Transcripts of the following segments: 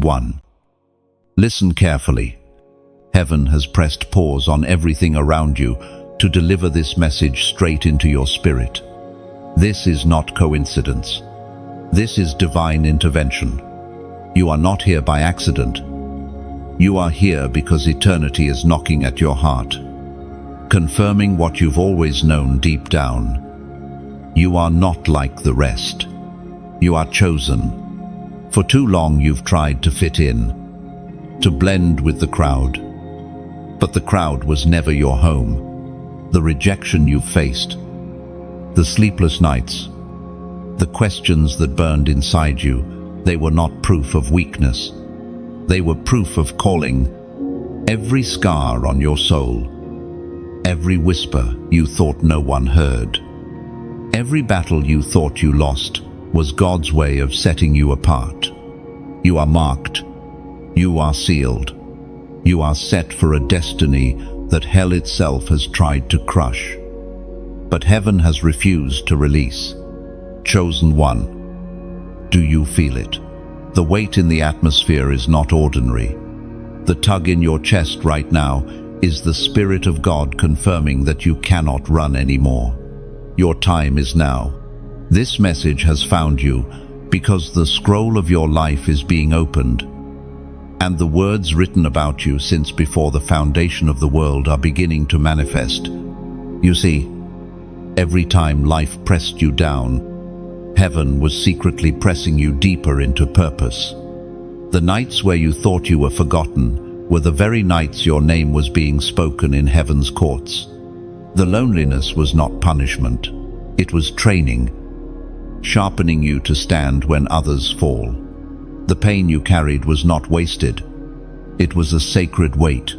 1. Listen carefully. Heaven has pressed pause on everything around you to deliver this message straight into your spirit. This is not coincidence. This is divine intervention. You are not here by accident. You are here because eternity is knocking at your heart, confirming what you've always known deep down. You are not like the rest. You are chosen. For too long you've tried to fit in, to blend with the crowd. But the crowd was never your home. The rejection you faced, the sleepless nights, the questions that burned inside you, they were not proof of weakness. They were proof of calling. Every scar on your soul, every whisper you thought no one heard, every battle you thought you lost was God's way of setting you apart. You are marked. You are sealed. You are set for a destiny that hell itself has tried to crush. But heaven has refused to release. Chosen one. Do you feel it? The weight in the atmosphere is not ordinary. The tug in your chest right now is the Spirit of God confirming that you cannot run anymore. Your time is now. This message has found you because the scroll of your life is being opened, and the words written about you since before the foundation of the world are beginning to manifest. You see, every time life pressed you down, heaven was secretly pressing you deeper into purpose. The nights where you thought you were forgotten were the very nights your name was being spoken in heaven's courts. The loneliness was not punishment. It was training, sharpening you to stand when others fall. The pain you carried was not wasted. It was a sacred weight,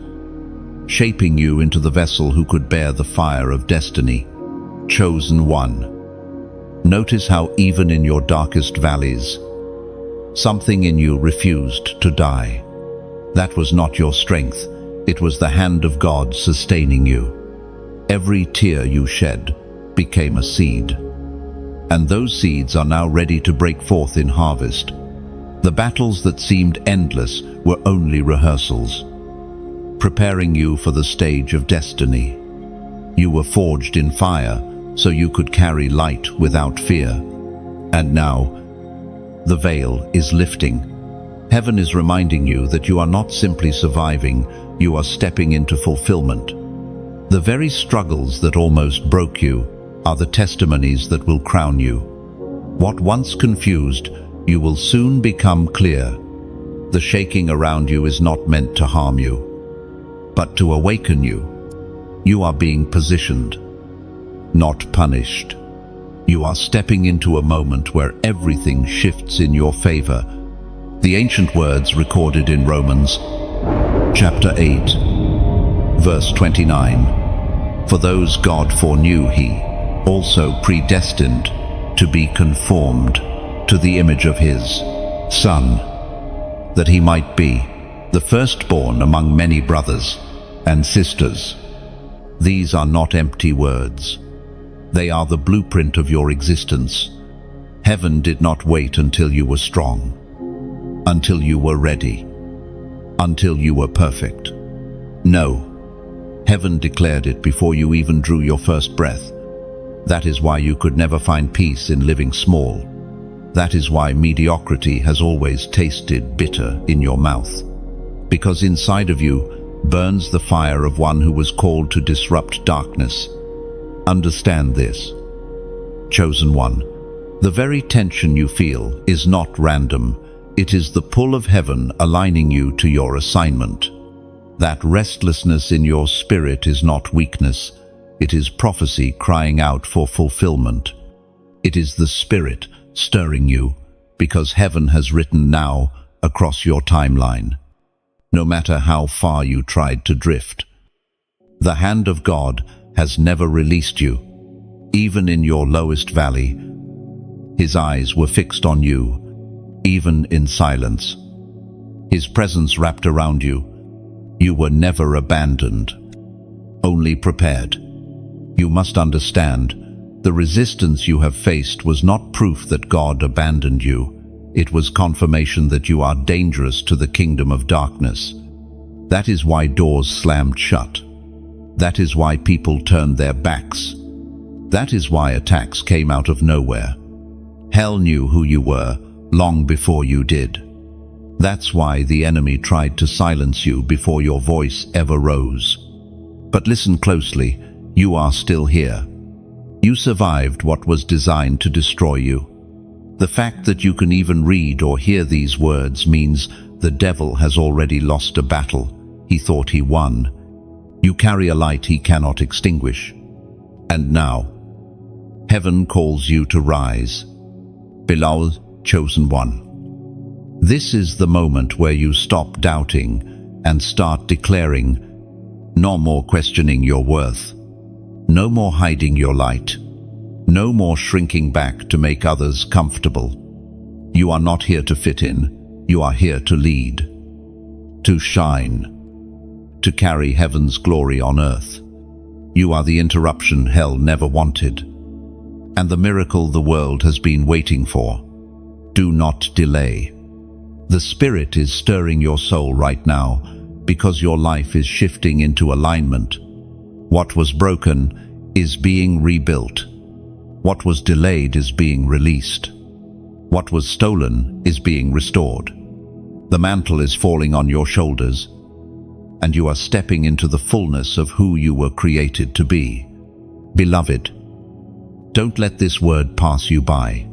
shaping you into the vessel who could bear the fire of destiny. Chosen one. Notice how even in your darkest valleys, something in you refused to die. That was not your strength. It was the hand of God sustaining you. Every tear you shed became a seed, and those seeds are now ready to break forth in harvest. The battles that seemed endless were only rehearsals, preparing you for the stage of destiny. You were forged in fire so you could carry light without fear. And now, the veil is lifting. Heaven is reminding you that you are not simply surviving, you are stepping into fulfillment. The very struggles that almost broke you are the testimonies that will crown you. What once confused you will soon become clear. The shaking around you is not meant to harm you, but to awaken you. You are being positioned, not punished. You are stepping into a moment where everything shifts in your favor. The ancient words recorded in Romans chapter 8, verse 29. For those God foreknew, he also predestined to be conformed to the image of his Son, that he might be the firstborn among many brothers and sisters. These are not empty words. They are the blueprint of your existence. Heaven did not wait until you were strong, until you were ready, until you were perfect. No, heaven declared it before you even drew your first breath. That is why you could never find peace in living small. That is why mediocrity has always tasted bitter in your mouth. Because inside of you burns the fire of one who was called to disrupt darkness. Understand this. Chosen one. The very tension you feel is not random. It is the pull of heaven aligning you to your assignment. That restlessness in your spirit is not weakness. It is prophecy crying out for fulfillment. It is the Spirit stirring you, because heaven has written now across your timeline. No matter how far you tried to drift, the hand of God has never released you. Even in your lowest valley, his eyes were fixed on you, even in silence. His presence wrapped around you. You were never abandoned, only prepared. You must understand, the resistance you have faced was not proof that God abandoned you. It was confirmation that you are dangerous to the kingdom of darkness. That is why doors slammed shut. That is why people turned their backs. That is why attacks came out of nowhere. Hell knew who you were long before you did. That's why the enemy tried to silence you before your voice ever rose. But listen closely, you are still here. You survived what was designed to destroy you. The fact that you can even read or hear these words means the devil has already lost a battle he thought he won. You carry a light he cannot extinguish. And now, heaven calls you to rise. Beloved, chosen one. This is the moment where you stop doubting and start declaring, no more questioning your worth. No more hiding your light. No more shrinking back to make others comfortable. You are not here to fit in. You are here to lead, to shine, to carry heaven's glory on earth. You are the interruption hell never wanted, and the miracle the world has been waiting for. Do not delay. The Spirit is stirring your soul right now because your life is shifting into alignment. What was broken is being rebuilt. What was delayed is being released. What was stolen is being restored. The mantle is falling on your shoulders, and you are stepping into the fullness of who you were created to be. Beloved, don't let this word pass you by.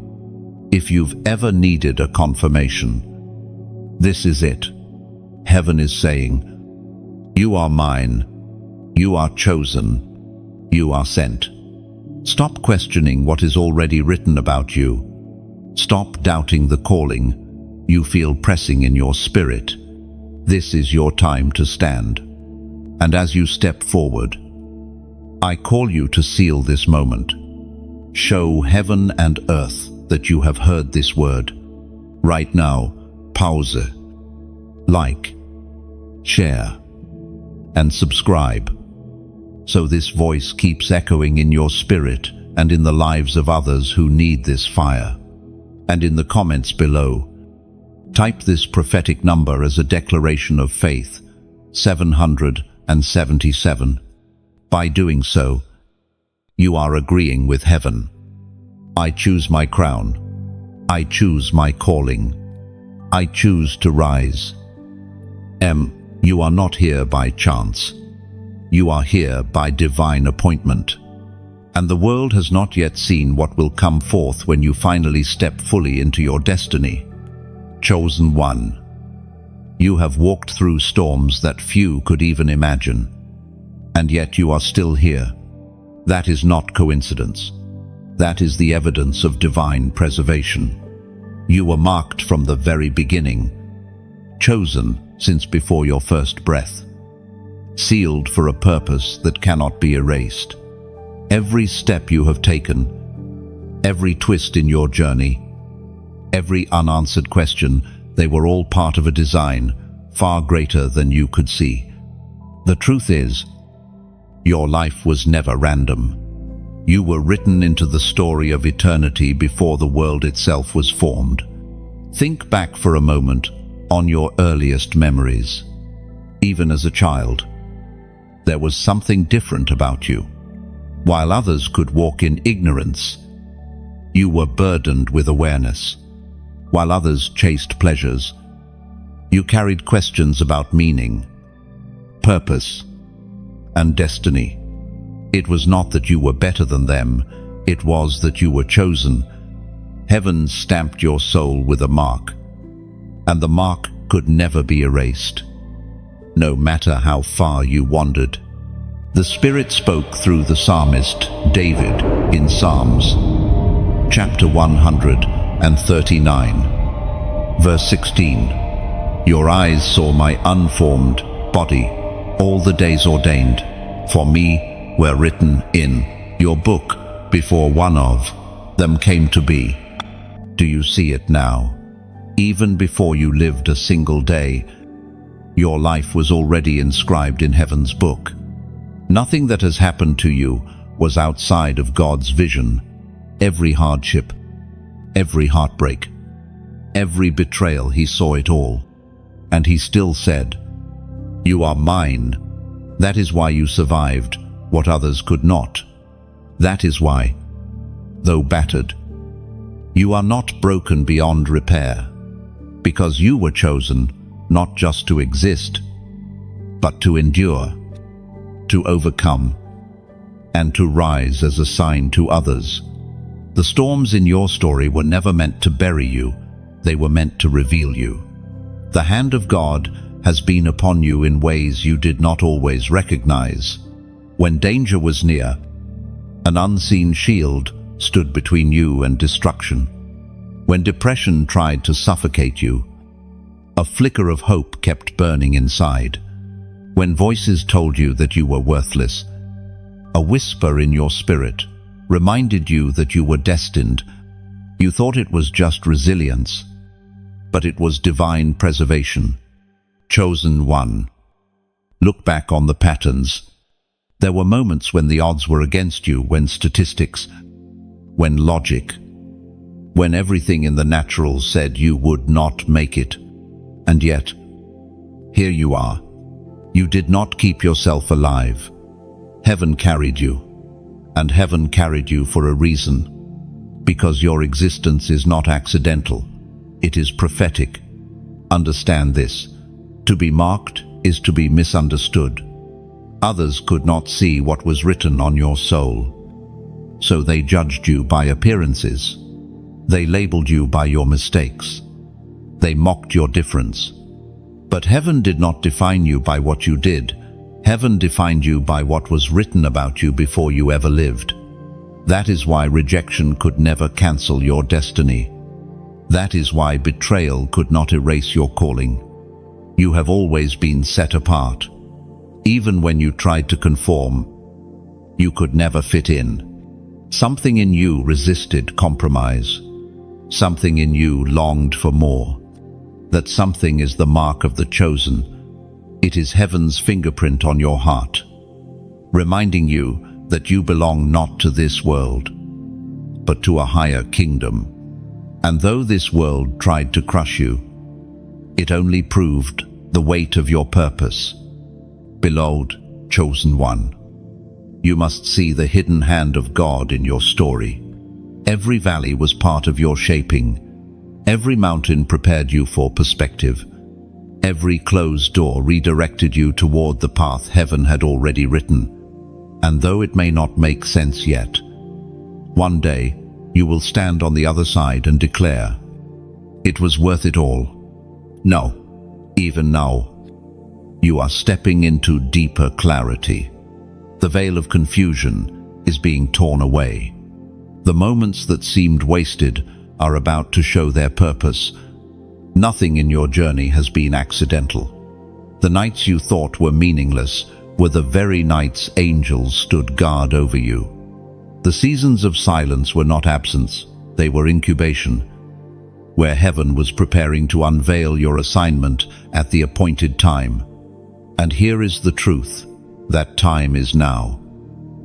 If you've ever needed a confirmation, this is it. Heaven is saying, you are mine, you are chosen, you are sent. Stop questioning what is already written about you. Stop doubting the calling you feel pressing in your spirit. This is your time to stand. And as you step forward, I call you to seal this moment. Show heaven and earth that you have heard this word. Right now, pause, like, share, and subscribe, so this voice keeps echoing in your spirit and in the lives of others who need this fire. And in the comments below, type this prophetic number as a declaration of faith, 777. By doing so, you are agreeing with heaven. I choose my crown. I choose my calling. I choose to rise. You are not here by chance. You are here by divine appointment. And the world has not yet seen what will come forth when you finally step fully into your destiny. Chosen one. You have walked through storms that few could even imagine. And yet you are still here. That is not coincidence. That is the evidence of divine preservation. You were marked from the very beginning, chosen since before your first breath, sealed for a purpose that cannot be erased. Every step you have taken, every twist in your journey, every unanswered question, they were all part of a design far greater than you could see. The truth is, your life was never random. You were written into the story of eternity before the world itself was formed. Think back for a moment on your earliest memories. Even as a child, there was something different about you. While others could walk in ignorance, you were burdened with awareness. While others chased pleasures, you carried questions about meaning, purpose, and destiny. It was not that you were better than them, it was that you were chosen. Heaven stamped your soul with a mark, and the mark could never be erased, no matter how far you wandered. The Spirit spoke through the psalmist David in Psalms, chapter 139, verse 16. Your eyes saw my unformed body. All the days ordained for me were written in your book before one of them came to be. Do you see it now? Even before you lived a single day, your life was already inscribed in heaven's book. Nothing that has happened to you was outside of God's vision. Every hardship, every heartbreak, every betrayal, he saw it all. And he still said, "You are mine." That is why you survived what others could not. That is why, though battered, you are not broken beyond repair, because you were chosen not just to exist, but to endure, to overcome, and to rise as a sign to others. The storms in your story were never meant to bury you, they were meant to reveal you. The hand of God has been upon you in ways you did not always recognize. When danger was near, an unseen shield stood between you and destruction. When depression tried to suffocate you, a flicker of hope kept burning inside. When voices told you that you were worthless, a whisper in your spirit reminded you that you were destined. You thought it was just resilience, but it was divine preservation. Chosen one. Look back on the patterns. There were moments when the odds were against you, when statistics, when logic, when everything in the natural said you would not make it. And yet, here you are. You did not keep yourself alive. Heaven carried you, and heaven carried you for a reason, because your existence is not accidental. It is prophetic. Understand this. To be marked is to be misunderstood. Others could not see what was written on your soul, so they judged you by appearances. They labeled you by your mistakes. They mocked your difference. But heaven did not define you by what you did. Heaven defined you by what was written about you before you ever lived. That is why rejection could never cancel your destiny. That is why betrayal could not erase your calling. You have always been set apart. Even when you tried to conform, you could never fit in. Something in you resisted compromise. Something in you longed for more. That something is the mark of the chosen. It is heaven's fingerprint on your heart, reminding you that you belong not to this world, but to a higher kingdom. And though this world tried to crush you, it only proved the weight of your purpose. Beloved, chosen one, you must see the hidden hand of God in your story. Every valley was part of your shaping. Every mountain prepared you for perspective. Every closed door redirected you toward the path heaven had already written. And though it may not make sense yet, one day you will stand on the other side and declare, "It was worth it all." No, even now, you are stepping into deeper clarity. The veil of confusion is being torn away. The moments that seemed wasted are about to show their purpose. Nothing in your journey has been accidental. The nights you thought were meaningless were the very nights angels stood guard over you. The seasons of silence were not absence, they were incubation, where heaven was preparing to unveil your assignment at the appointed time. And here is the truth, that time is now.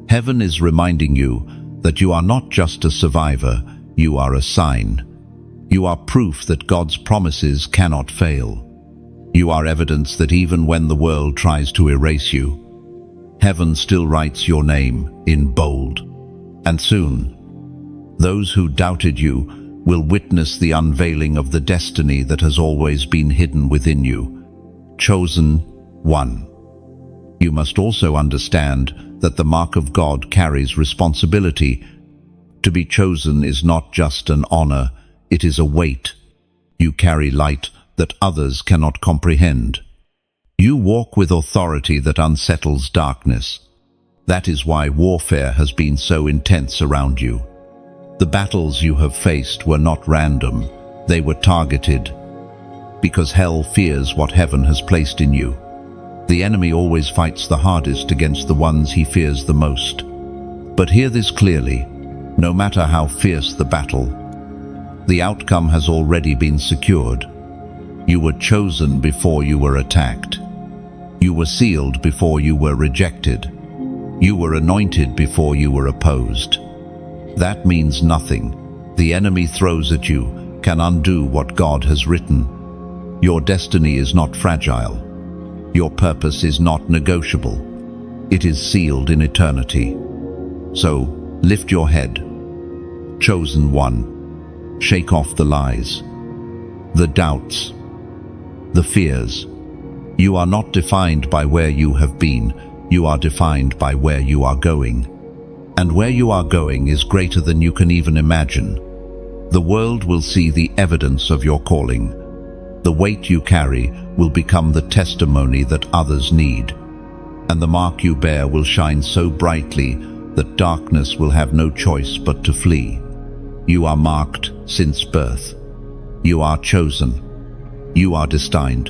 Heaven is reminding you that you are not just a survivor, you are a sign. You are proof that God's promises cannot fail. You are evidence that even when the world tries to erase you, heaven still writes your name in bold. And soon, those who doubted you will witness the unveiling of the destiny that has always been hidden within you. Chosen one. You must also understand that the mark of God carries responsibility. To be chosen is not just an honor, it is a weight. You carry light that others cannot comprehend. You walk with authority that unsettles darkness. That is why warfare has been so intense around you. The battles you have faced were not random, they were targeted. Because hell fears what heaven has placed in you. The enemy always fights the hardest against the ones he fears the most. But hear this clearly, no matter how fierce the battle, the outcome has already been secured. You were chosen before you were attacked. You were sealed before you were rejected. You were anointed before you were opposed. That means nothing the enemy throws at you can undo what God has written. Your destiny is not fragile. Your purpose is not negotiable. It is sealed in eternity. So, lift your head. Chosen one, shake off the lies, the doubts, the fears. You are not defined by where you have been. You are defined by where you are going. And where you are going is greater than you can even imagine. The world will see the evidence of your calling. The weight you carry will become the testimony that others need. And the mark you bear will shine so brightly that darkness will have no choice but to flee. You are marked since birth. You are chosen. You are destined.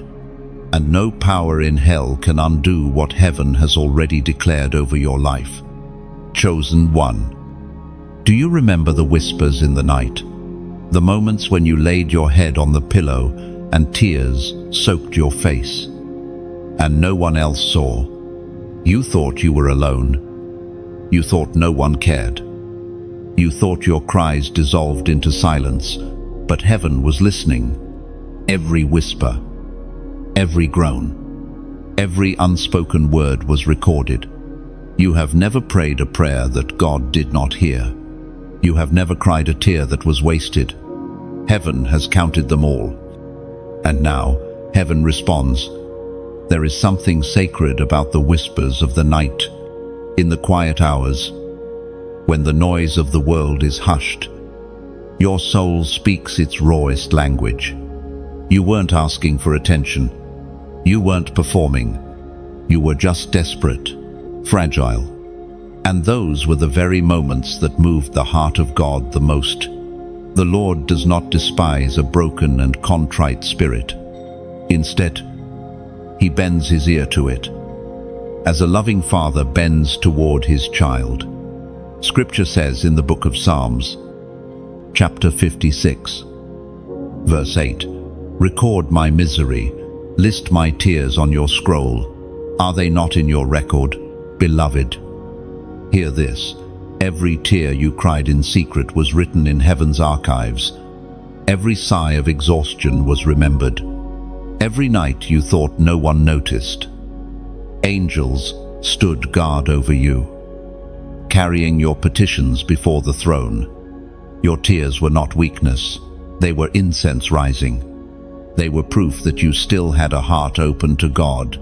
And no power in hell can undo what heaven has already declared over your life. Chosen one. Do you remember the whispers in the night? The moments when you laid your head on the pillow and tears soaked your face, and no one else saw. You thought you were alone. You thought no one cared. You thought your cries dissolved into silence, but heaven was listening. Every whisper, every groan, every unspoken word was recorded. You have never prayed a prayer that God did not hear. You have never cried a tear that was wasted. Heaven has counted them all. And now, heaven responds. There is something sacred about the whispers of the night, in the quiet hours, when the noise of the world is hushed. Your soul speaks its rawest language. You weren't asking for attention. You weren't performing. You were just desperate, fragile. And those were the very moments that moved the heart of God the most. The Lord does not despise a broken and contrite spirit. Instead, He bends His ear to it, as a loving father bends toward his child. Scripture says in the book of Psalms, chapter 56, verse 8, "Record my misery, list my tears on your scroll. Are they not in your record, beloved?" Hear this. Every tear you cried in secret was written in heaven's archives. Every sigh of exhaustion was remembered. Every night you thought no one noticed. Angels stood guard over you, carrying your petitions before the throne. Your tears were not weakness. They were incense rising. They were proof that you still had a heart open to God.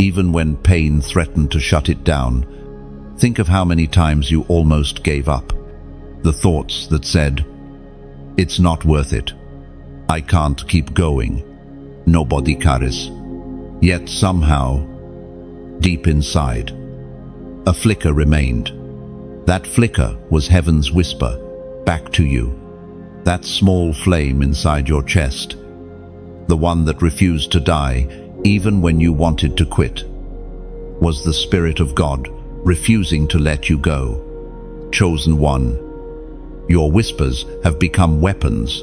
Even when pain threatened to shut it down, think of how many times you almost gave up. The thoughts that said, "It's not worth it. I can't keep going. Nobody cares." Yet somehow, deep inside, a flicker remained. That flicker was heaven's whisper back to you. That small flame inside your chest, the one that refused to die even when you wanted to quit, was the Spirit of God refusing to let you go. Chosen one, your whispers have become weapons.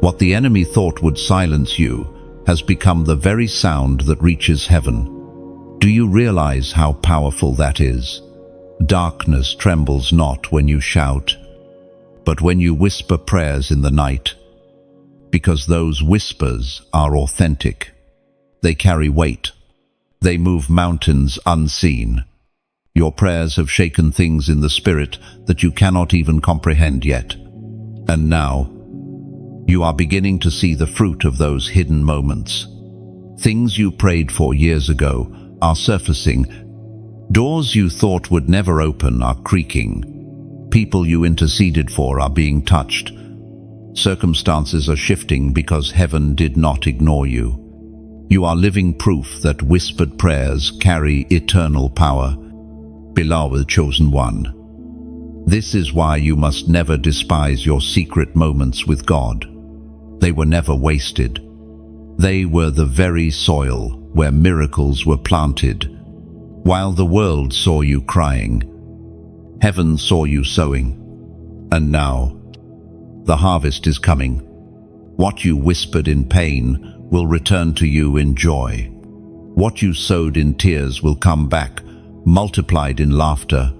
What the enemy thought would silence you has become the very sound that reaches heaven. Do you realize how powerful that is? Darkness trembles not when you shout, but when you whisper prayers in the night, because those whispers are authentic. They carry weight. They move mountains unseen. Your prayers have shaken things in the spirit that you cannot even comprehend yet. And now, you are beginning to see the fruit of those hidden moments. Things you prayed for years ago are surfacing. Doors you thought would never open are creaking. People you interceded for are being touched. Circumstances are shifting because heaven did not ignore you. You are living proof that whispered prayers carry eternal power. Beloved chosen one, this is why you must never despise your secret moments with God. They were never wasted. They were the very soil where miracles were planted. While the world saw you crying, heaven saw you sowing. And now, the harvest is coming. What you whispered in pain will return to you in joy. What you sowed in tears will come back, multiplied in laughter.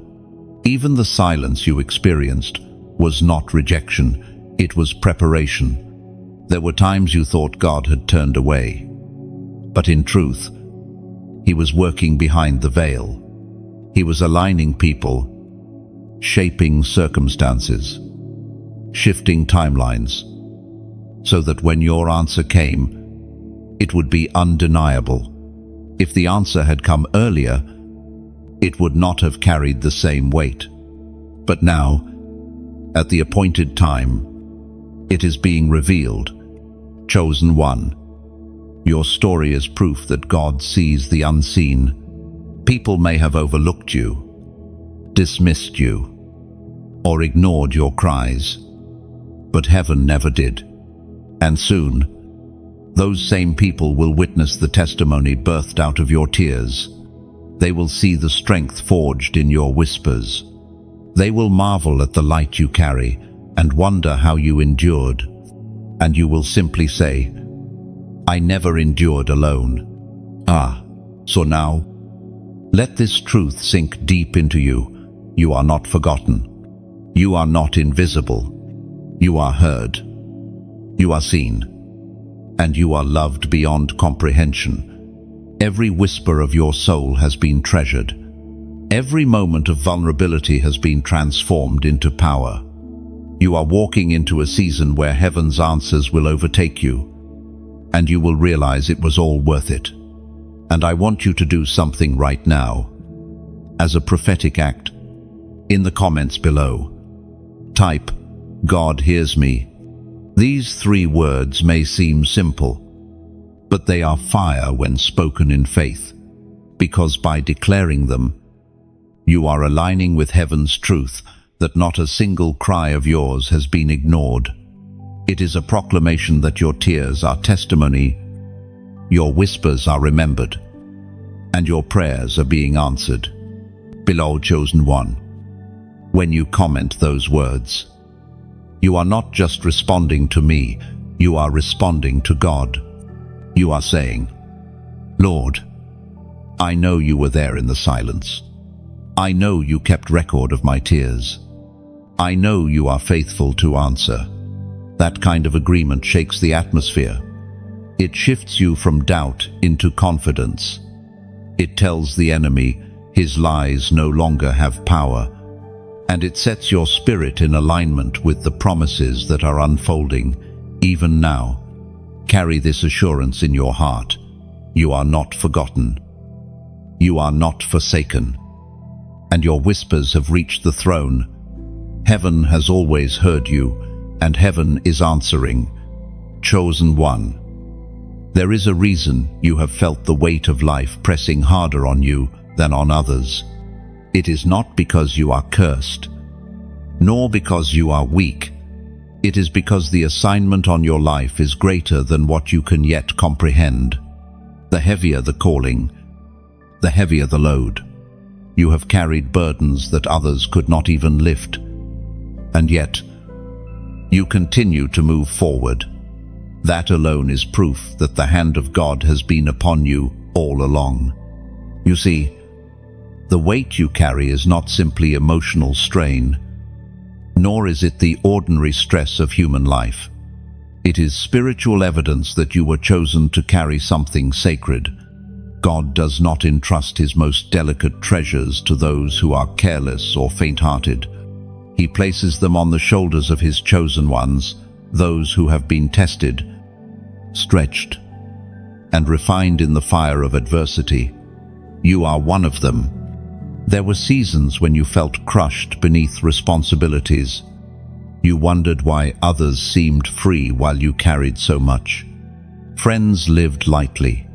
Even the silence you experienced was not rejection, it was preparation. There were times you thought God had turned away, but in truth, He was working behind the veil. He was aligning people, shaping circumstances, shifting timelines, so that when your answer came, it would be undeniable. If the answer had come earlier, it would not have carried the same weight. But now, at the appointed time, it is being revealed. Chosen one, your story is proof that God sees the unseen. People may have overlooked you, dismissed you, or ignored your cries, but heaven never did. And soon, those same people will witness the testimony birthed out of your tears. They will see the strength forged in your whispers. They will marvel at the light you carry and wonder how you endured. And you will simply say, I never endured alone. So now, let this truth sink deep into you. You are not forgotten. You are not invisible. You are heard. You are seen. And you are loved beyond comprehension. Every whisper of your soul has been treasured. Every moment of vulnerability has been transformed into power. You are walking into a season where heaven's answers will overtake you, and you will realize it was all worth it. And I want you to do something right now. As a prophetic act, in the comments below, type, God hears me. These 3 words may seem simple, but they are fire when spoken in faith, because by declaring them, you are aligning with heaven's truth that not a single cry of yours has been ignored. It is a proclamation that your tears are testimony, your whispers are remembered, and your prayers are being answered. Beloved chosen one, when you comment those words, you are not just responding to me, you are responding to God. You are saying, Lord, I know you were there in the silence. I know you kept record of my tears. I know you are faithful to answer. That kind of agreement shakes the atmosphere. It shifts you from doubt into confidence. It tells the enemy his lies no longer have power, and it sets your spirit in alignment with the promises that are unfolding even now. Carry this assurance in your heart. You are not forgotten. You are not forsaken. And your whispers have reached the throne. Heaven has always heard you, and heaven is answering. Chosen one, there is a reason you have felt the weight of life pressing harder on you than on others. It is not because you are cursed, nor because you are weak. It is because the assignment on your life is greater than what you can yet comprehend. The heavier the calling, the heavier the load. You have carried burdens that others could not even lift. And yet, you continue to move forward. That alone is proof that the hand of God has been upon you all along. You see, the weight you carry is not simply emotional strain, nor is it the ordinary stress of human life. It is spiritual evidence that you were chosen to carry something sacred. God does not entrust His most delicate treasures to those who are careless or faint-hearted. He places them on the shoulders of His chosen ones, those who have been tested, stretched, and refined in the fire of adversity. You are one of them. There were seasons when you felt crushed beneath responsibilities. You wondered why others seemed free while you carried so much. Friends lived lightly,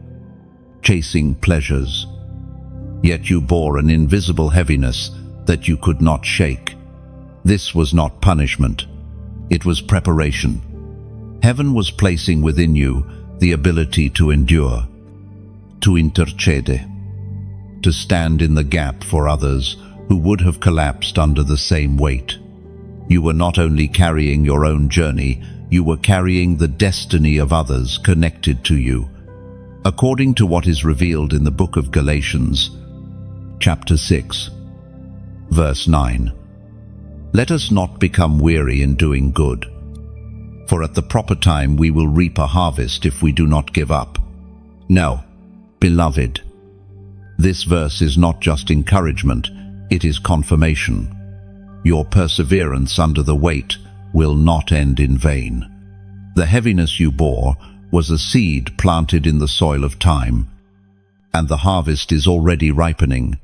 chasing pleasures, yet you bore an invisible heaviness that you could not shake. This was not punishment. It was preparation. Heaven was placing within you the ability to endure, to intercede, to stand in the gap for others who would have collapsed under the same weight. You were not only carrying your own journey, you were carrying the destiny of others connected to you. According to what is revealed in the book of Galatians, chapter 6, verse 9, let us not become weary in doing good, for at the proper time we will reap a harvest if we do not give up. No, beloved, this verse is not just encouragement, it is confirmation. Your perseverance under the weight will not end in vain. The heaviness you bore was a seed planted in the soil of time, and the harvest is already ripening.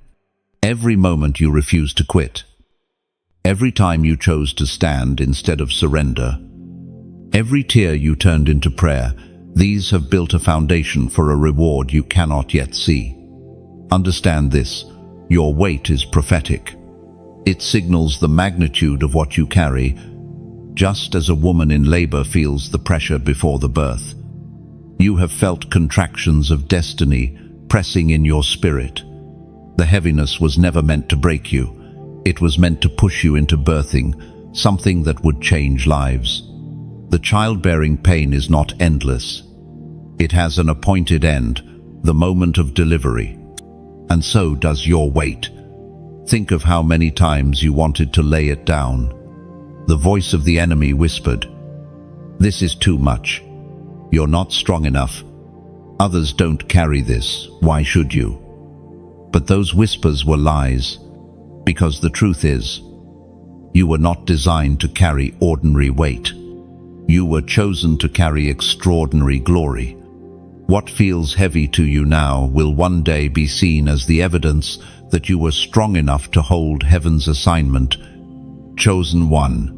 Every moment you refuse to quit, every time you chose to stand instead of surrender, every tear you turned into prayer, these have built a foundation for a reward you cannot yet see. Understand this, your weight is prophetic. It signals the magnitude of what you carry, just as a woman in labor feels the pressure before the birth. You have felt contractions of destiny pressing in your spirit. The heaviness was never meant to break you. It was meant to push you into birthing, something that would change lives. The childbearing pain is not endless. It has an appointed end, the moment of delivery. And so does your weight. Think of how many times you wanted to lay it down. The voice of the enemy whispered, "This is too much. You're not strong enough. Others don't carry this. Why should you?" But those whispers were lies, because the truth is, you were not designed to carry ordinary weight. You were chosen to carry extraordinary glory. What feels heavy to you now will one day be seen as the evidence that you were strong enough to hold heaven's assignment. Chosen one.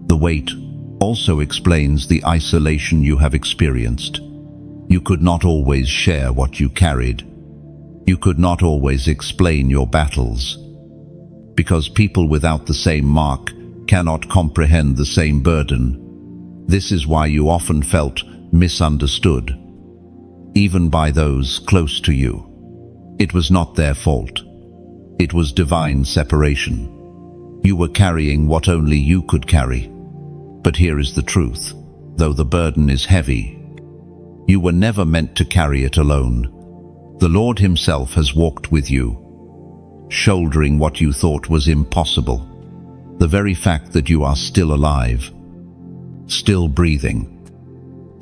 The weight also explains the isolation you have experienced. You could not always share what you carried. You could not always explain your battles, because people without the same mark cannot comprehend the same burden. This is why you often felt misunderstood, even by those close to you. It was not their fault. It was divine separation. You were carrying what only you could carry. But here is the truth. Though the burden is heavy, you were never meant to carry it alone. The Lord Himself has walked with you, shouldering what you thought was impossible. The very fact that you are still alive, still breathing,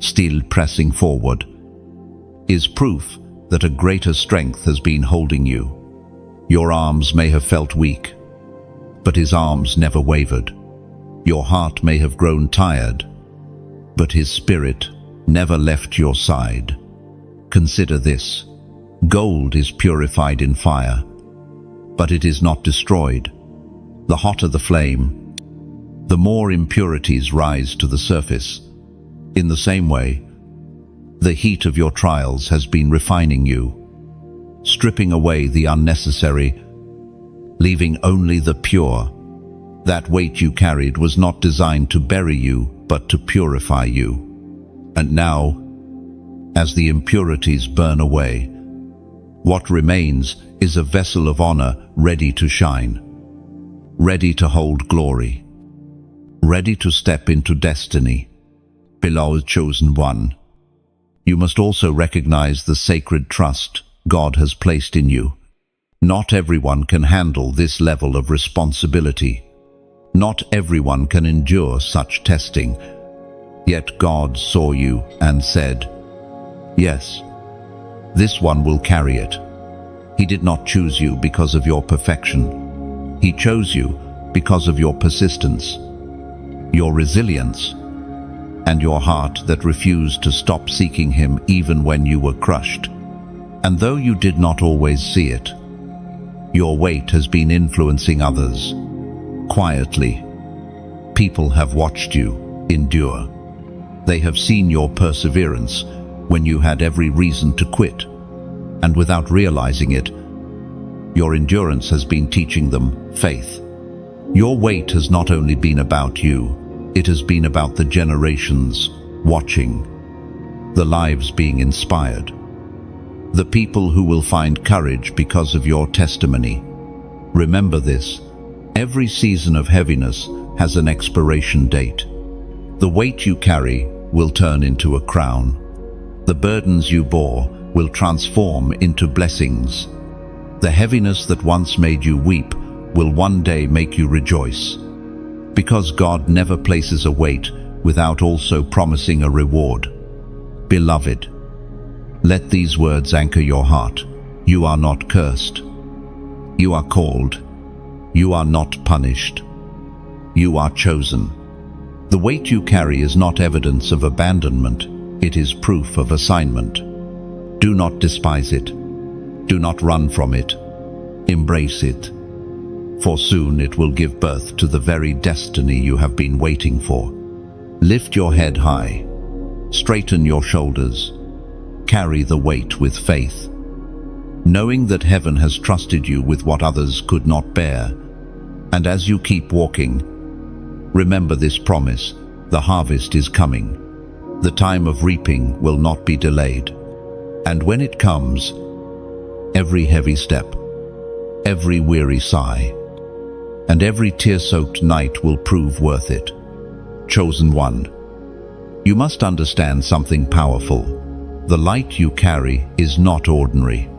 still pressing forward, is proof that a greater strength has been holding you. Your arms may have felt weak, but His arms never wavered. Your heart may have grown tired, but His Spirit never left your side. Consider this. Gold is purified in fire, but it is not destroyed. The hotter the flame, the more impurities rise to the surface. In the same way, the heat of your trials has been refining you, stripping away the unnecessary, leaving only the pure. That weight you carried was not designed to bury you, but to purify you. And now, as the impurities burn away, what remains is a vessel of honor ready to shine, ready to hold glory, ready to step into destiny. Beloved chosen one, you must also recognize the sacred trust God has placed in you. Not everyone can handle this level of responsibility. Not everyone can endure such testing. Yet God saw you and said, "Yes, this one will carry it." He did not choose you because of your perfection. He chose you because of your persistence, your resilience, and your heart that refused to stop seeking Him even when you were crushed. And though you did not always see it, your weight has been influencing others. Quietly, people have watched you endure. They have seen your perseverance when you had every reason to quit, and without realizing it, your endurance has been teaching them faith. Your weight has not only been about you, it has been about the generations watching, the lives being inspired, the people who will find courage because of your testimony. Remember this, every season of heaviness has an expiration date. The weight you carry will turn into a crown. The burdens you bore will transform into blessings. The heaviness that once made you weep will one day make you rejoice. Because God never places a weight without also promising a reward. Beloved, let these words anchor your heart. You are not cursed. You are called. You are not punished. You are chosen. The weight you carry is not evidence of abandonment. It is proof of assignment. Do not despise it. Do not run from it. Embrace it. For soon it will give birth to the very destiny you have been waiting for. Lift your head high. Straighten your shoulders. Carry the weight with faith, knowing that heaven has trusted you with what others could not bear. And as you keep walking, remember this promise: the harvest is coming. The time of reaping will not be delayed. And when it comes, every heavy step, every weary sigh, and every tear-soaked night will prove worth it. Chosen one, you must understand something powerful. The light you carry is not ordinary.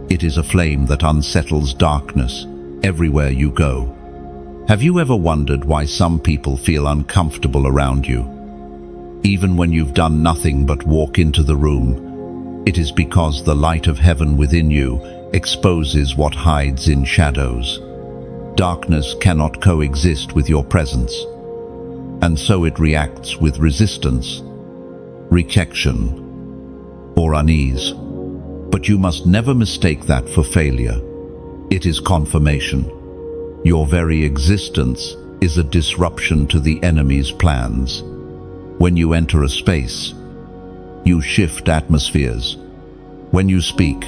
It is a flame that unsettles darkness everywhere you go. Have you ever wondered why some people feel uncomfortable around you? Even when you've done nothing but walk into the room, it is because the light of heaven within you exposes what hides in shadows. Darkness cannot coexist with your presence, and so it reacts with resistance, rejection, or unease. But you must never mistake that for failure. It is confirmation. Your very existence is a disruption to the enemy's plans. When you enter a space, you shift atmospheres. When you speak,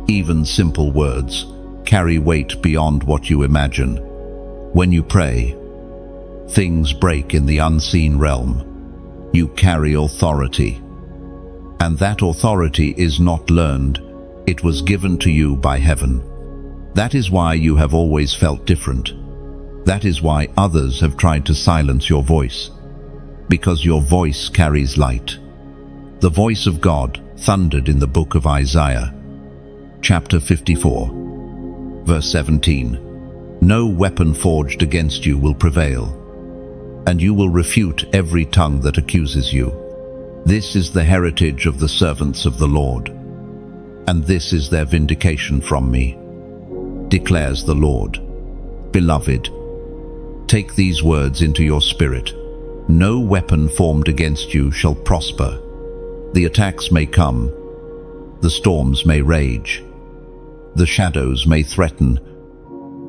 even simple words carry weight beyond what you imagine. When you pray, things break in the unseen realm. You carry authority. And that authority is not learned. It was given to you by heaven. That is why you have always felt different. That is why others have tried to silence your voice. Because your voice carries light. The voice of God thundered in the book of Isaiah, chapter 54, verse 17. No weapon forged against you will prevail, and you will refute every tongue that accuses you. This is the heritage of the servants of the Lord, and this is their vindication from me, declares the Lord. Beloved, take these words into your spirit. No weapon formed against you shall prosper. The attacks may come, the storms may rage, the shadows may threaten,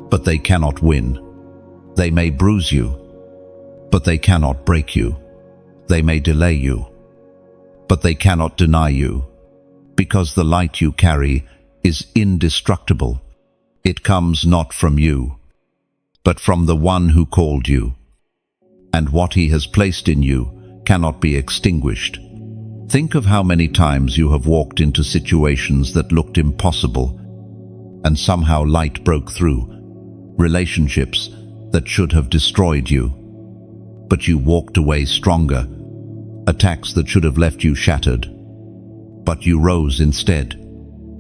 but they cannot win. They may bruise you, but they cannot break you. They may delay you, but they cannot deny you, because the light you carry is indestructible. It comes not from you, but from the one who called you. And what he has placed in you cannot be extinguished. Think of how many times you have walked into situations that looked impossible, and somehow light broke through. Relationships that should have destroyed you, but you walked away stronger. Attacks that should have left you shattered, but you rose instead.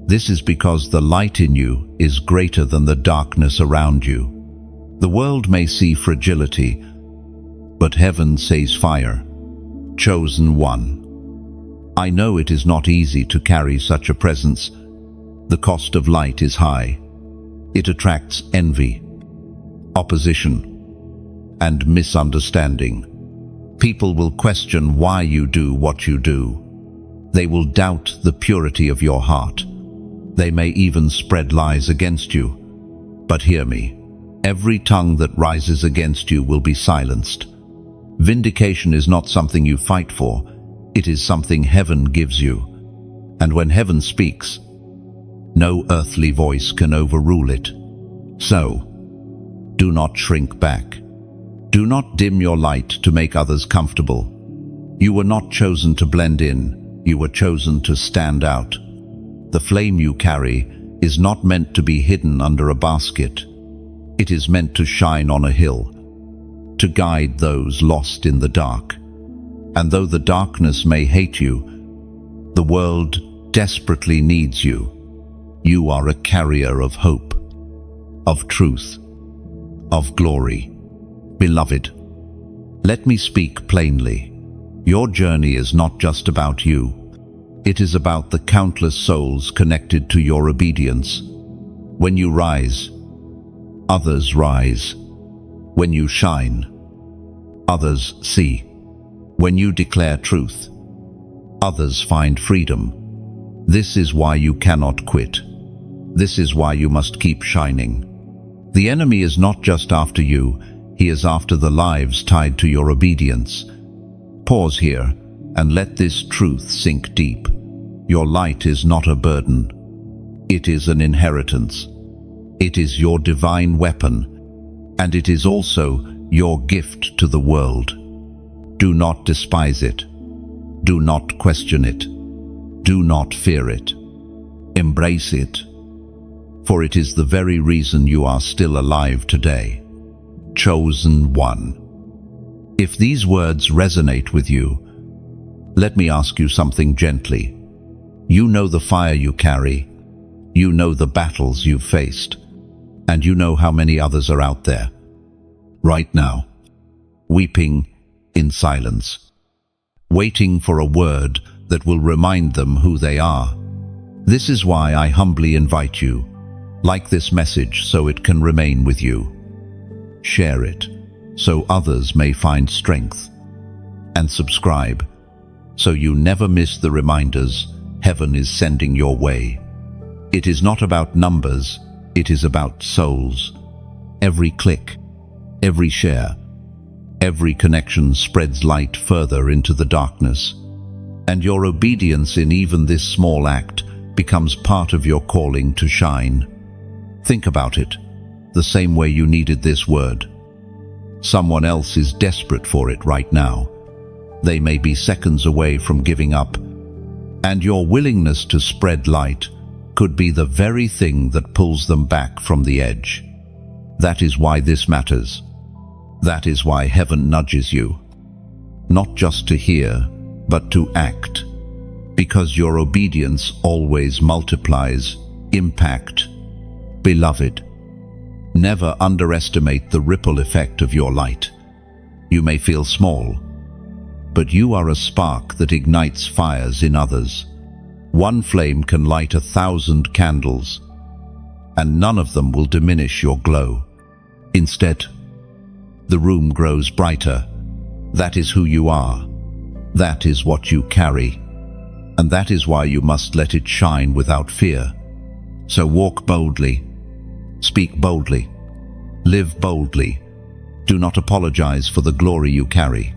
This is because the light in you is greater than the darkness around you. The world may see fragility, but heaven sees fire. Chosen one. I know it is not easy to carry such a presence. The cost of light is high. It attracts envy, opposition, and misunderstanding. People will question why you do what you do. They will doubt the purity of your heart. They may even spread lies against you. But hear me. Every tongue that rises against you will be silenced. Vindication is not something you fight for. It is something heaven gives you. And when heaven speaks, no earthly voice can overrule it. So, do not shrink back. Do not dim your light to make others comfortable. You were not chosen to blend in. You were chosen to stand out. The flame you carry is not meant to be hidden under a basket. It is meant to shine on a hill, to guide those lost in the dark. And though the darkness may hate you, the world desperately needs you. You are a carrier of hope, of truth, of glory. Beloved, Let me speak plainly. Your journey is not just about you. It is about the countless souls connected to your obedience. When you rise, others rise. When you shine, others see. When you declare truth, others find freedom. This is why you cannot quit. This is why you must keep shining. The enemy is not just after you, he is after the lives tied to your obedience. Pause here and let this truth sink deep. Your light is not a burden. It is an inheritance. It is your divine weapon, and it is also your gift to the world. Do not despise it. Do not question it. Do not fear it. Embrace it, for it is the very reason you are still alive today. Chosen one. If these words resonate with you, let me ask you something gently. You know the fire you carry, you know the battles you've faced, and you know how many others are out there, right now, weeping in silence, waiting for a word that will remind them who they are. This is why I humbly invite you, like this message so it can remain with you. Share it, so others may find strength, and subscribe, so you never miss the reminders heaven is sending your way. It is not about numbers, it is about souls. Every click, every share, every connection spreads light further into the darkness, and your obedience in even this small act becomes part of your calling to shine. Think about it, the same way you needed this word. Someone else is desperate for it right now. They may be seconds away from giving up, and your willingness to spread light could be the very thing that pulls them back from the edge. That is why this matters. That is why heaven nudges you, not just to hear, but to act, because your obedience always multiplies impact. Beloved, never underestimate the ripple effect of your light. You may feel small, but you are a spark that ignites fires in others. One flame can light 1,000 candles, and none of them will diminish your glow. Instead, the room grows brighter. That is who you are. That is what you carry. And that is why you must let it shine without fear. So walk boldly, speak boldly, live boldly. Do not apologize for the glory you carry.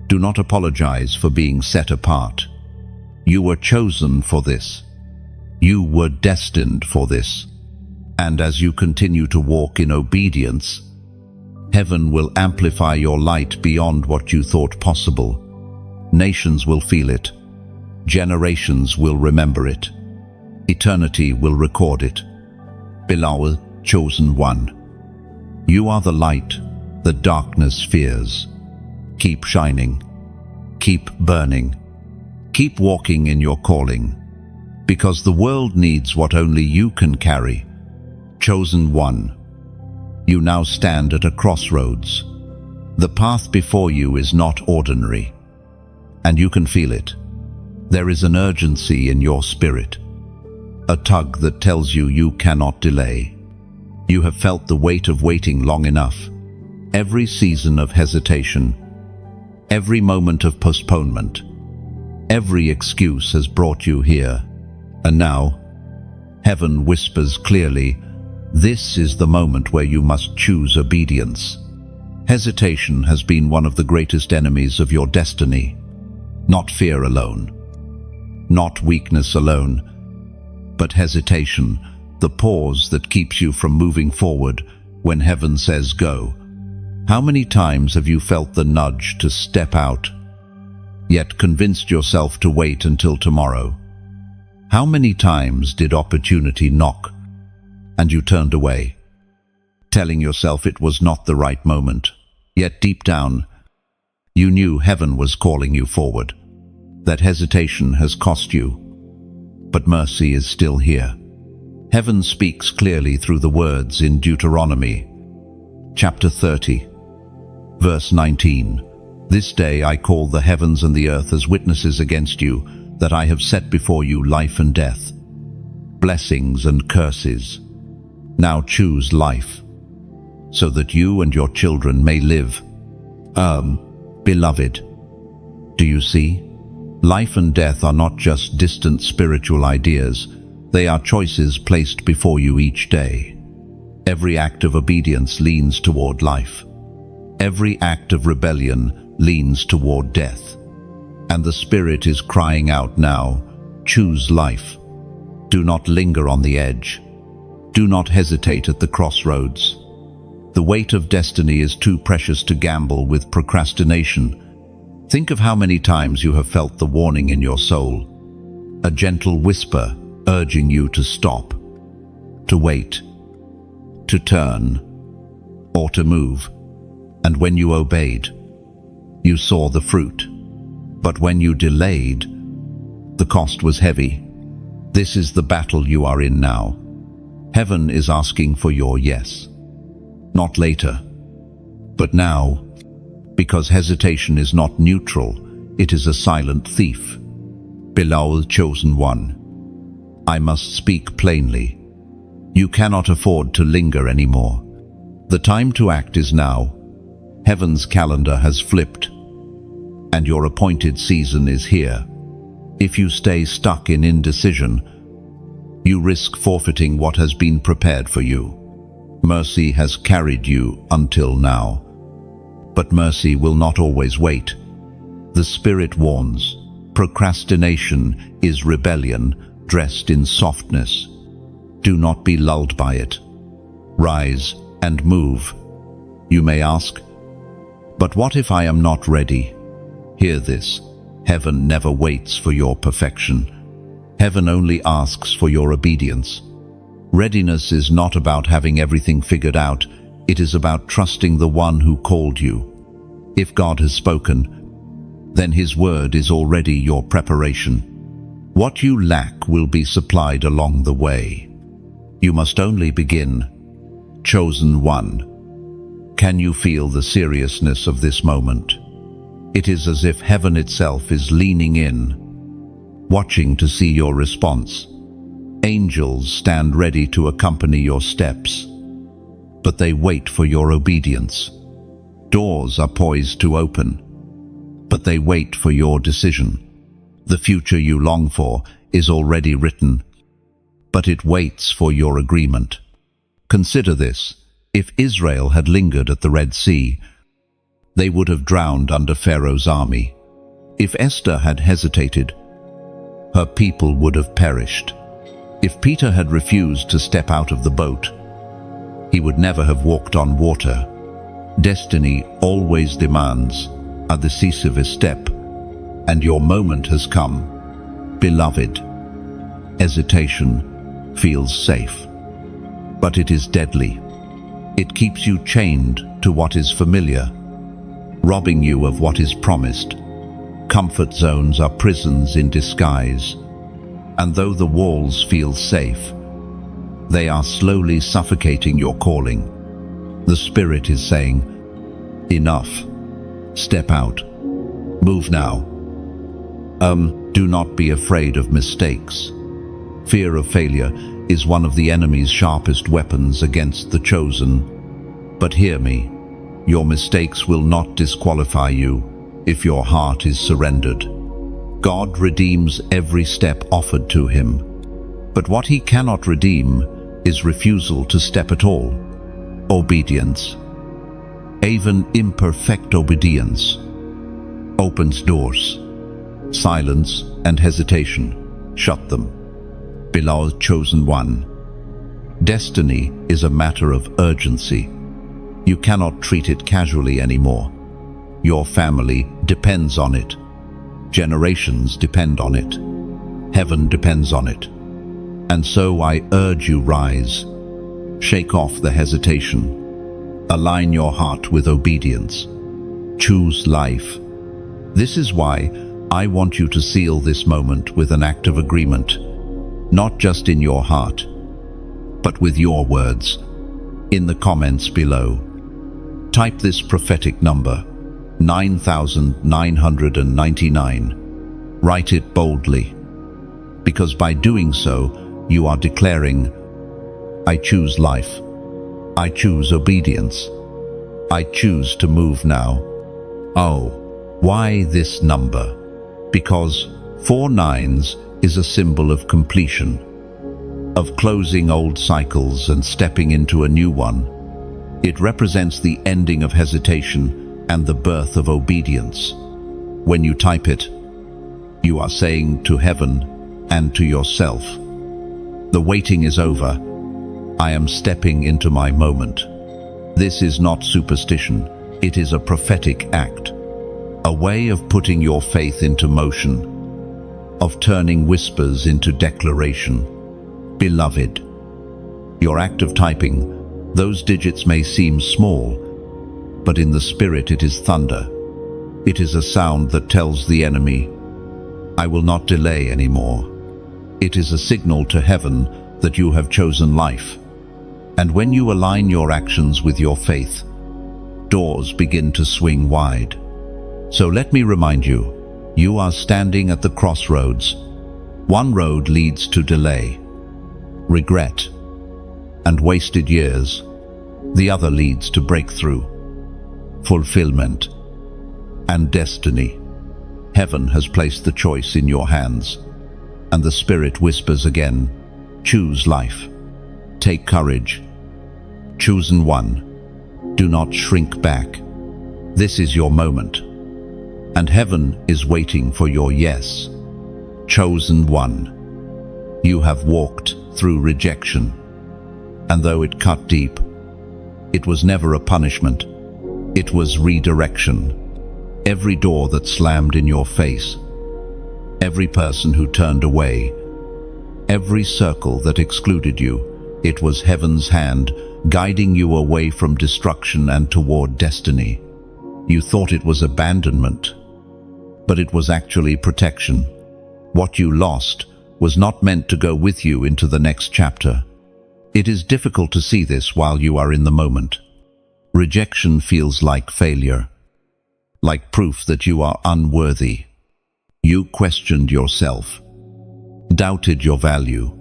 Do not apologize for being set apart. You were chosen for this. You were destined for this. And as you continue to walk in obedience, heaven will amplify your light beyond what you thought possible. Nations will feel it. Generations will remember it. Eternity will record it. Beloved, chosen one, you are the light that darkness fears. Keep shining. Keep burning. Keep walking in your calling, because the world needs what only you can carry. Chosen one, you now stand at a crossroads. The path before you is not ordinary, and you can feel it. There is an urgency in your spirit, a tug that tells you you cannot delay. You have felt the weight of waiting long enough. Every season of hesitation, every moment of postponement, every excuse has brought you here. And now, heaven whispers clearly, this is the moment where you must choose obedience. Hesitation has been one of the greatest enemies of your destiny. Not fear alone, not weakness alone, but hesitation, the pause that keeps you from moving forward when heaven says go. How many times have you felt the nudge to step out, yet convinced yourself to wait until tomorrow? How many times did opportunity knock, and you turned away, telling yourself it was not the right moment? Yet deep down, you knew heaven was calling you forward. That hesitation has cost you, but mercy is still here. Heaven speaks clearly through the words in Deuteronomy, chapter 30, verse 19. This day I call the heavens and the earth as witnesses against you, that I have set before you life and death, blessings and curses. Now choose life, so that you and your children may live. Beloved, do you see? Life and death are not just distant spiritual ideas. They are choices placed before you each day. Every act of obedience leans toward life. Every act of rebellion leans toward death. And the Spirit is crying out now, choose life. Do not linger on the edge. Do not hesitate at the crossroads. The weight of destiny is too precious to gamble with procrastination. Think of how many times you have felt the warning in your soul, a gentle whisper urging you to stop, to wait, to turn, or to move. And when you obeyed, you saw the fruit. But when you delayed, the cost was heavy. This is the battle you are in now. Heaven is asking for your yes. Not later, but now, because hesitation is not neutral, it is a silent thief. Beloved chosen one, I must speak plainly. You cannot afford to linger anymore. The time to act is now. Heaven's calendar has flipped, and your appointed season is here. If you stay stuck in indecision, you risk forfeiting what has been prepared for you. Mercy has carried you until now, but mercy will not always wait. The Spirit warns, procrastination is rebellion dressed in softness. Do not be lulled by it. Rise and move. You may ask, but what if I am not ready? Hear this. Heaven never waits for your perfection. Heaven only asks for your obedience. Readiness is not about having everything figured out. It is about trusting the one who called you. If God has spoken, then His word is already your preparation. What you lack will be supplied along the way. You must only begin. Chosen one, can you feel the seriousness of this moment? It is as if heaven itself is leaning in, watching to see your response. Angels stand ready to accompany your steps, but they wait for your obedience. Doors are poised to open, but they wait for your decision. The future you long for is already written, but it waits for your agreement. Consider this. If Israel had lingered at the Red Sea, they would have drowned under Pharaoh's army. If Esther had hesitated, her people would have perished. If Peter had refused to step out of the boat, he would never have walked on water. Destiny always demands a decisive step, and your moment has come. Beloved, hesitation feels safe, but it is deadly. It keeps you chained to what is familiar, robbing you of what is promised. Comfort zones are prisons in disguise, and though the walls feel safe, they are slowly suffocating your calling. The Spirit is saying, enough. Step out. Move now. Do not be afraid of mistakes. Fear of failure is one of the enemy's sharpest weapons against the chosen. But hear me, your mistakes will not disqualify you if your heart is surrendered. God redeems every step offered to Him. But what He cannot redeem is refusal to step at all. Obedience, even imperfect obedience, opens doors. Silence and hesitation shut them. Beloved chosen one, destiny is a matter of urgency. You cannot treat it casually anymore. Your family depends on it. Generations depend on it. Heaven depends on it. And so I urge you, rise. Shake off the hesitation. Align your heart with obedience. Choose life. This is why I want you to seal this moment with an act of agreement, not just in your heart, but with your words. In the comments below, type this prophetic number, 9,999. Write it boldly, because by doing so, you are declaring, I choose life. I choose obedience. I choose to move now. Oh, why this number? Because 4 nines is a symbol of completion, of closing old cycles and stepping into a new one. It represents the ending of hesitation and the birth of obedience. When you type it, you are saying to heaven and to yourself, the waiting is over. I am stepping into my moment. This is not superstition. It is a prophetic act, a way of putting your faith into motion, of turning whispers into declaration. Beloved, your act of typing, those digits may seem small, but in the spirit it is thunder. It is a sound that tells the enemy, I will not delay anymore. It is a signal to heaven that you have chosen life. And when you align your actions with your faith, doors begin to swing wide. So let me remind you, you are standing at the crossroads. One road leads to delay, regret, and wasted years. The other leads to breakthrough, fulfillment, and destiny. Heaven has placed the choice in your hands, and the Spirit whispers again, choose life. Take courage. Chosen one. Do not shrink back. This is your moment, and heaven is waiting for your yes. Chosen one. You have walked through rejection, and though it cut deep, it was never a punishment. It was redirection. Every door that slammed in your face, every person who turned away, every circle that excluded you, it was heaven's hand guiding you away from destruction and toward destiny. You thought it was abandonment, but it was actually protection. What you lost was not meant to go with you into the next chapter. It is difficult to see this while you are in the moment. Rejection feels like failure, like proof that you are unworthy. You questioned yourself, doubted your value,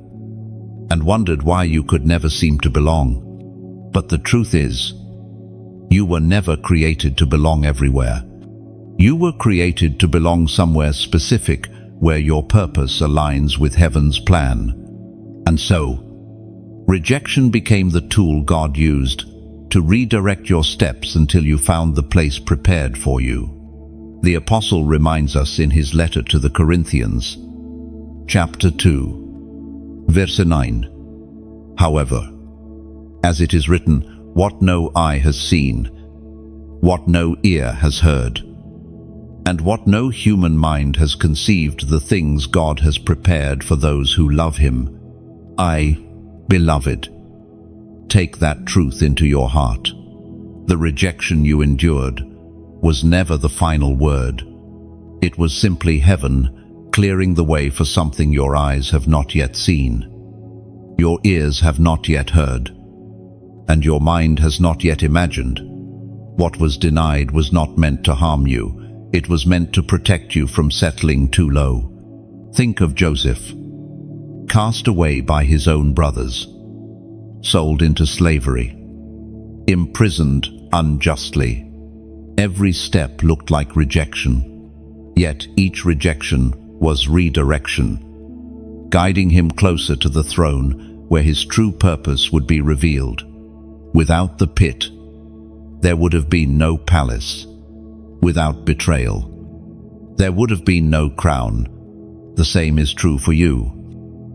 and wondered why you could never seem to belong. But the truth is, you were never created to belong everywhere. You were created to belong somewhere specific where your purpose aligns with heaven's plan. And so, rejection became the tool God used to redirect your steps until you found the place prepared for you. The Apostle reminds us in his letter to the Corinthians, chapter 2, verse 9. However, as it is written, what no eye has seen, what no ear has heard, and what no human mind has conceived, the things God has prepared for those who love him. Beloved, take that truth into your heart. The rejection you endured was never the final word. It was simply heaven clearing the way for something your eyes have not yet seen, your ears have not yet heard, and your mind has not yet imagined. What was denied was not meant to harm you. It was meant to protect you from settling too low. Think of Joseph, cast away by his own brothers, sold into slavery, imprisoned unjustly. Every step looked like rejection, yet each rejection was redirection, guiding him closer to the throne where his true purpose would be revealed. Without the pit, there would have been no palace. Without betrayal, there would have been no crown. The same is true for you.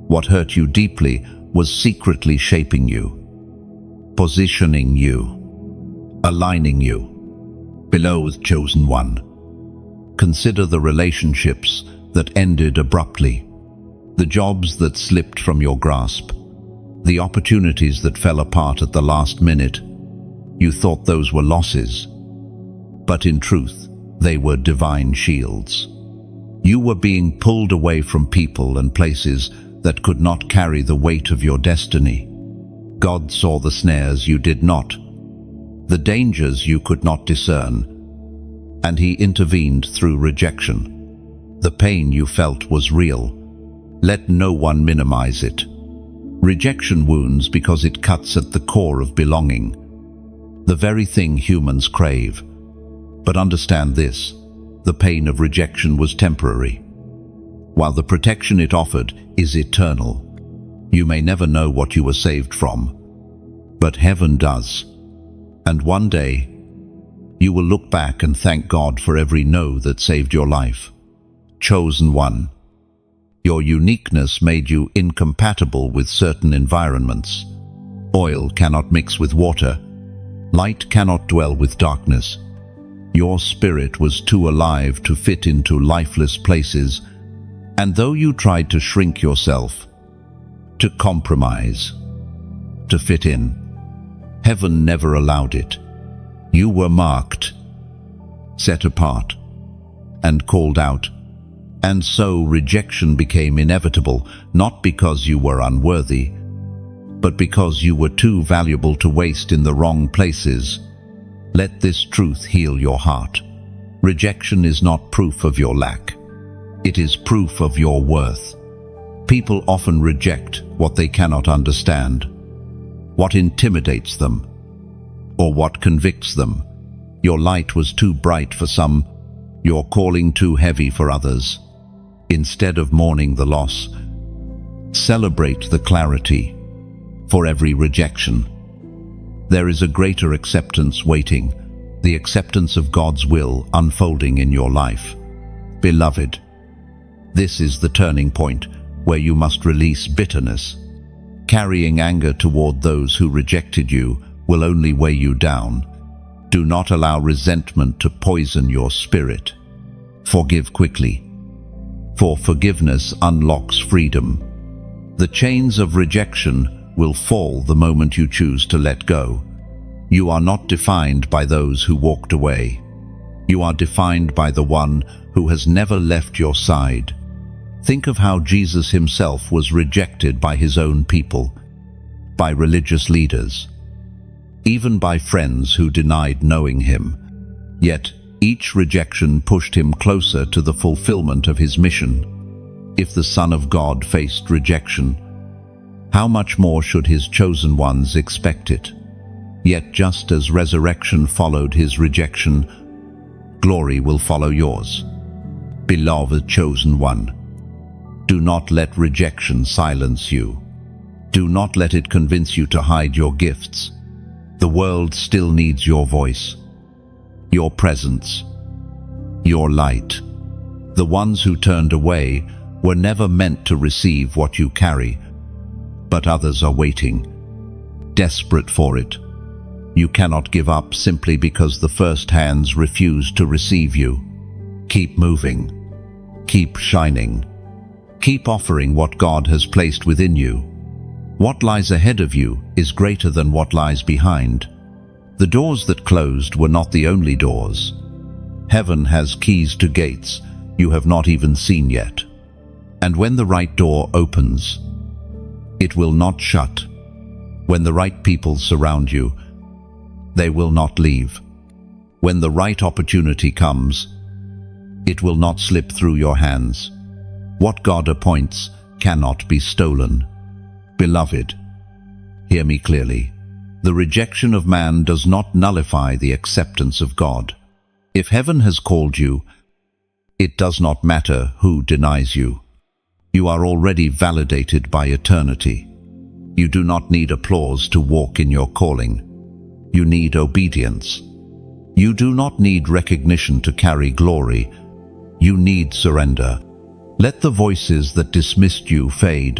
What hurt you deeply was secretly shaping you, positioning you, aligning you. Beloved chosen one, consider the relationships that ended abruptly, the jobs that slipped from your grasp, the opportunities that fell apart at the last minute. You thought those were losses, but in truth, they were divine shields. You were being pulled away from people and places that could not carry the weight of your destiny. God saw the snares you did not, the dangers you could not discern, and He intervened through rejection. The pain you felt was real. Let no one minimize it. Rejection wounds because it cuts at the core of belonging, the very thing humans crave. But understand this, the pain of rejection was temporary, while the protection it offered is eternal. You may never know what you were saved from, but heaven does. And one day, you will look back and thank God for every no that saved your life. Chosen one. Your uniqueness made you incompatible with certain environments. Oil cannot mix with water. Light cannot dwell with darkness. Your spirit was too alive to fit into lifeless places, and though you tried to shrink yourself, to compromise, to fit in, heaven never allowed it. You were marked, set apart, and called out. And so rejection became inevitable, not because you were unworthy, but because you were too valuable to waste in the wrong places. Let this truth heal your heart. Rejection is not proof of your lack. It is proof of your worth. People often reject what they cannot understand, what intimidates them, or what convicts them. Your light was too bright for some, your calling too heavy for others. Instead of mourning the loss, celebrate the clarity. For every rejection, there is a greater acceptance waiting, the acceptance of God's will unfolding in your life. Beloved, this is the turning point where you must release bitterness. Carrying anger toward those who rejected you will only weigh you down. Do not allow resentment to poison your spirit. Forgive quickly, for forgiveness unlocks freedom. The chains of rejection will fall the moment you choose to let go. You are not defined by those who walked away. You are defined by the one who has never left your side. Think of how Jesus himself was rejected by his own people, by religious leaders, even by friends who denied knowing him. Yet, each rejection pushed him closer to the fulfillment of his mission. If the Son of God faced rejection, how much more should his chosen ones expect it? Yet just as resurrection followed his rejection, glory will follow yours. Beloved chosen one, do not let rejection silence you. Do not let it convince you to hide your gifts. The world still needs your voice, your presence, your light. The ones who turned away were never meant to receive what you carry, but others are waiting, desperate for it. You cannot give up simply because the first hands refuse to receive you. Keep moving, keep shining, keep offering what God has placed within you. What lies ahead of you is greater than what lies behind. The doors that closed were not the only doors. Heaven has keys to gates you have not even seen yet. And when the right door opens, it will not shut. When the right people surround you, they will not leave. When the right opportunity comes, it will not slip through your hands. What God appoints cannot be stolen. Beloved, hear me clearly. The rejection of man does not nullify the acceptance of God. If heaven has called you, it does not matter who denies you. You are already validated by eternity. You do not need applause to walk in your calling. You need obedience. You do not need recognition to carry glory. You need surrender. Let the voices that dismissed you fade.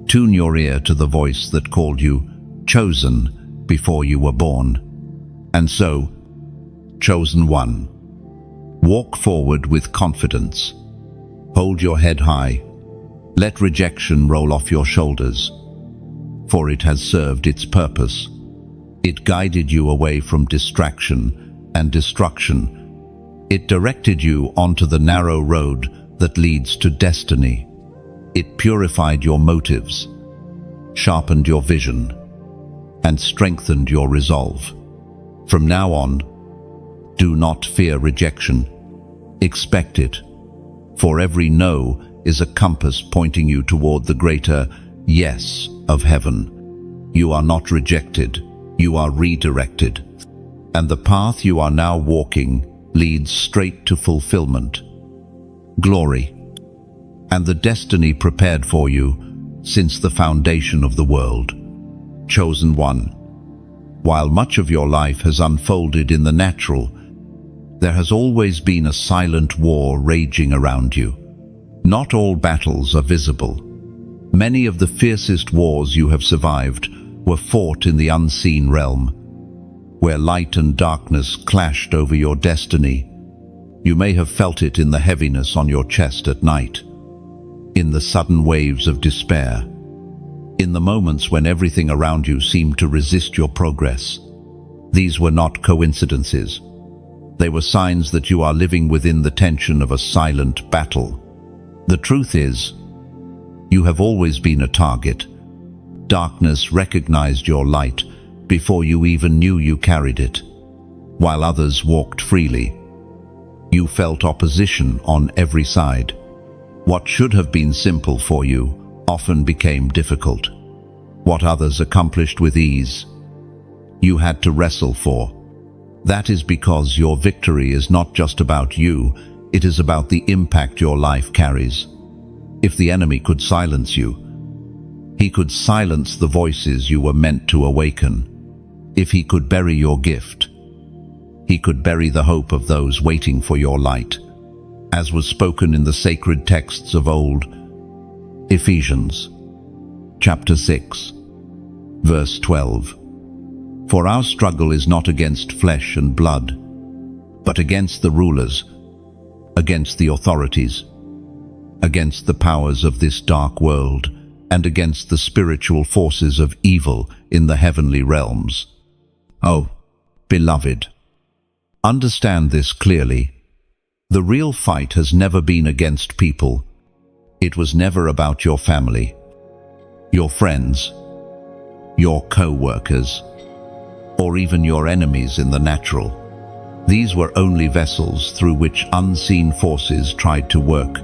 Tune your ear to the voice that called you chosen before you were born. And so, chosen one, walk forward with confidence. Hold your head high. Let rejection roll off your shoulders, for it has served its purpose. It guided you away from distraction and destruction. It directed you onto the narrow road that leads to destiny. It purified your motives, sharpened your vision, and strengthened your resolve. From now on, Do not fear rejection. Expect it. For every no is a compass pointing you toward the greater yes of heaven. You are not rejected. You are redirected. And the path you are now walking leads straight to fulfillment, glory, and the destiny prepared for you since the foundation of the world. Chosen one. While much of your life has unfolded in the natural, there has always been a silent war raging around you. Not all battles are visible. Many of the fiercest wars you have survived were fought in the unseen realm, where light and darkness clashed over your destiny. You may have felt it in the heaviness on your chest at night, in the sudden waves of despair, in the moments when everything around you seemed to resist your progress. These were not coincidences. They were signs that you are living within the tension of a silent battle. The truth is, you have always been a target. Darkness recognized your light before you even knew you carried it. While others walked freely, you felt opposition on every side. What should have been simple for you often became difficult. What others accomplished with ease, you had to wrestle for. That is because your victory is not just about you, it is about the impact your life carries. If the enemy could silence you, he could silence the voices you were meant to awaken. If he could bury your gift, he could bury the hope of those waiting for your light. As was spoken in the sacred texts of old, Ephesians chapter 6, verse 12. For our struggle is not against flesh and blood, but against the rulers, against the authorities, against the powers of this dark world, and against the spiritual forces of evil in the heavenly realms. Oh, beloved, understand this clearly. The real fight has never been against people. It was never about your family, your friends, your co-workers, or even your enemies in the natural. These were only vessels through which unseen forces tried to work.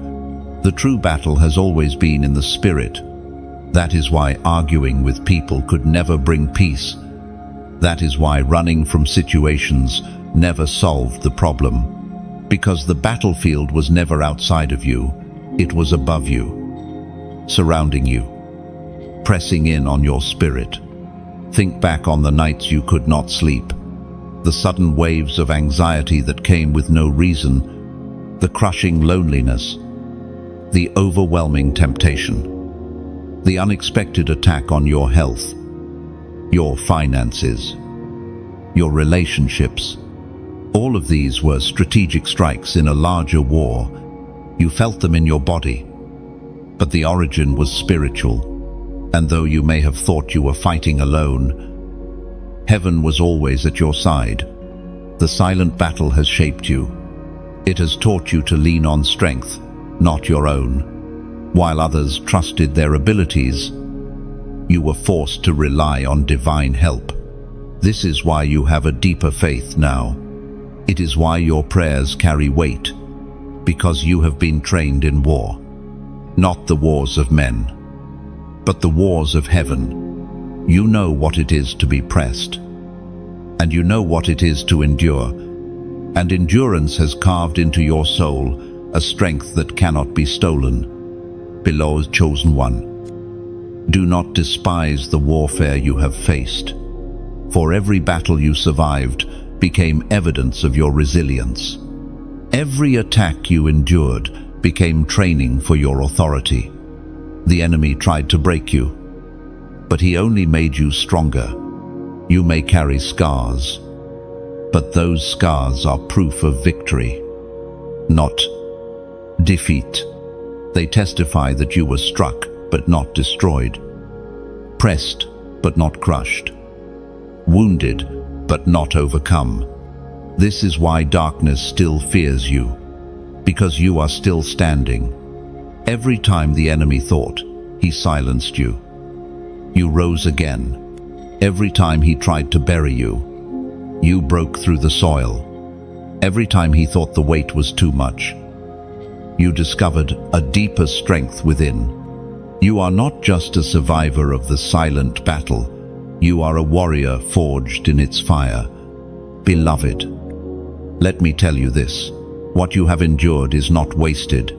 The true battle has always been in the spirit. That is why arguing with people could never bring peace. That is why running from situations never solved the problem. Because the battlefield was never outside of you, it was above you, surrounding you, pressing in on your spirit. Think back on the nights you could not sleep, the sudden waves of anxiety that came with no reason, the crushing loneliness, the overwhelming temptation, the unexpected attack on your health, your finances, your relationships. All of these were strategic strikes in a larger war. You felt them in your body, but the origin was spiritual. And though you may have thought you were fighting alone, heaven was always at your side. The silent battle has shaped you. It has taught you to lean on strength, not your own. While others trusted their abilities, you were forced to rely on divine help. This is why you have a deeper faith now. It is why your prayers carry weight, because you have been trained in war. Not the wars of men, but the wars of heaven. You know what it is to be pressed, and you know what it is to endure, and endurance has carved into your soul a strength that cannot be stolen. Beloved chosen one, do not despise the warfare you have faced, for every battle you survived became evidence of your resilience. Every attack you endured became training for your authority. The enemy tried to break you, but he only made you stronger. You may carry scars, but those scars are proof of victory, not defeat. They testify that you were struck but not destroyed, pressed but not crushed, wounded but not overcome. This is why darkness still fears you, because you are still standing. Every time the enemy thought he silenced you, you rose again. Every time he tried to bury you, you broke through the soil. Every time he thought the weight was too much, you discovered a deeper strength within. You are not just a survivor of the silent battle, you are a warrior forged in its fire. Beloved, let me tell you this, what you have endured is not wasted.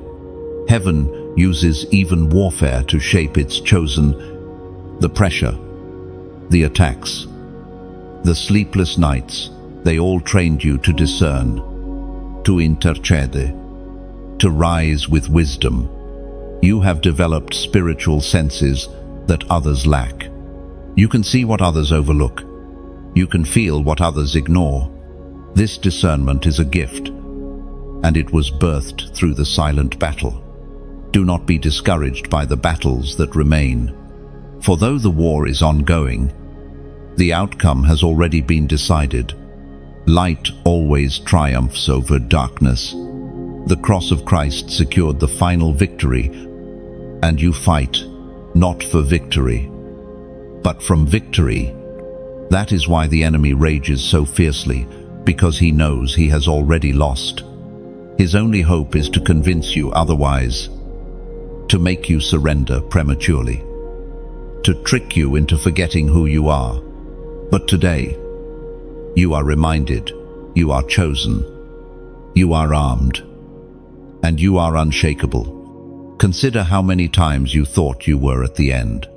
Heaven uses even warfare to shape its chosen. The pressure, the attacks, the sleepless nights, they all trained you to discern, to intercede, to rise with wisdom. You have developed spiritual senses that others lack. You can see what others overlook. You can feel what others ignore. This discernment is a gift, and it was birthed through the silent battle. Do not be discouraged by the battles that remain, for though the war is ongoing, the outcome has already been decided. Light always triumphs over darkness. The cross of Christ secured the final victory, and you fight not for victory, but from victory. That is why the enemy rages so fiercely, because he knows he has already lost. His only hope is to convince you otherwise, to make you surrender prematurely, to trick you into forgetting who you are. But today, you are reminded, you are chosen, you are armed, and you are unshakable. Consider how many times you thought you were at the end,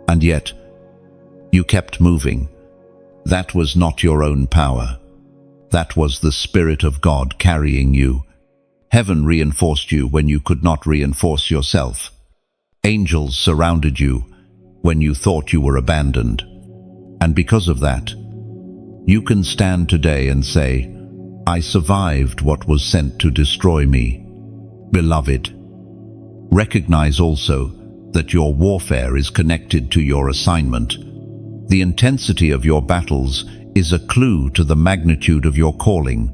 and yet you kept moving. That was not your own power. That was the Spirit of God carrying you. Heaven reinforced you when you could not reinforce yourself. Angels surrounded you when you thought you were abandoned. And because of that, you can stand today and say, I survived what was sent to destroy me. Beloved, recognize also that your warfare is connected to your assignment. The intensity of your battles is a clue to the magnitude of your calling.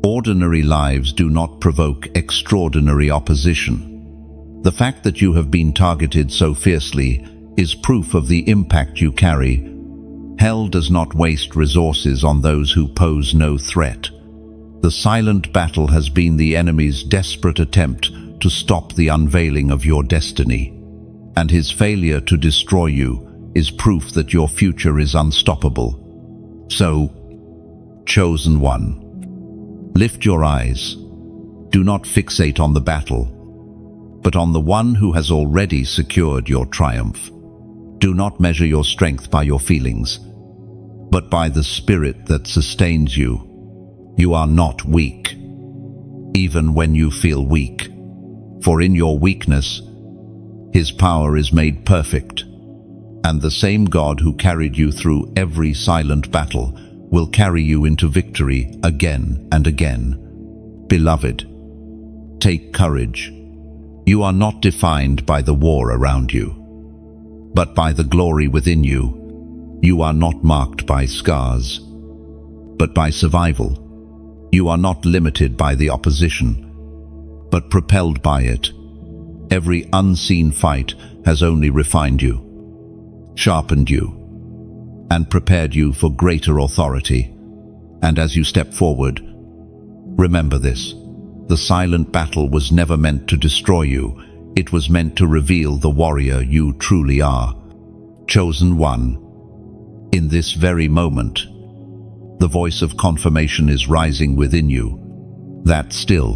Ordinary lives do not provoke extraordinary opposition. The fact that you have been targeted so fiercely is proof of the impact you carry. Hell does not waste resources on those who pose no threat. The silent battle has been the enemy's desperate attempt to stop the unveiling of your destiny, and his failure to destroy you is proof that your future is unstoppable. So, chosen one, lift your eyes. Do not fixate on the battle, but on the one who has already secured your triumph. Do not measure your strength by your feelings, but by the Spirit that sustains you. You are not weak, even when you feel weak, for in your weakness, His power is made perfect, and the same God who carried you through every silent battle will carry you into victory again and again. Beloved, take courage. You are not defined by the war around you, but by the glory within you. You are not marked by scars, but by survival. You are not limited by the opposition, but propelled by it. Every unseen fight has only refined you, sharpened you, and prepared you for greater authority. And as you step forward, remember this: the silent battle was never meant to destroy you. It was meant to reveal the warrior you truly are. Chosen one. In this very moment, the voice of confirmation is rising within you. That still,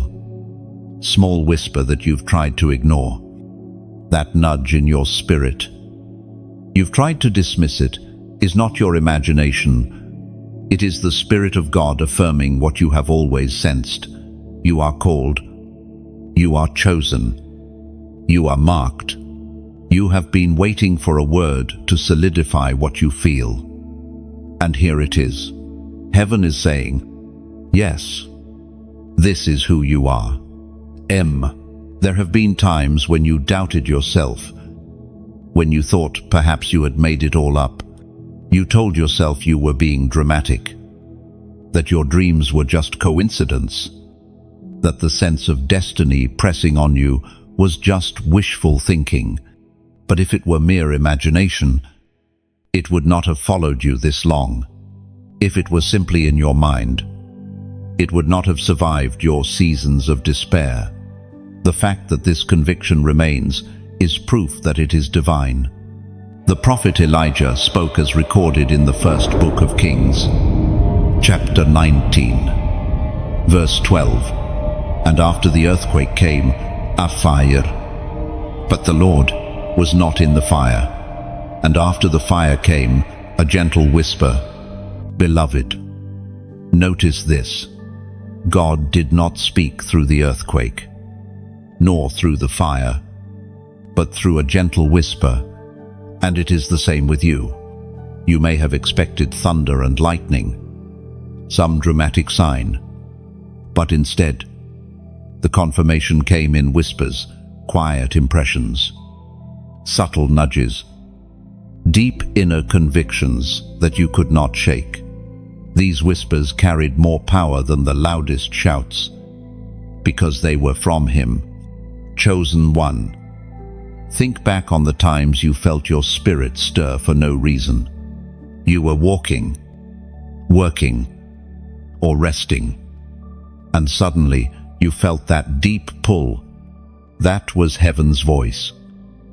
small whisper that you've tried to ignore. That nudge in your spirit. You've tried to dismiss it, is not your imagination. It is the Spirit of God affirming what you have always sensed. You are called. You are chosen. You are marked. You have been waiting for a word to solidify what you feel. And here it is. Heaven is saying, yes, this is who you are. There have been times when you doubted yourself, when you thought perhaps you had made it all up. You told yourself you were being dramatic, that your dreams were just coincidence, that the sense of destiny pressing on you was just wishful thinking. But if it were mere imagination, it would not have followed you this long. If it were simply in your mind, It would not have survived your seasons of despair. The fact that this conviction remains is proof that it is divine. The prophet Elijah spoke as recorded in the first book of Kings, chapter 19, verse 12. And after the earthquake came a fire, but the Lord was not in the fire. And after the fire came a gentle whisper, Beloved. Notice this. God did not speak through the earthquake, nor through the fire, but through a gentle whisper. And it is the same with you. You may have expected thunder and lightning, some dramatic sign, but instead, the confirmation came in whispers, quiet impressions, subtle nudges, deep inner convictions that you could not shake. These whispers carried more power than the loudest shouts, because they were from Him, chosen one. Think back on the times you felt your spirit stir for no reason. You were walking, working, or resting, and suddenly you felt that deep pull. That was heaven's voice.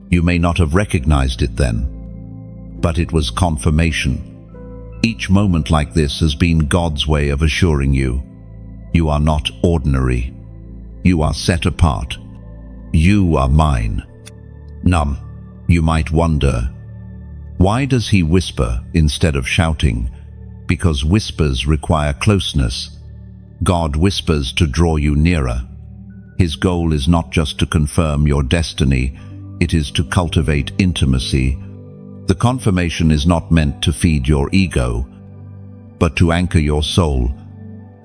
You may not have recognized it then, but it was confirmation. Each moment like this has been God's way of assuring you, you are not ordinary. You are set apart. You are mine. Now, you might wonder, why does He whisper instead of shouting? Because whispers require closeness. God whispers to draw you nearer. His goal is not just to confirm your destiny, it is to cultivate intimacy. The confirmation is not meant to feed your ego, but to anchor your soul.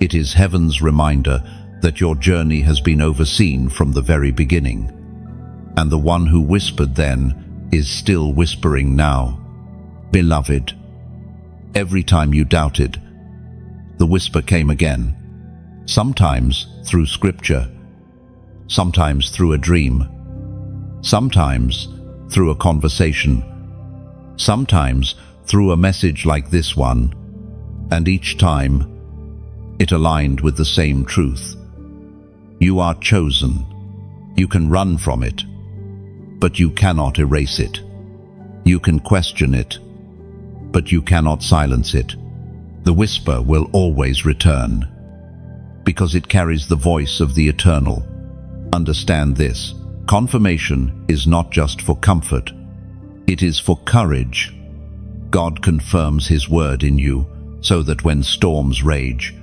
It is heaven's reminder that your journey has been overseen from the very beginning. And the one who whispered then is still whispering now. Beloved. Every time you doubted, the whisper came again. Sometimes through scripture, sometimes through a dream, sometimes through a conversation, sometimes through a message like this one, and each time it aligned with the same truth. You are chosen. You can run from it, but you cannot erase it. You can question it, but you cannot silence it. The whisper will always return, because it carries the voice of the eternal. Understand this. Confirmation is not just for comfort. It is for courage. God confirms His word in you so that when storms rage,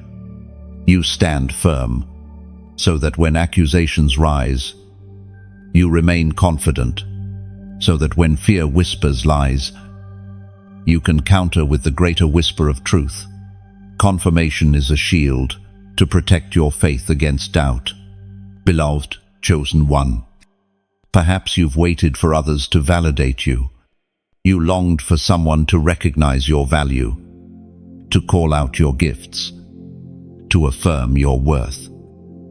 you stand firm, so that when accusations rise, you remain confident, so that when fear whispers lies, you can counter with the greater whisper of truth. Confirmation is a shield to protect your faith against doubt. Beloved, chosen one. Perhaps you've waited for others to validate you. You longed for someone to recognize your value, to call out your gifts, to affirm your worth.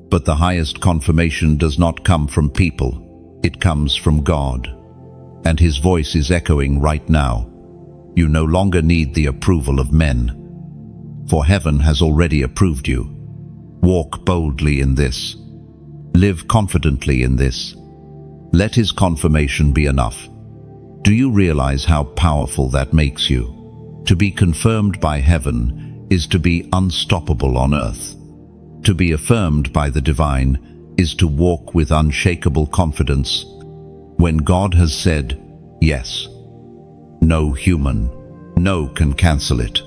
But the highest confirmation does not come from people. It comes from God. And His voice is echoing right now. You no longer need the approval of men, for heaven has already approved you. Walk boldly in this. Live confidently in this. Let His confirmation be enough. Do you realize how powerful that makes you? To be confirmed by heaven is to be unstoppable on earth. To be affirmed by the divine is to walk with unshakable confidence. When God has said yes, no human, no can cancel it.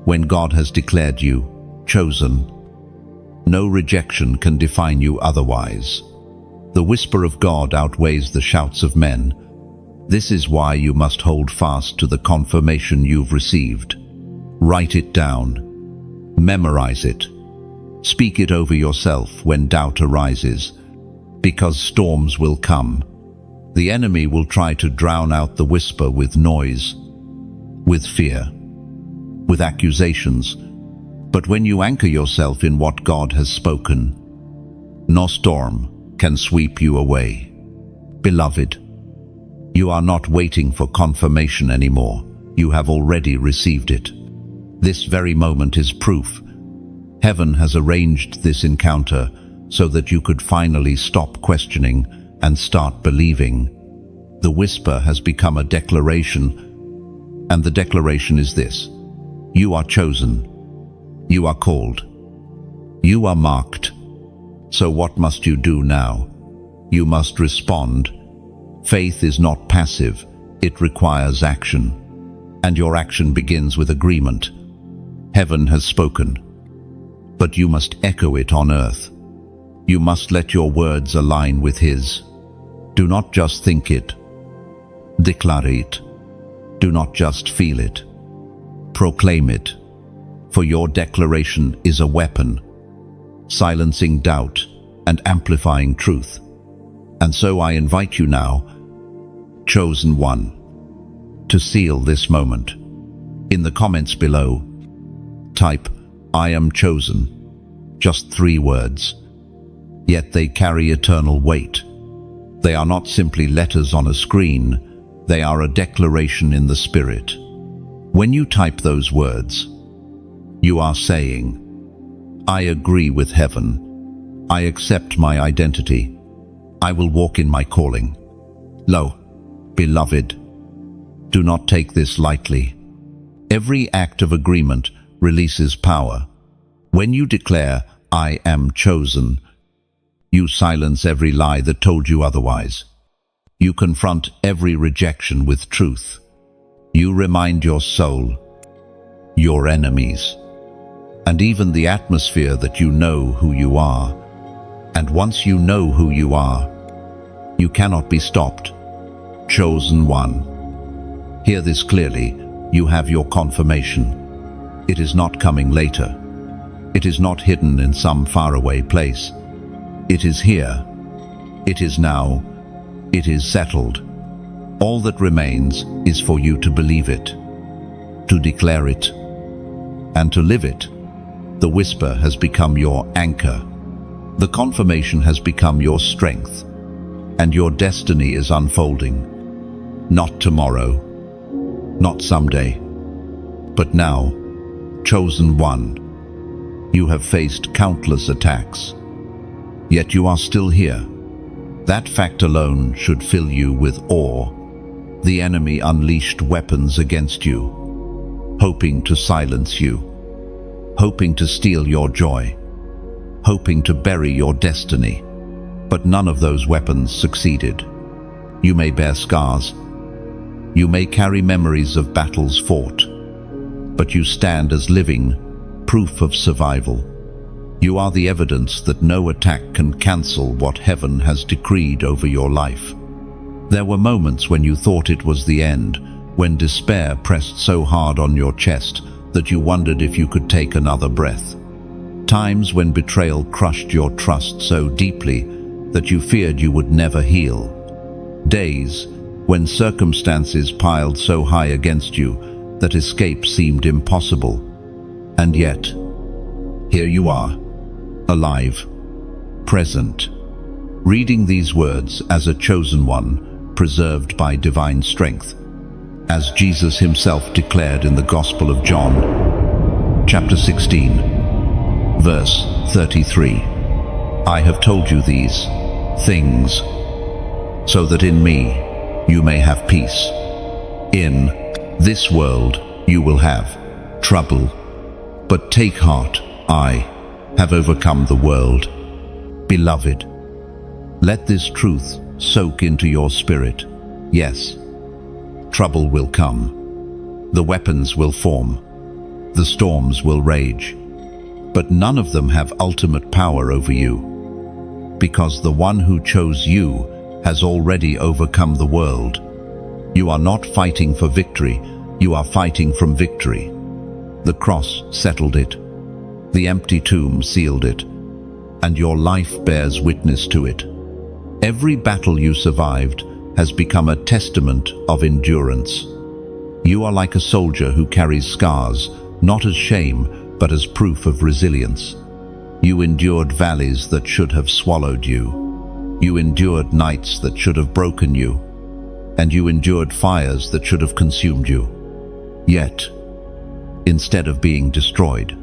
When God has declared you chosen, no rejection can define you otherwise. The whisper of God outweighs the shouts of men. This is why you must hold fast to the confirmation you've received. Write it down. Memorize it. Speak it over yourself when doubt arises, because storms will come. The enemy will try to drown out the whisper with noise, with fear, with accusations. But when you anchor yourself in what God has spoken, no storm can sweep you away. Beloved, you are not waiting for confirmation anymore. You have already received it. This very moment is proof Heaven has arranged this encounter so that you could finally stop questioning and start believing. The whisper has become a declaration, and the declaration is this: you are chosen, you are called, you are marked. So what must you do now? You must respond. Faith is not passive, it requires action. And your action begins with agreement. Heaven has spoken, but you must echo it on earth. You must let your words align with His. Do not just think it. Declare it. Do not just feel it. Proclaim it. For your declaration is a weapon, silencing doubt and amplifying truth. And so I invite you now, chosen one, to seal this moment. In the comments below, type, "I am chosen." Just 3 words. Yet they carry eternal weight. They are not simply letters on a screen, they are a declaration in the Spirit. When you type those words, you are saying, "I agree with heaven. I accept my identity. I will walk in my calling." Lo, beloved, do not take this lightly. Every act of agreement releases power. When you declare, "I am chosen," you silence every lie that told you otherwise. You confront every rejection with truth. You remind your soul, your enemies, and even the atmosphere that you know who you are. And once you know who you are, you cannot be stopped. Chosen one. Hear this clearly. You have your confirmation. It is not coming later. It is not hidden in some faraway place. It is here. It is now. It is settled. All that remains is for you to believe it, to declare it, and to live it. The whisper has become your anchor. The confirmation has become your strength, and your destiny is unfolding. Not tomorrow, not someday, but now. Chosen one. You have faced countless attacks, yet you are still here. That fact alone should fill you with awe. The enemy unleashed weapons against you, hoping to silence you, hoping to steal your joy, hoping to bury your destiny. But none of those weapons succeeded. You may bear scars. You may carry memories of battles fought, but you stand as living proof of survival. You are the evidence that no attack can cancel what heaven has decreed over your life. There were moments when you thought it was the end, when despair pressed so hard on your chest that you wondered if you could take another breath. Times when betrayal crushed your trust so deeply that you feared you would never heal. Days when circumstances piled so high against you that escape seemed impossible. And yet, here you are, alive, present, reading these words as a chosen one, preserved by divine strength. As Jesus himself declared in the Gospel of John, chapter 16, verse 33, "I have told you these things so that in me you may have peace. In this world you will have trouble, but take heart, I have overcome the world." Beloved, let this truth soak into your spirit. Yes, trouble will come. The weapons will form. The storms will rage. But none of them have ultimate power over you, because the one who chose you has already overcome the world. You are not fighting for victory, you are fighting from victory. The cross settled it. The empty tomb sealed it. And your life bears witness to it. Every battle you survived has become a testament of endurance. You are like a soldier who carries scars, not as shame, but as proof of resilience. You endured valleys that should have swallowed you. You endured nights that should have broken you. And you endured fires that should have consumed you. Yet, instead of being destroyed,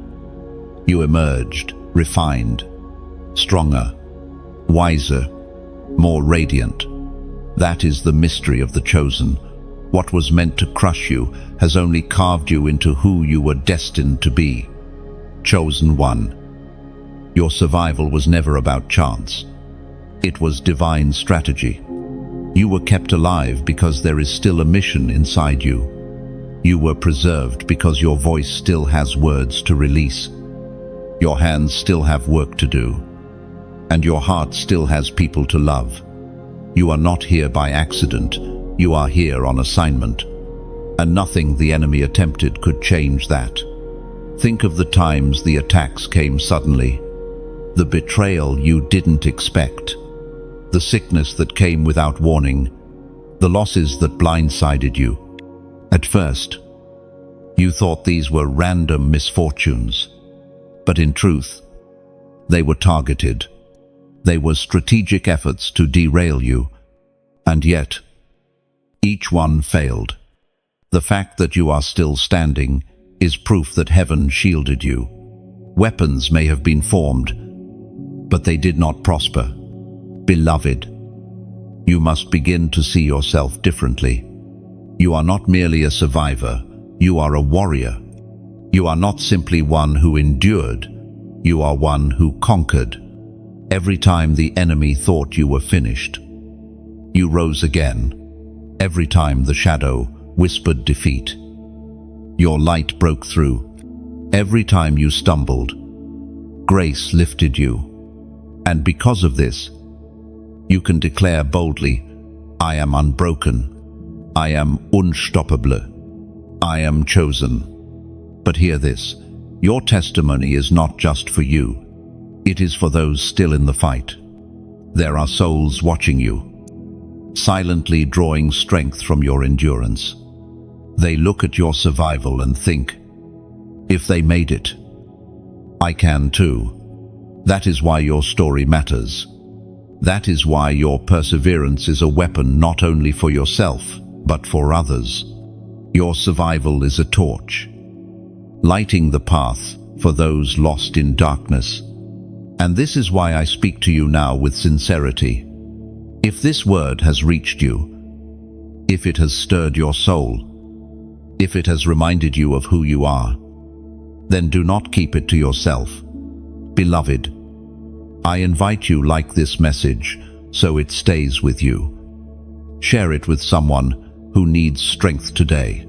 You emerged, refined, stronger, wiser, more radiant. That is the mystery of the chosen. What was meant to crush you has only carved you into who you were destined to be. Chosen one. Your survival was never about chance. It was divine strategy. You were kept alive because there is still a mission inside you. You were preserved because your voice still has words to release. Your hands still have work to do. And your heart still has people to love. You are not here by accident. You are here on assignment. And nothing the enemy attempted could change that. Think of the times the attacks came suddenly. The betrayal you didn't expect. The sickness that came without warning. The losses that blindsided you. At first, you thought these were random misfortunes. But in truth, they were targeted. They were strategic efforts to derail you. And yet, each one failed. The fact that you are still standing is proof that heaven shielded you. Weapons may have been formed, but they did not prosper. Beloved, you must begin to see yourself differently. You are not merely a survivor, you are a warrior. You are not simply one who endured, you are one who conquered. Every time the enemy thought you were finished, you rose again. Every time the shadow whispered defeat, your light broke through. Every time you stumbled, grace lifted you. And because of this, you can declare boldly, I am unbroken. I am unstoppable. I am chosen. But hear this, your testimony is not just for you. It is for those still in the fight. There are souls watching you, silently drawing strength from your endurance. They look at your survival and think, if they made it, I can too. That is why your story matters. That is why your perseverance is a weapon not only for yourself, but for others. Your survival is a torch, lighting the path for those lost in darkness. And this is why I speak to you now with sincerity. If this word has reached you, if it has stirred your soul, if it has reminded you of who you are, then do not keep it to yourself. Beloved, I invite you like this message so it stays with you. Share it with someone who needs strength today.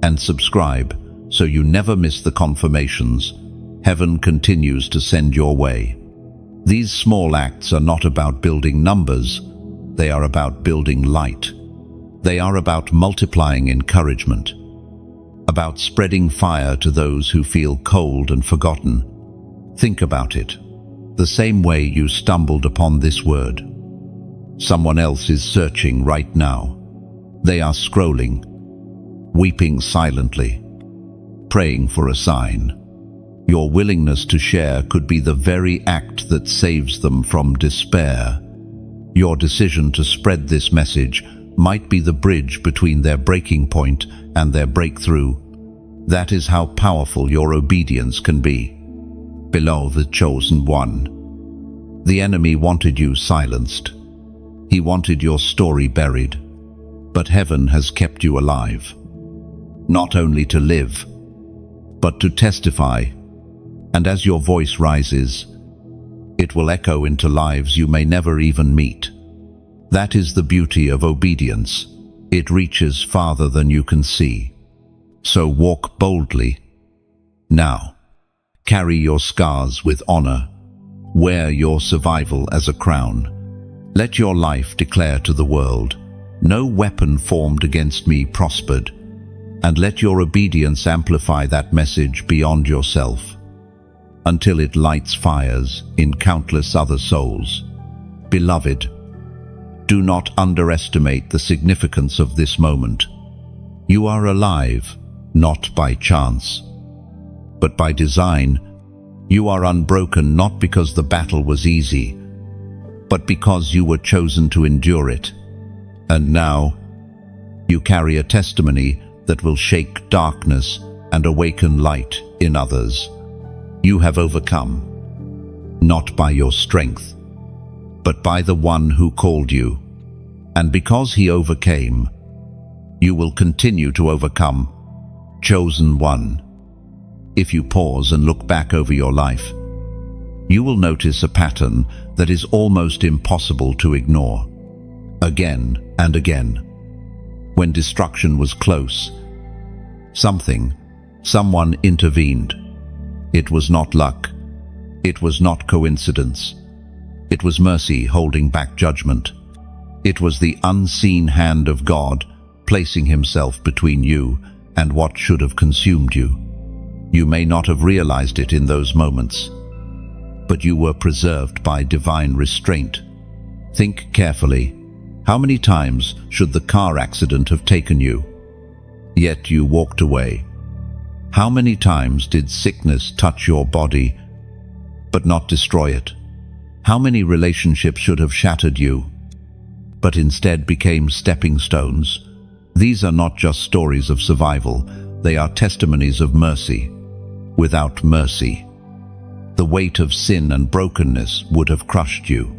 And subscribe so you never miss the confirmations heaven continues to send your way. These small acts are not about building numbers, they are about building light. They are about multiplying encouragement, about spreading fire to those who feel cold and forgotten. Think about it. The same way you stumbled upon this word, someone else is searching right now. They are scrolling, weeping silently, praying for a sign. Your willingness to share could be the very act that saves them from despair. Your decision to spread this message might be the bridge between their breaking point and their breakthrough. That is how powerful your obedience can be. Beloved chosen one, the enemy wanted you silenced. He wanted your story buried. But heaven has kept you alive, not only to live, but to testify. And as your voice rises, it will echo into lives you may never even meet. That is the beauty of obedience. It reaches farther than you can see. So walk boldly. Now, carry your scars with honor. Wear your survival as a crown. Let your life declare to the world, no weapon formed against me prospered. And let your obedience amplify that message beyond yourself, until it lights fires in countless other souls. Beloved, do not underestimate the significance of this moment. You are alive, not by chance, but by design. You are unbroken not because the battle was easy, but because you were chosen to endure it. And now, you carry a testimony that will shake darkness and awaken light in others. You have overcome, not by your strength, but by the one who called you. And because he overcame, you will continue to overcome. Chosen one. If you pause and look back over your life, you will notice a pattern that is almost impossible to ignore. Again and again, when destruction was close, someone intervened. It was not luck. It was not coincidence. It was mercy holding back judgment. It was the unseen hand of God placing himself between you and what should have consumed you. You may not have realized it in those moments, but you were preserved by divine restraint. Think carefully. How many times should the car accident have taken you? Yet you walked away. How many times did sickness touch your body, but not destroy it? How many relationships should have shattered you, but instead became stepping stones? These are not just stories of survival, they are testimonies of mercy. Without mercy, the weight of sin and brokenness would have crushed you.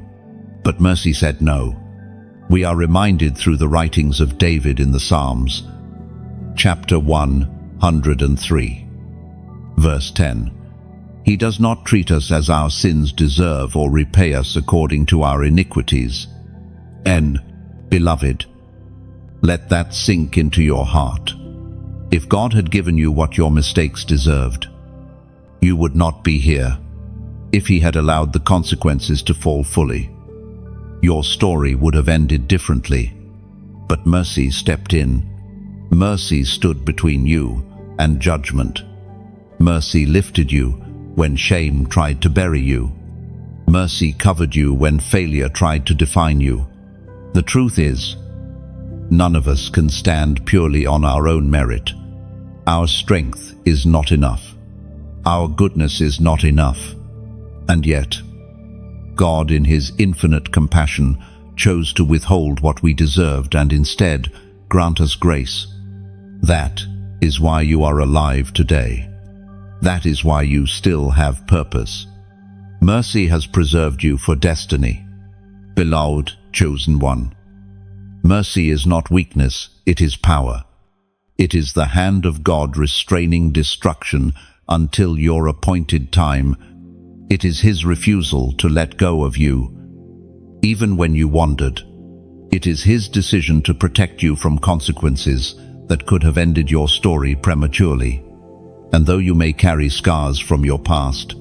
But mercy said no. We are reminded through the writings of David in the Psalms, chapter 103, verse 10. He does not treat us as our sins deserve or repay us according to our iniquities. Beloved, let that sink into your heart. If God had given you what your mistakes deserved, you would not be here. If he had allowed the consequences to fall fully, your story would have ended differently. But mercy stepped in. Mercy stood between you and judgment. Mercy lifted you when shame tried to bury you. Mercy covered you when failure tried to define you. The truth is, none of us can stand purely on our own merit. Our strength is not enough. Our goodness is not enough. And yet, God in his infinite compassion chose to withhold what we deserved and instead grant us grace. That is why you are alive today. That is why you still have purpose. Mercy has preserved you for destiny. Beloved, chosen one. Mercy is not weakness, it is power. It is the hand of God restraining destruction until your appointed time. It is his refusal to let go of you, even when you wandered. It is his decision to protect you from consequences that could have ended your story prematurely. And though you may carry scars from your past,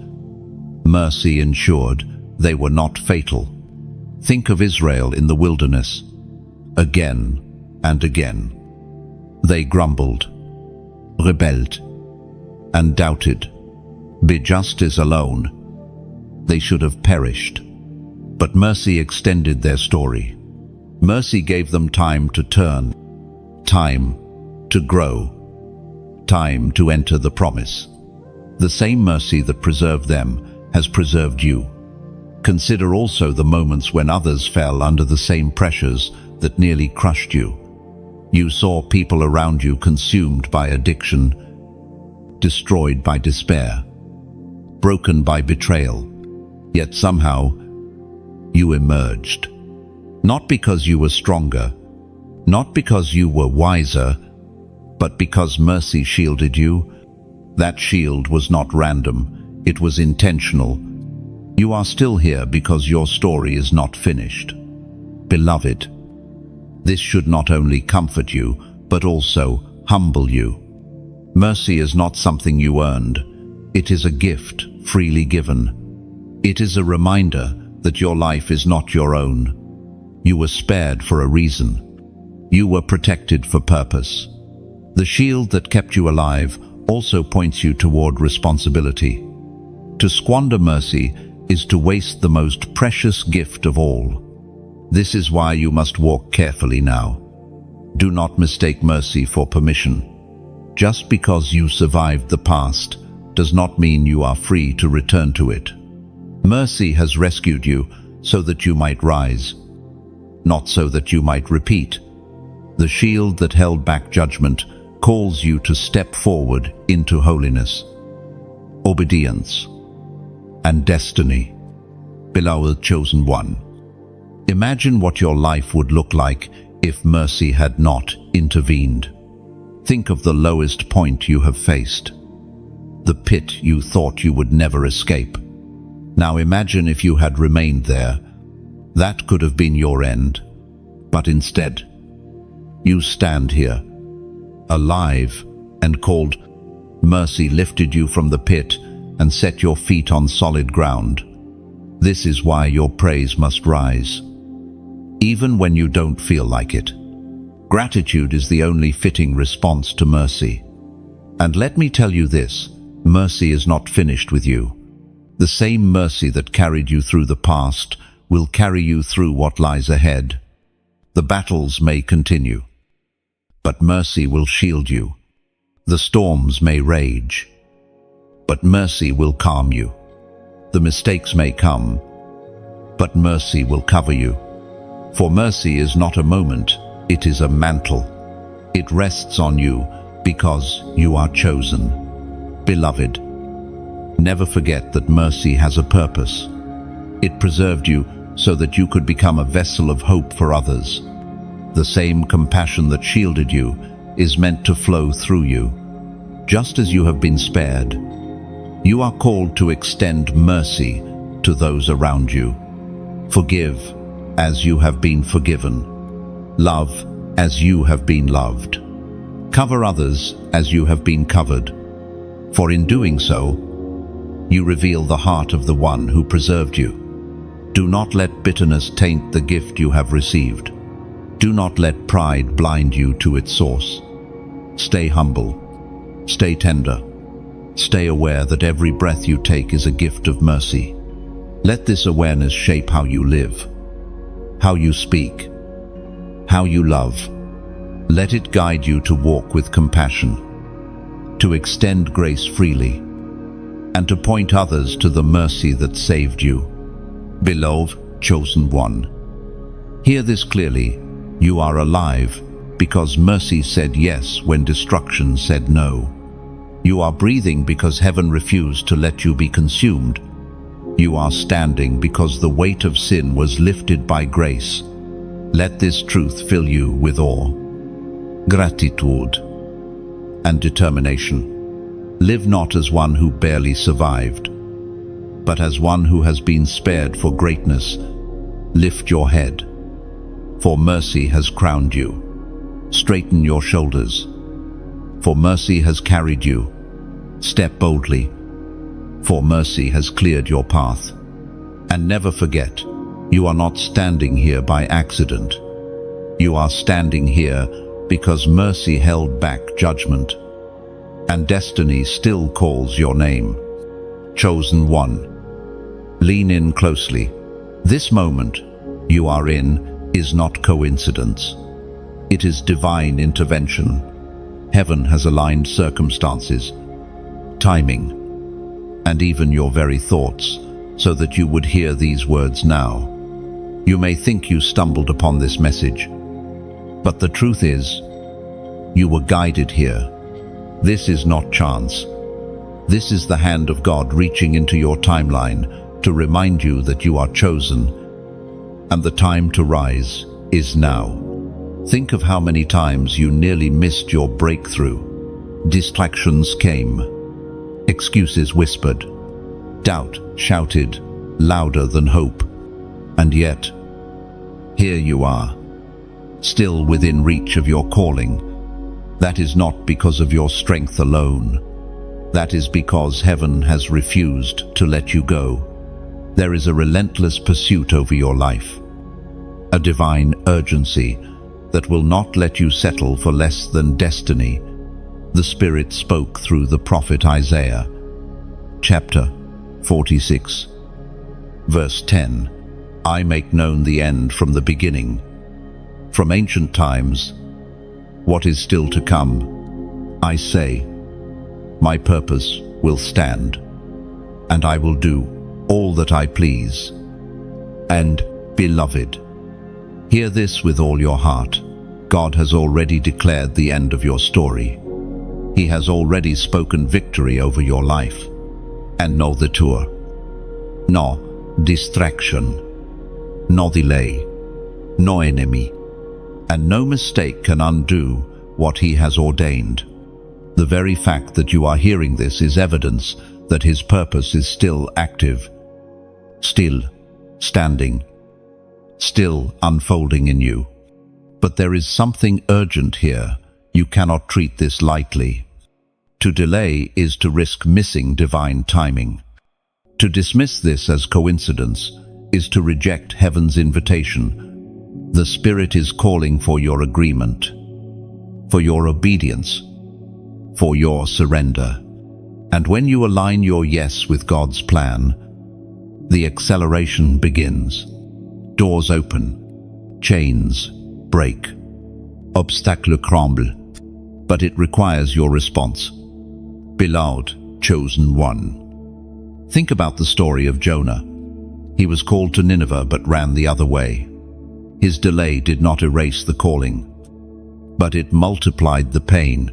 mercy ensured they were not fatal. Think of Israel in the wilderness. Again and again, they grumbled, rebelled, and doubted. By justice alone, they should have perished. But mercy extended their story. Mercy gave them time to turn, time to grow, time to enter the promise. The same mercy that preserved them has preserved you. Consider also the moments when others fell under the same pressures that nearly crushed you. You saw people around you consumed by addiction, destroyed by despair, broken by betrayal. Yet somehow, you emerged. Not because you were stronger, not because you were wiser, but because mercy shielded you. That shield was not random, it was intentional. You are still here because your story is not finished. Beloved, this should not only comfort you, but also humble you. Mercy is not something you earned. It is a gift freely given. It is a reminder that your life is not your own. You were spared for a reason. You were protected for purpose. The shield that kept you alive also points you toward responsibility. To squander mercy is to waste the most precious gift of all. This is why you must walk carefully now. Do not mistake mercy for permission. Just because you survived the past does not mean you are free to return to it. Mercy has rescued you so that you might rise, not so that you might repeat. The shield that held back judgment calls you to step forward into holiness. Obedience. and destiny. Beloved chosen one, imagine what your life would look like if mercy had not intervened. Think of the lowest point you have faced, the pit you thought you would never escape. Now imagine if you had remained there. That could have been your end. But instead, you stand here, alive and called. Mercy lifted you from the pit and set your feet on solid ground. This is why your praise must rise, even when you don't feel like it. Gratitude is the only fitting response to mercy. And let me tell you this, mercy is not finished with you. The same mercy that carried you through the past will carry you through what lies ahead. The battles may continue, but mercy will shield you. The storms may rage, but mercy will calm you. The mistakes may come, but mercy will cover you. For mercy is not a moment, it is a mantle. It rests on you because you are chosen. Beloved, never forget that mercy has a purpose. It preserved you so that you could become a vessel of hope for others. The same compassion that shielded you is meant to flow through you. Just as you have been spared, you are called to extend mercy to those around you. Forgive as you have been forgiven. Love as you have been loved. Cover others as you have been covered. For in doing so, you reveal the heart of the one who preserved you. Do not let bitterness taint the gift you have received. Do not let pride blind you to its source. Stay humble. Stay tender. Stay aware that every breath you take is a gift of mercy. Let this awareness shape how you live, how you speak, how you love. Let it guide you to walk with compassion, to extend grace freely, and to point others to the mercy that saved you. Beloved, chosen one, hear this clearly. You are alive because mercy said yes when destruction said no. You are breathing because heaven refused to let you be consumed. You are standing because the weight of sin was lifted by grace. Let this truth fill you with awe, gratitude, and determination. Live not as one who barely survived, but as one who has been spared for greatness. Lift your head, for mercy has crowned you. Straighten your shoulders, for mercy has carried you. Step boldly, for mercy has cleared your path. And never forget, you are not standing here by accident. You are standing here because mercy held back judgment, and destiny still calls your name. Chosen one, lean in closely. This moment you are in is not coincidence. It is divine intervention. Heaven has aligned circumstances, timing, and even your very thoughts, so that you would hear these words now. You may think you stumbled upon this message, but the truth is, you were guided here. This is not chance. This is the hand of God reaching into your timeline to remind you that you are chosen, and the time to rise is now. Think of how many times you nearly missed your breakthrough. Distractions came. Excuses whispered. Doubt shouted louder than hope. And yet, here you are, still within reach of your calling. That is not because of your strength alone. That is because heaven has refused to let you go. There is a relentless pursuit over your life, a divine urgency that will not let you settle for less than destiny. The Spirit spoke through the prophet Isaiah, chapter 46, verse 10. I make known the end from the beginning, from ancient times, what is still to come. I say, my purpose will stand, and I will do all that I please. And, beloved, hear this with all your heart. God has already declared the end of your story. He has already spoken victory over your life. And know the tour. No distraction, no delay, no enemy, and no mistake can undo what He has ordained. The very fact that you are hearing this is evidence that His purpose is still active, still standing, still unfolding in you. But there is something urgent here. You cannot treat this lightly. To delay is to risk missing divine timing. To dismiss this as coincidence is to reject heaven's invitation. The Spirit is calling for your agreement, for your obedience, for your surrender. And when you align your yes with God's plan, the acceleration begins. Doors open, chains break, obstacles crumble, but it requires your response. Beloved, chosen one. Think about the story of Jonah. He was called to Nineveh but ran the other way. His delay did not erase the calling, but it multiplied the pain.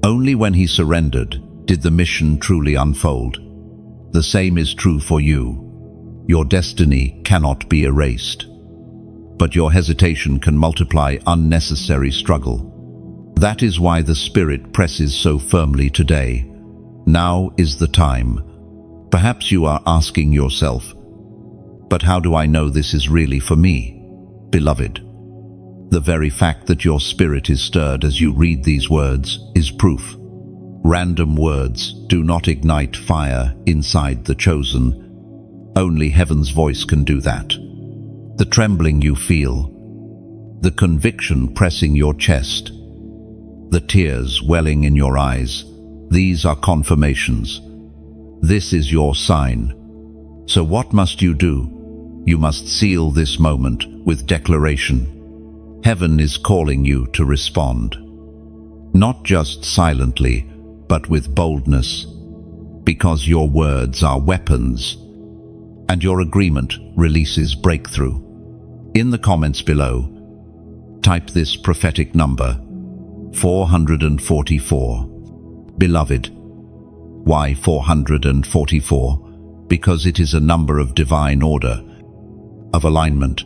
Only when he surrendered did the mission truly unfold. The same is true for you. Your destiny cannot be erased, but your hesitation can multiply unnecessary struggle. That is why the Spirit presses so firmly today. Now is the time. Perhaps you are asking yourself, but how do I know this is really for me? Beloved, the very fact that your spirit is stirred as you read these words is proof. Random words do not ignite fire inside the chosen. Only heaven's voice can do that. The trembling you feel, the conviction pressing your chest, the tears welling in your eyes, these are confirmations. This is your sign. So what must you do? You must seal this moment with declaration. Heaven is calling you to respond. Not just silently, but with boldness, because your words are weapons, and your agreement releases breakthrough. In the comments below, type this prophetic number, 444. Beloved, why 444? Because it is a number of divine order, of alignment,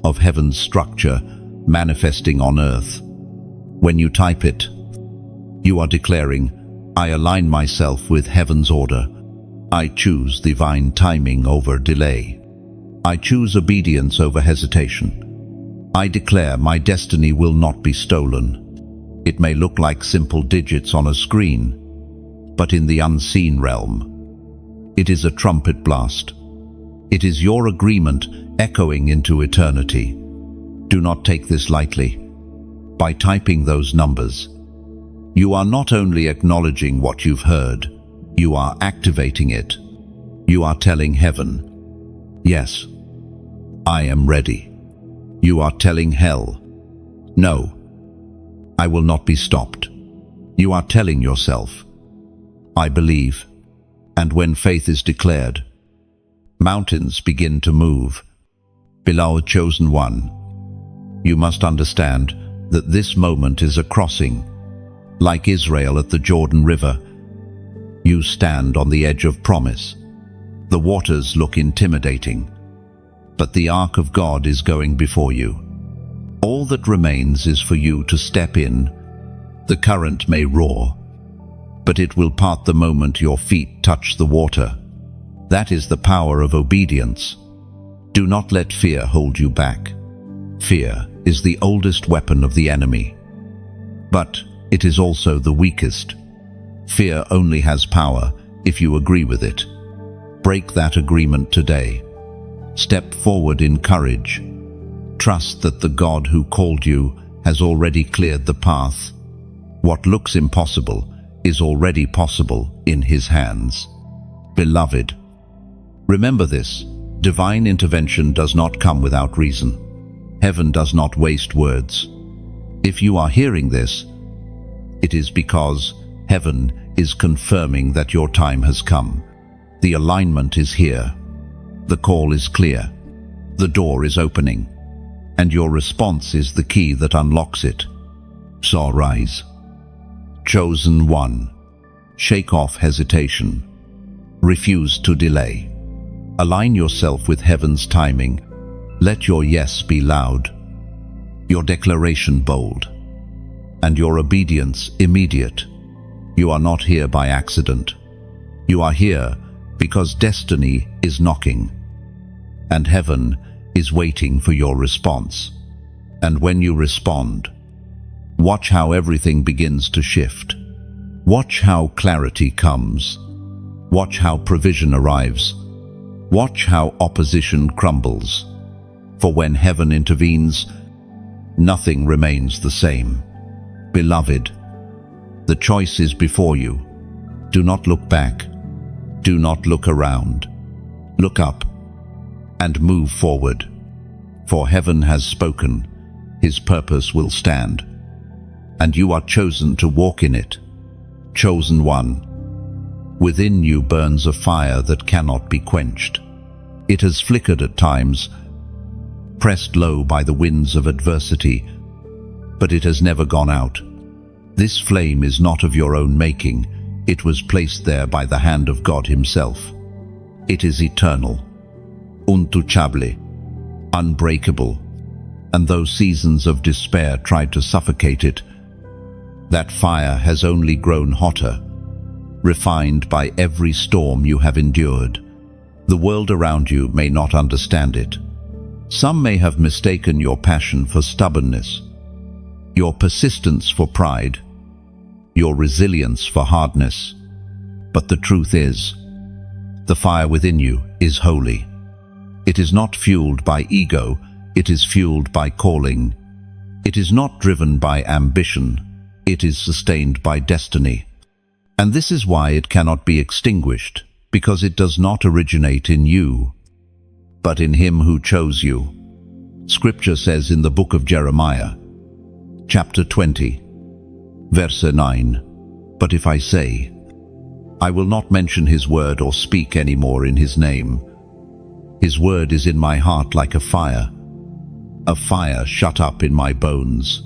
of heaven's structure manifesting on earth. When you type it, you are declaring, I align myself with heaven's order. I choose divine timing over delay. I choose obedience over hesitation. I declare my destiny will not be stolen. It may look like simple digits on a screen, but in the unseen realm, it is a trumpet blast. It is your agreement echoing into eternity. Do not take this lightly. By typing those numbers, you are not only acknowledging what you've heard, you are activating it. You are telling heaven, yes, I am ready. You are telling hell, no, I will not be stopped. You are telling yourself, I believe. And when faith is declared, mountains begin to move. Beloved chosen one, you must understand that this moment is a crossing. Like Israel at the Jordan River, you stand on the edge of promise. The waters look intimidating, but the ark of God is going before you. All that remains is for you to step in. The current may roar, but it will part the moment your feet touch the water. That is the power of obedience. Do not let fear hold you back. Fear is the oldest weapon of the enemy, but it is also the weakest. Fear only has power if you agree with it. Break that agreement today. Step forward in courage. Trust that the God who called you has already cleared the path. What looks impossible is already possible in His hands. Beloved, remember this: divine intervention does not come without reason. Heaven does not waste words. If you are hearing this, it is because heaven is confirming that your time has come. The alignment is here. The call is clear. The door is opening, and your response is the key that unlocks it. So rise. Chosen one, shake off hesitation. Refuse to delay. Align yourself with heaven's timing. Let your yes be loud, your declaration bold, and your obedience immediate. You are not here by accident. You are here because destiny is knocking, and heaven is waiting for your response. And when you respond, watch how everything begins to shift. Watch how clarity comes. Watch how provision arrives. Watch how opposition crumbles. For when heaven intervenes, nothing remains the same. Beloved, the choice is before you. Do not look back. Do not look around. Look up and move forward. For heaven has spoken. His purpose will stand. And you are chosen to walk in it. Chosen one. Within you burns a fire that cannot be quenched. It has flickered at times, pressed low by the winds of adversity, but it has never gone out. This flame is not of your own making. It was placed there by the hand of God Himself. It is eternal, untouchable, unbreakable, and though seasons of despair tried to suffocate it, that fire has only grown hotter, refined by every storm you have endured. The world around you may not understand it. Some may have mistaken your passion for stubbornness, your persistence for pride, your resilience for hardness. But the truth is, the fire within you is holy. It is not fueled by ego, it is fueled by calling. It is not driven by ambition, it is sustained by destiny. And this is why it cannot be extinguished, because it does not originate in you, but in Him who chose you. Scripture says in the book of Jeremiah, chapter 20, verse 9, "But if I say, I will not mention His word or speak any more in His name, His word is in my heart like a fire shut up in my bones.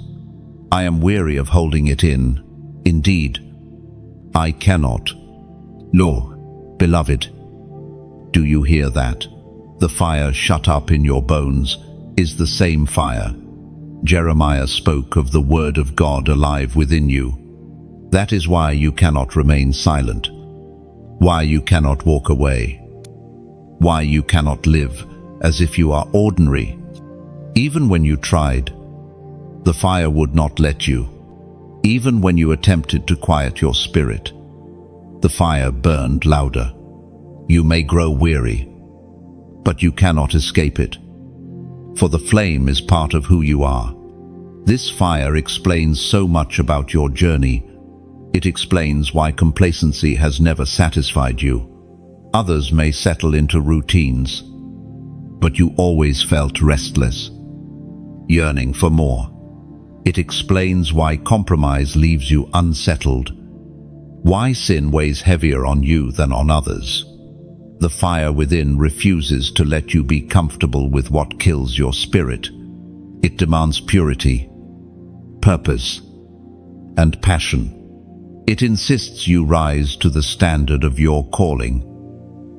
I am weary of holding it in. Indeed, I cannot." Lo, beloved, do you hear that? The fire shut up in your bones is the same fire. Jeremiah spoke of the word of God alive within you. That is why you cannot remain silent, why you cannot walk away, why you cannot live as if you are ordinary. Even when you tried, the fire would not let you. Even when you attempted to quiet your spirit, the fire burned louder. You may grow weary, but you cannot escape it, for the flame is part of who you are. This fire explains so much about your journey. It explains why complacency has never satisfied you. Others may settle into routines, but you always felt restless, yearning for more. It explains why compromise leaves you unsettled, why sin weighs heavier on you than on others. The fire within refuses to let you be comfortable with what kills your spirit. It demands purity, purpose, and passion. It insists you rise to the standard of your calling.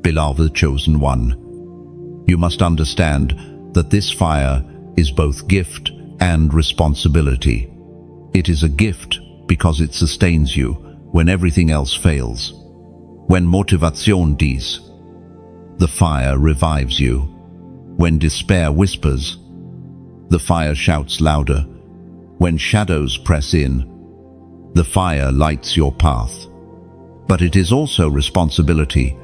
Beloved chosen one, you must understand that this fire is both gift and responsibility. It is a gift because it sustains you when everything else fails. When motivation dies, the fire revives you. When despair whispers, the fire shouts louder. When shadows press in, the fire lights your path. But it is also responsibility,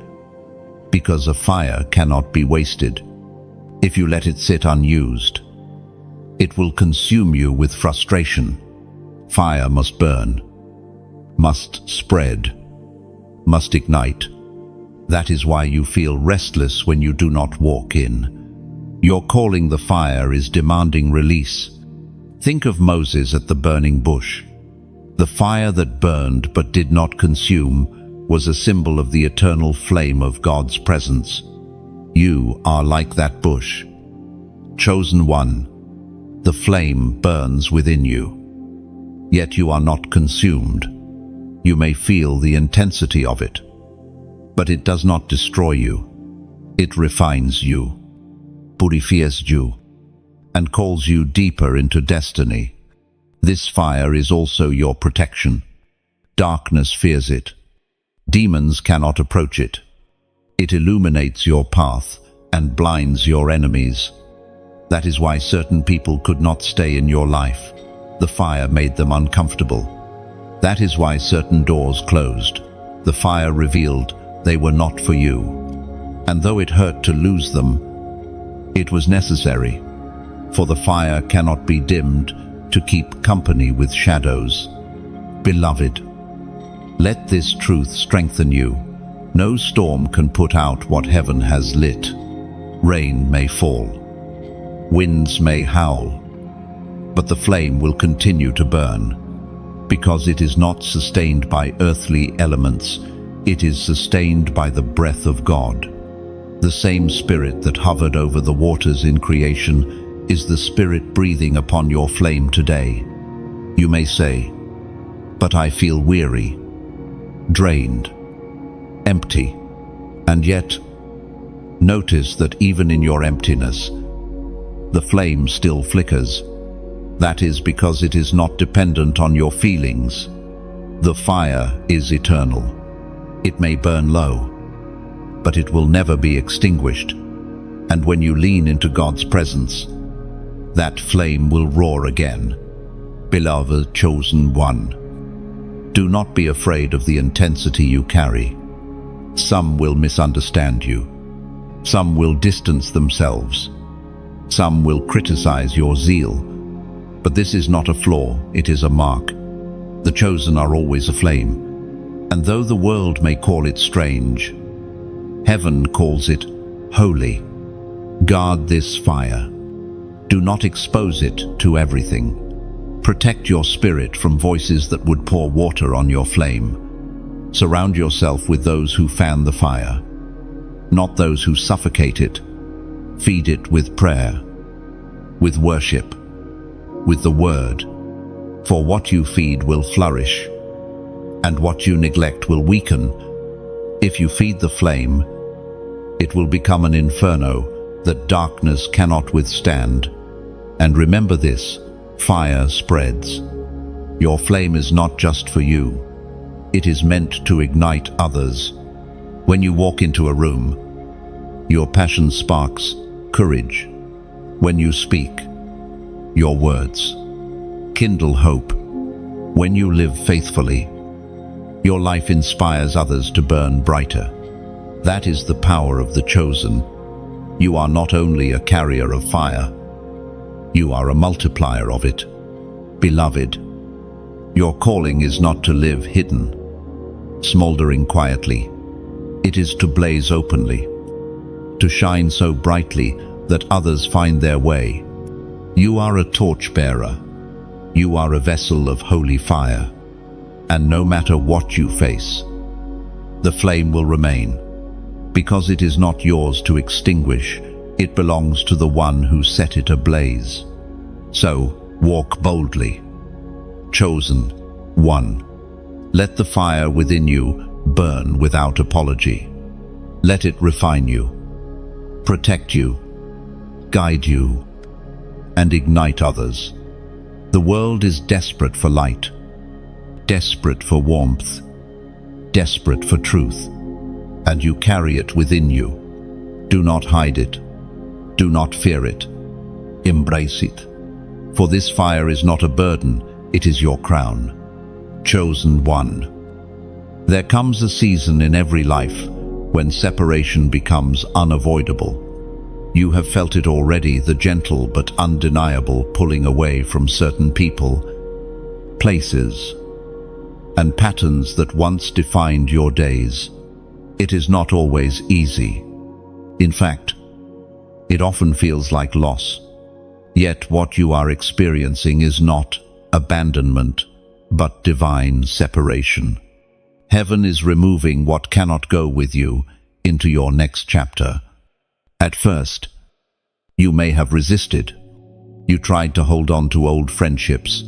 because a fire cannot be wasted. If you let it sit unused, it will consume you with frustration. Fire must burn, must spread, must ignite. That is why you feel restless when you do not walk in. Your calling the fire is demanding release. Think of Moses at the burning bush. The fire that burned but did not consume was a symbol of the eternal flame of God's presence. You are like that bush. Chosen one, the flame burns within you. Yet you are not consumed. You may feel the intensity of it, but it does not destroy you. It refines you, purifies you, and calls you deeper into destiny. This fire is also your protection. Darkness fears it. Demons cannot approach it. It illuminates your path and blinds your enemies. That is why certain people could not stay in your life. The fire made them uncomfortable. That is why certain doors closed. The fire revealed they were not for you. And though it hurt to lose them, it was necessary, for the fire cannot be dimmed to keep company with shadows. Beloved, let this truth strengthen you. No storm can put out what heaven has lit. Rain may fall, winds may howl, but the flame will continue to burn, because it is not sustained by earthly elements, it is sustained by the breath of God. The same Spirit that hovered over the waters in creation is the Spirit breathing upon your flame today. You may say, "But I feel weary, drained, empty," and yet, notice that even in your emptiness, the flame still flickers. That is because it is not dependent on your feelings. The fire is eternal. It may burn low, but it will never be extinguished. And when you lean into God's presence, that flame will roar again. Beloved chosen one, do not be afraid of the intensity you carry. Some will misunderstand you. Some will distance themselves. Some will criticize your zeal. But this is not a flaw, it is a mark. The chosen are always aflame. And though the world may call it strange, heaven calls it holy. Guard this fire. Do not expose it to everything. Protect your spirit from voices that would pour water on your flame. Surround yourself with those who fan the fire, not those who suffocate it. Feed it with prayer, with worship, with the word. For what you feed will flourish, and what you neglect will weaken. If you feed the flame, it will become an inferno that darkness cannot withstand. And remember this, fire spreads. Your flame is not just for you. It is meant to ignite others. When you walk into a room, your passion sparks courage. When you speak, your words kindle hope. When you live faithfully, your life inspires others to burn brighter. That is the power of the chosen. You are not only a carrier of fire, you are a multiplier of it. Beloved, your calling is not to live hidden, smoldering quietly. It is to blaze openly, to shine so brightly that others find their way. You are a torchbearer. You are a vessel of holy fire. And no matter what you face, the flame will remain, because it is not yours to extinguish. It belongs to the one who set it ablaze. So, walk boldly. Chosen one. Let the fire within you burn without apology. Let it refine you, protect you, guide you, and ignite others. The world is desperate for light, desperate for warmth, desperate for truth, and you carry it within you. Do not hide it. Do not fear it. Embrace it. For this fire is not a burden, it is your crown. Chosen one. There comes a season in every life when separation becomes unavoidable. You have felt it already, the gentle but undeniable pulling away from certain people, places, and patterns that once defined your days. It is not always easy. In fact, it often feels like loss. Yet what you are experiencing is not abandonment, but divine separation. Heaven is removing what cannot go with you into your next chapter. At first, you may have resisted. You tried to hold on to old friendships,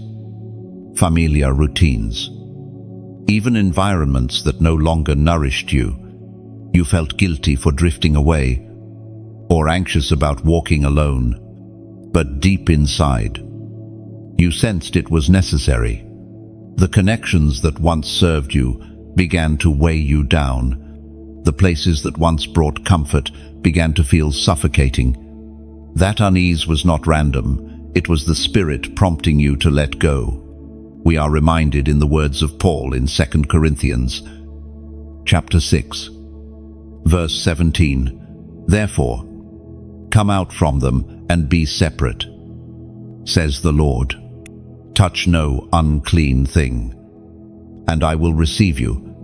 familiar routines, even environments that no longer nourished you. You felt guilty for drifting away, or anxious about walking alone, but deep inside, you sensed it was necessary. The connections that once served you began to weigh you down. The places that once brought comfort began to feel suffocating. That unease was not random. It was the Spirit prompting you to let go. We are reminded in the words of Paul in 2 Corinthians, chapter 6, verse 17, "Therefore, come out from them and be separate, says the Lord. Touch no unclean thing, and I will receive you."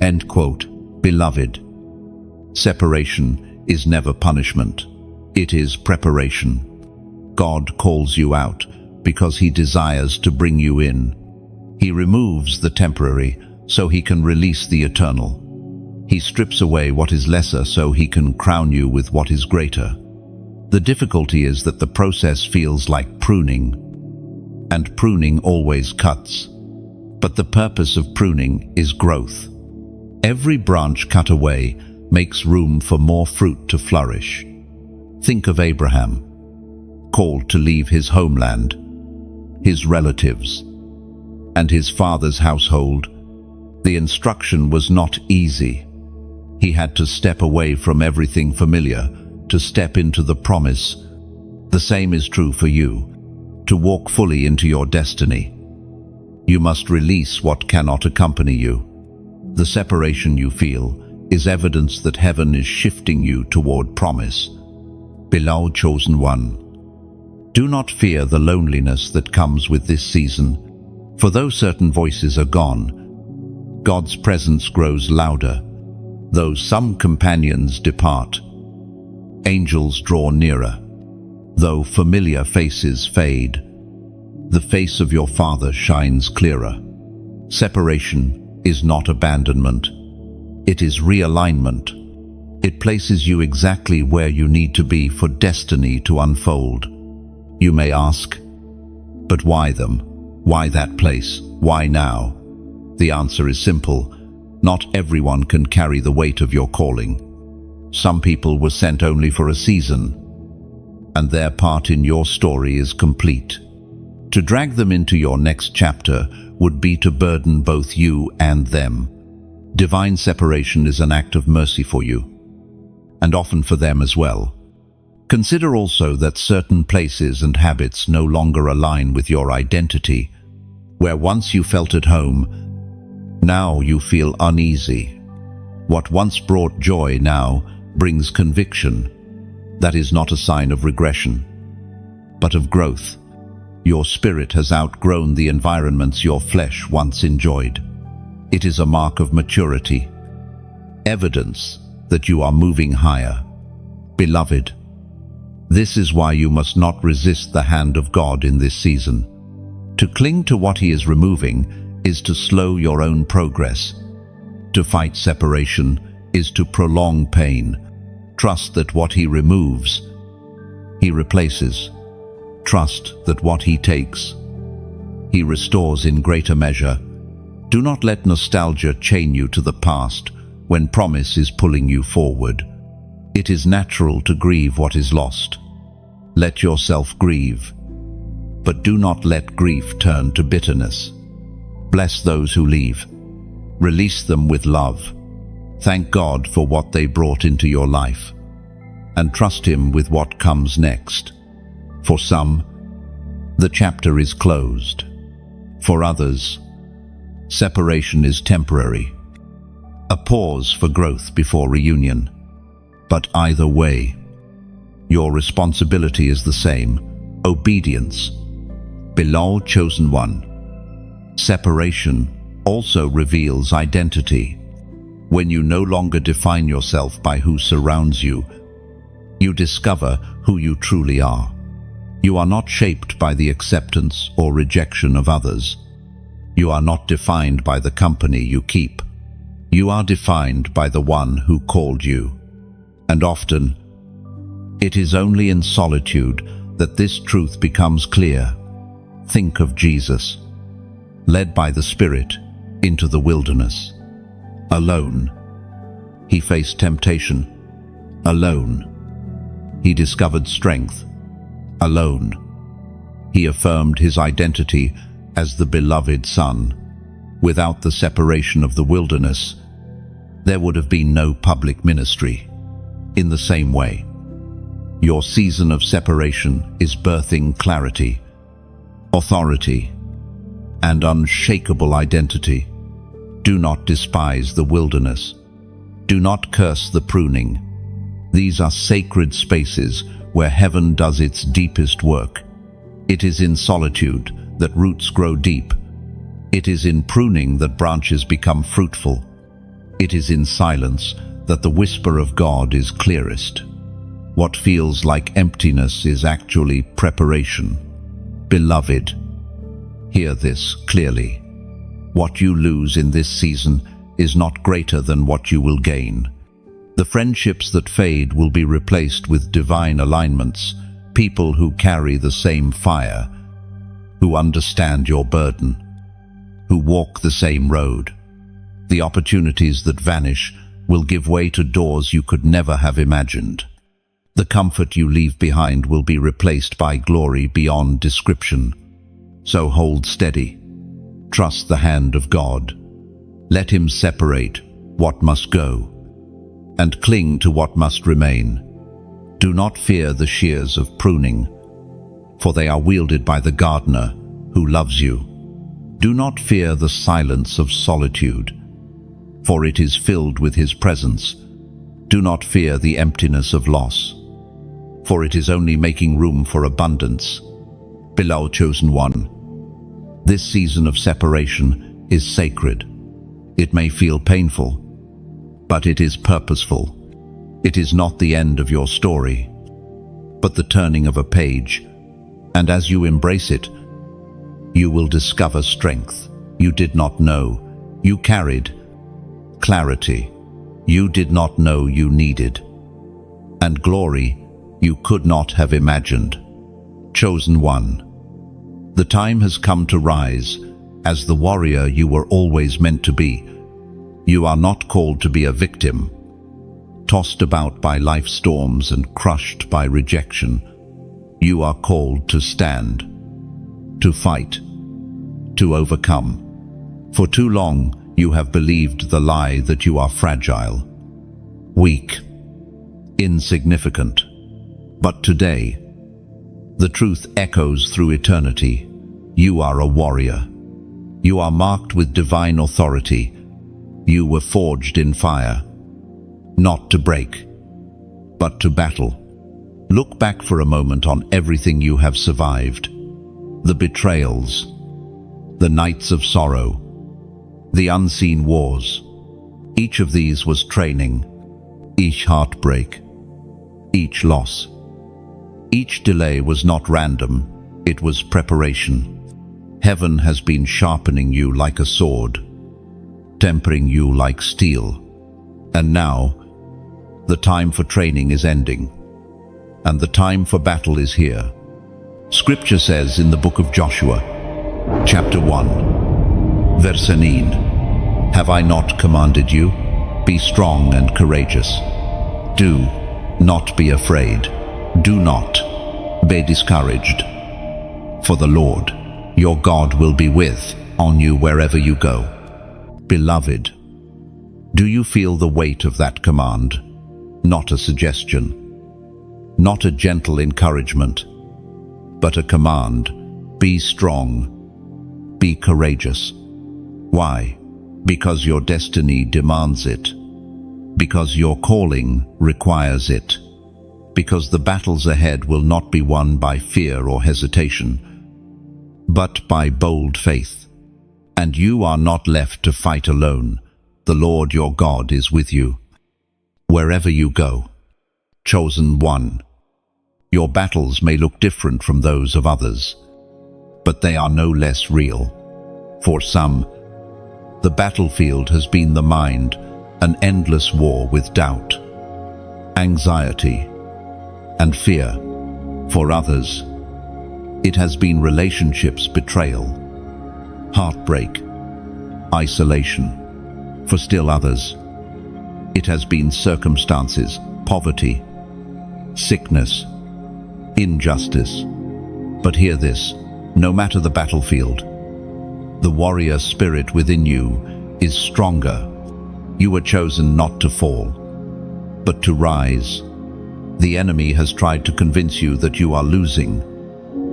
End quote. Beloved, separation is never punishment. It is preparation. God calls you out because He desires to bring you in. He removes the temporary so He can release the eternal. He strips away what is lesser so He can crown you with what is greater. The difficulty is that the process feels like pruning, and pruning always cuts. But the purpose of pruning is growth. Every branch cut away makes room for more fruit to flourish. Think of Abraham, called to leave his homeland, his relatives, and his father's household. The instruction was not easy. He had to step away from everything familiar to step into the promise. The same is true for you. To walk fully into your destiny, you must release what cannot accompany you. The separation you feel is evidence that heaven is shifting you toward promise. Beloved chosen one, do not fear the loneliness that comes with this season, for though certain voices are gone, God's presence grows louder. Though some companions depart, angels draw nearer. Though familiar faces fade, the face of your Father shines clearer. Separation is not abandonment. It is realignment. It places you exactly where you need to be for destiny to unfold. You may ask, but why them? Why that place? Why now? The answer is simple. Not everyone can carry the weight of your calling. Some people were sent only for a season, and their part in your story is complete. To drag them into your next chapter would be to burden both you and them. Divine separation is an act of mercy for you, and often for them as well. Consider also that certain places and habits no longer align with your identity. Where once you felt at home, now you feel uneasy. What once brought joy now brings conviction. That is not a sign of regression, but of growth. Your spirit has outgrown the environments your flesh once enjoyed. It is a mark of maturity, evidence that you are moving higher. Beloved, this is why you must not resist the hand of God in this season. To cling to what He is removing is to slow your own progress. To fight separation is to prolong pain. Trust that what He removes, He replaces. Trust that what He takes, He restores in greater measure. Do not let nostalgia chain you to the past when promise is pulling you forward. It is natural to grieve what is lost. Let yourself grieve, but do not let grief turn to bitterness. Bless those who leave. Release them with love. Thank God for what they brought into your life, and trust Him with what comes next. For some, the chapter is closed. For others, separation is temporary, a pause for growth before reunion. But either way, your responsibility is the same: obedience. Beloved chosen one, separation also reveals identity. When you no longer define yourself by who surrounds you, you discover who you truly are. You are not shaped by the acceptance or rejection of others. You are not defined by the company you keep. You are defined by the one who called you. And often, it is only in solitude that this truth becomes clear. Think of Jesus, led by the Spirit into the wilderness. Alone, He faced temptation. Alone, He discovered strength, alone. He affirmed his identity as the beloved Son. Without the separation of the wilderness, there would have been no public ministry. In the same way, your season of separation is birthing clarity, authority, and unshakable identity. Do not despise the wilderness. Do not curse the pruning. These are sacred spaces where heaven does its deepest work. It is in solitude that roots grow deep. It is in pruning that branches become fruitful. It is in silence that the whisper of God is clearest. What feels like emptiness is actually preparation. Beloved, hear this clearly. What you lose in this season is not greater than what you will gain. The friendships that fade will be replaced with divine alignments, people who carry the same fire, who understand your burden, who walk the same road. The opportunities that vanish will give way to doors you could never have imagined. The comfort you leave behind will be replaced by glory beyond description. So hold steady. Trust the hand of God. Let Him separate what must go and cling to what must remain. Do not fear the shears of pruning, for they are wielded by the gardener who loves you. Do not fear the silence of solitude, for it is filled with His presence. Do not fear the emptiness of loss, for it is only making room for abundance. Beloved chosen one, this season of separation is sacred. It may feel painful, but it is purposeful. It is not the end of your story, but the turning of a page. And as you embrace it, you will discover strength you did not know you carried, clarity you did not know you needed, and glory you could not have imagined. Chosen one, the time has come to rise as the warrior you were always meant to be. You are not called to be a victim, tossed about by life's storms and crushed by rejection. You are called to stand, to fight, to overcome. For too long you have believed the lie that you are fragile, weak, insignificant. But today, the truth echoes through eternity. You are a warrior. You are marked with divine authority. You were forged in fire, not to break, but to battle. Look back for a moment on everything you have survived. The betrayals, the nights of sorrow, the unseen wars. Each of these was training, each heartbreak, each loss. Each delay was not random, it was preparation. Heaven has been sharpening you like a sword, tempering you like steel. And now, the time for training is ending, and the time for battle is here. Scripture says in the book of Joshua, chapter 1, verse 9, "Have I not commanded you? Be strong and courageous. Do not be afraid. Do not be discouraged. For the Lord, your God, will be with on you wherever you go." Beloved, do you feel the weight of that command? Not a suggestion, not a gentle encouragement, but a command. Be strong, be courageous. Why? Because your destiny demands it, because your calling requires it, because the battles ahead will not be won by fear or hesitation, but by bold faith. And you are not left to fight alone. The Lord your God is with you, wherever you go. Chosen one, your battles may look different from those of others, but they are no less real. For some, the battlefield has been the mind, an endless war with doubt, anxiety, and fear. For others, it has been relationships betrayal, heartbreak, isolation. For still others, it has been circumstances, poverty, sickness, injustice. But hear this, no matter the battlefield, the warrior spirit within you is stronger. You were chosen not to fall, but to rise. The enemy has tried to convince you that you are losing.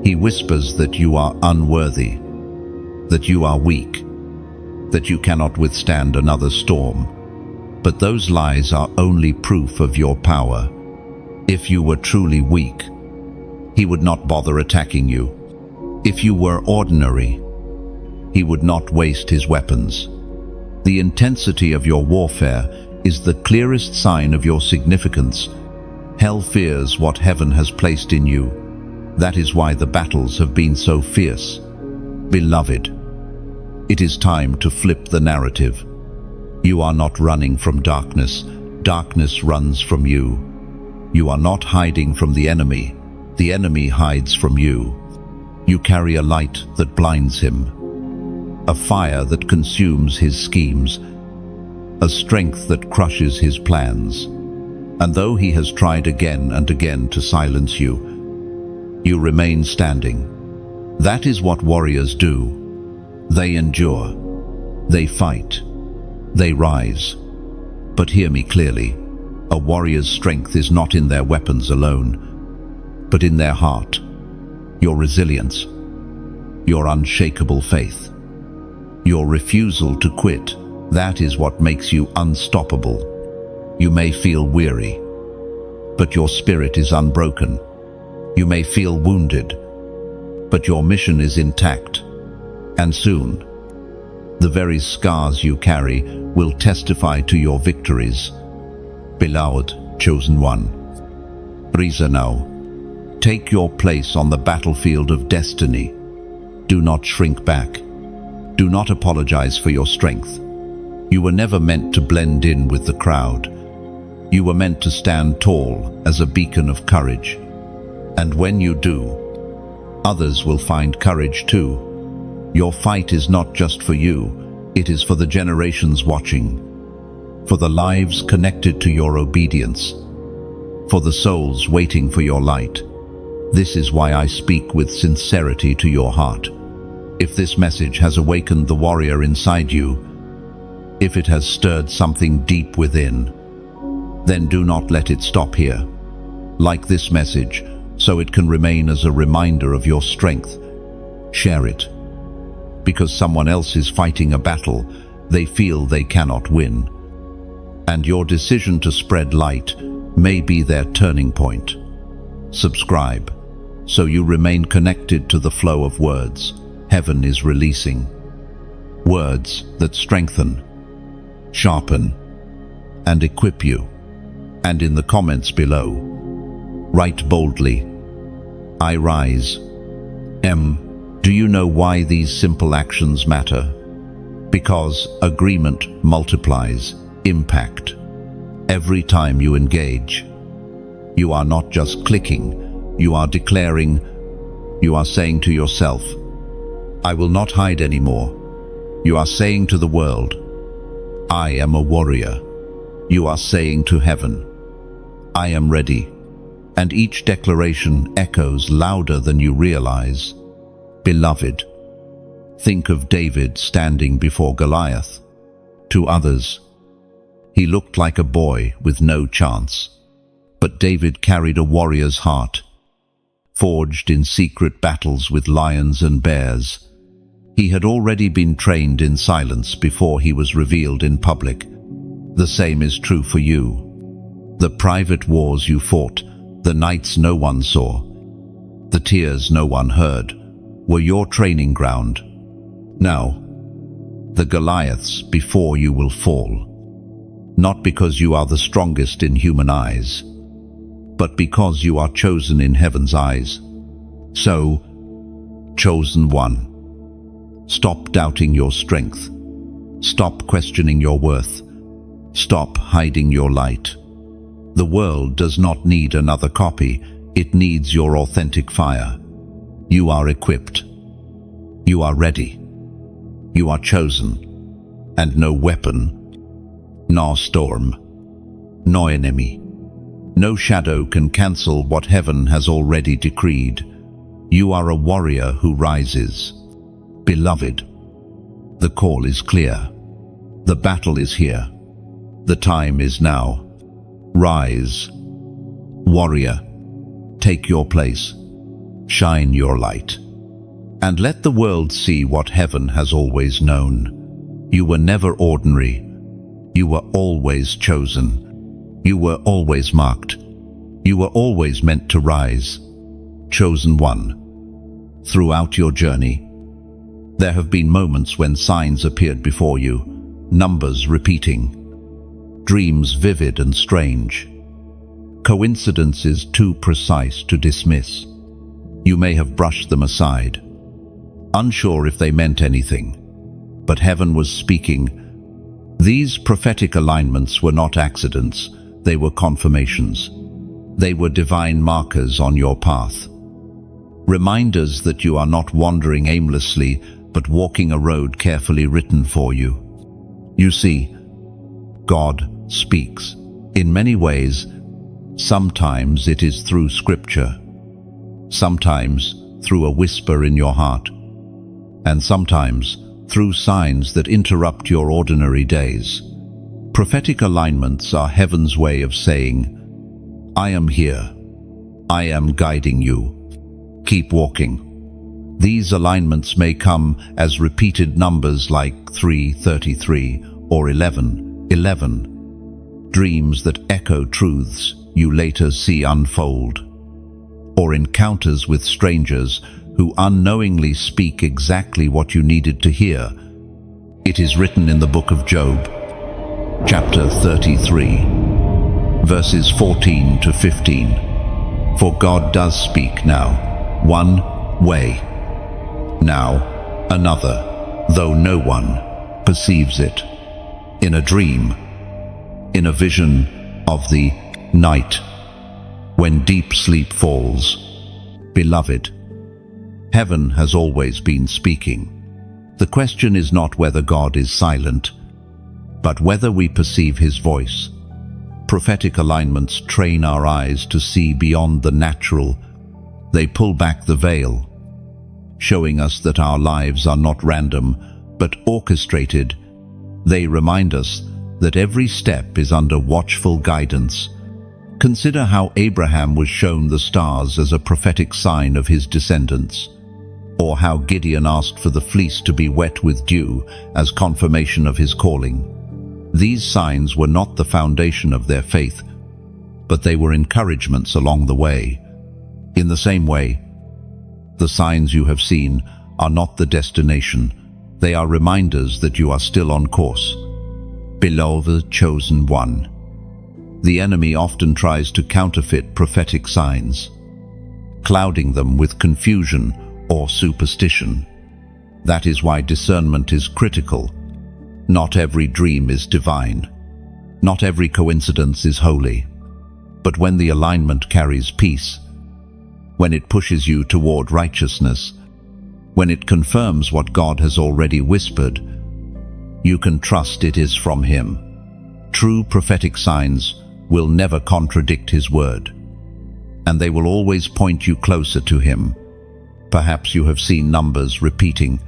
He whispers that you are unworthy, that you are weak, that you cannot withstand another storm. But those lies are only proof of your power. If you were truly weak, he would not bother attacking you. If you were ordinary, he would not waste his weapons. The intensity of your warfare is the clearest sign of your significance. Hell fears what heaven has placed in you. That is why the battles have been so fierce. Beloved, it is time to flip the narrative. You are not running from darkness. Darkness runs from you. You are not hiding from the enemy. The enemy hides from you. You carry a light that blinds him, a fire that consumes his schemes, a strength that crushes his plans. And though he has tried again and again to silence you, you remain standing. That is what warriors do. They endure. They fight. They rise. But hear me clearly. A warrior's strength is not in their weapons alone, but in their heart, your resilience, your unshakable faith, your refusal to quit. That is what makes you unstoppable. You may feel weary, but your spirit is unbroken. You may feel wounded, but your mission is intact. And soon, the very scars you carry will testify to your victories. Beloved, chosen one, reason now. Take your place on the battlefield of destiny. Do not shrink back. Do not apologize for your strength. You were never meant to blend in with the crowd. You were meant to stand tall as a beacon of courage. And when you do, others will find courage too. Your fight is not just for you, it is for the generations watching, for the lives connected to your obedience, for the souls waiting for your light. This is why I speak with sincerity to your heart. If this message has awakened the warrior inside you, if it has stirred something deep within, then do not let it stop here. Like this message, so it can remain as a reminder of your strength. Share it. Because someone else is fighting a battle they feel they cannot win. And your decision to spread light may be their turning point. Subscribe, so you remain connected to the flow of words heaven is releasing. Words that strengthen, sharpen, and equip you. And in the comments below, write boldly, I rise. Do you know why these simple actions matter? Because agreement multiplies impact. Every time you engage, you are not just clicking, you are declaring, you are saying to yourself, I will not hide anymore. You are saying to the world, I am a warrior. You are saying to heaven, I am ready. And each declaration echoes louder than you realize. Beloved, think of David standing before Goliath. To others, he looked like a boy with no chance. But David carried a warrior's heart, forged in secret battles with lions and bears. He had already been trained in silence before he was revealed in public. The same is true for you. The private wars you fought, the nights no one saw, the tears no one heard, were your training ground. Now, the Goliaths before you will fall, not because you are the strongest in human eyes, but because you are chosen in heaven's eyes. So, chosen one, stop doubting your strength. Stop questioning your worth. Stop hiding your light. The world does not need another copy. It needs your authentic fire. You are equipped. You are ready. You are chosen. And no weapon, nor storm, nor enemy, No shadow can cancel what heaven has already decreed. You are a warrior who rises. Beloved, the call is clear. The battle is here. The time is now. Rise. Warrior, take your place. Shine your light. And let the world see what heaven has always known. You were never ordinary. You were always chosen. You were always marked. You were always meant to rise. Chosen one. Throughout your journey, there have been moments when signs appeared before you, numbers repeating, dreams vivid and strange, coincidences too precise to dismiss. You may have brushed them aside, unsure if they meant anything, but heaven was speaking. These prophetic alignments were not accidents, they were confirmations. They were divine markers on your path. Reminders that you are not wandering aimlessly, but walking a road carefully written for you. You see, God speaks in many ways. Sometimes it is through scripture, sometimes through a whisper in your heart, and sometimes through signs that interrupt your ordinary days. Prophetic alignments are heaven's way of saying, I am here. I am guiding you. Keep walking. These alignments may come as repeated numbers like 3:33 or 11:11, dreams that echo truths you later see unfold, or encounters with strangers who unknowingly speak exactly what you needed to hear. It is written in the book of Job, chapter 33, verses 14 to 15. For God does speak now, one way, now another, though no one perceives it. In a dream, in a vision of the night, when deep sleep falls. Beloved, heaven has always been speaking. The question is not whether God is silent, but whether we perceive his voice. Prophetic alignments train our eyes to see beyond the natural. They pull back the veil, showing us that our lives are not random, but orchestrated. They remind us that every step is under watchful guidance. Consider how Abraham was shown the stars as a prophetic sign of his descendants, or how Gideon asked for the fleece to be wet with dew as confirmation of his calling. These signs were not the foundation of their faith, but they were encouragements along the way. In the same way, the signs you have seen are not the destination. They are reminders that you are still on course. Beloved chosen one. The enemy often tries to counterfeit prophetic signs, clouding them with confusion or superstition. That is why discernment is critical. Not every dream is divine. Not every coincidence is holy. But when the alignment carries peace, when it pushes you toward righteousness, when it confirms what God has already whispered, you can trust it is from him. True prophetic signs will never contradict his word, and they will always point you closer to him. Perhaps you have seen numbers repeating,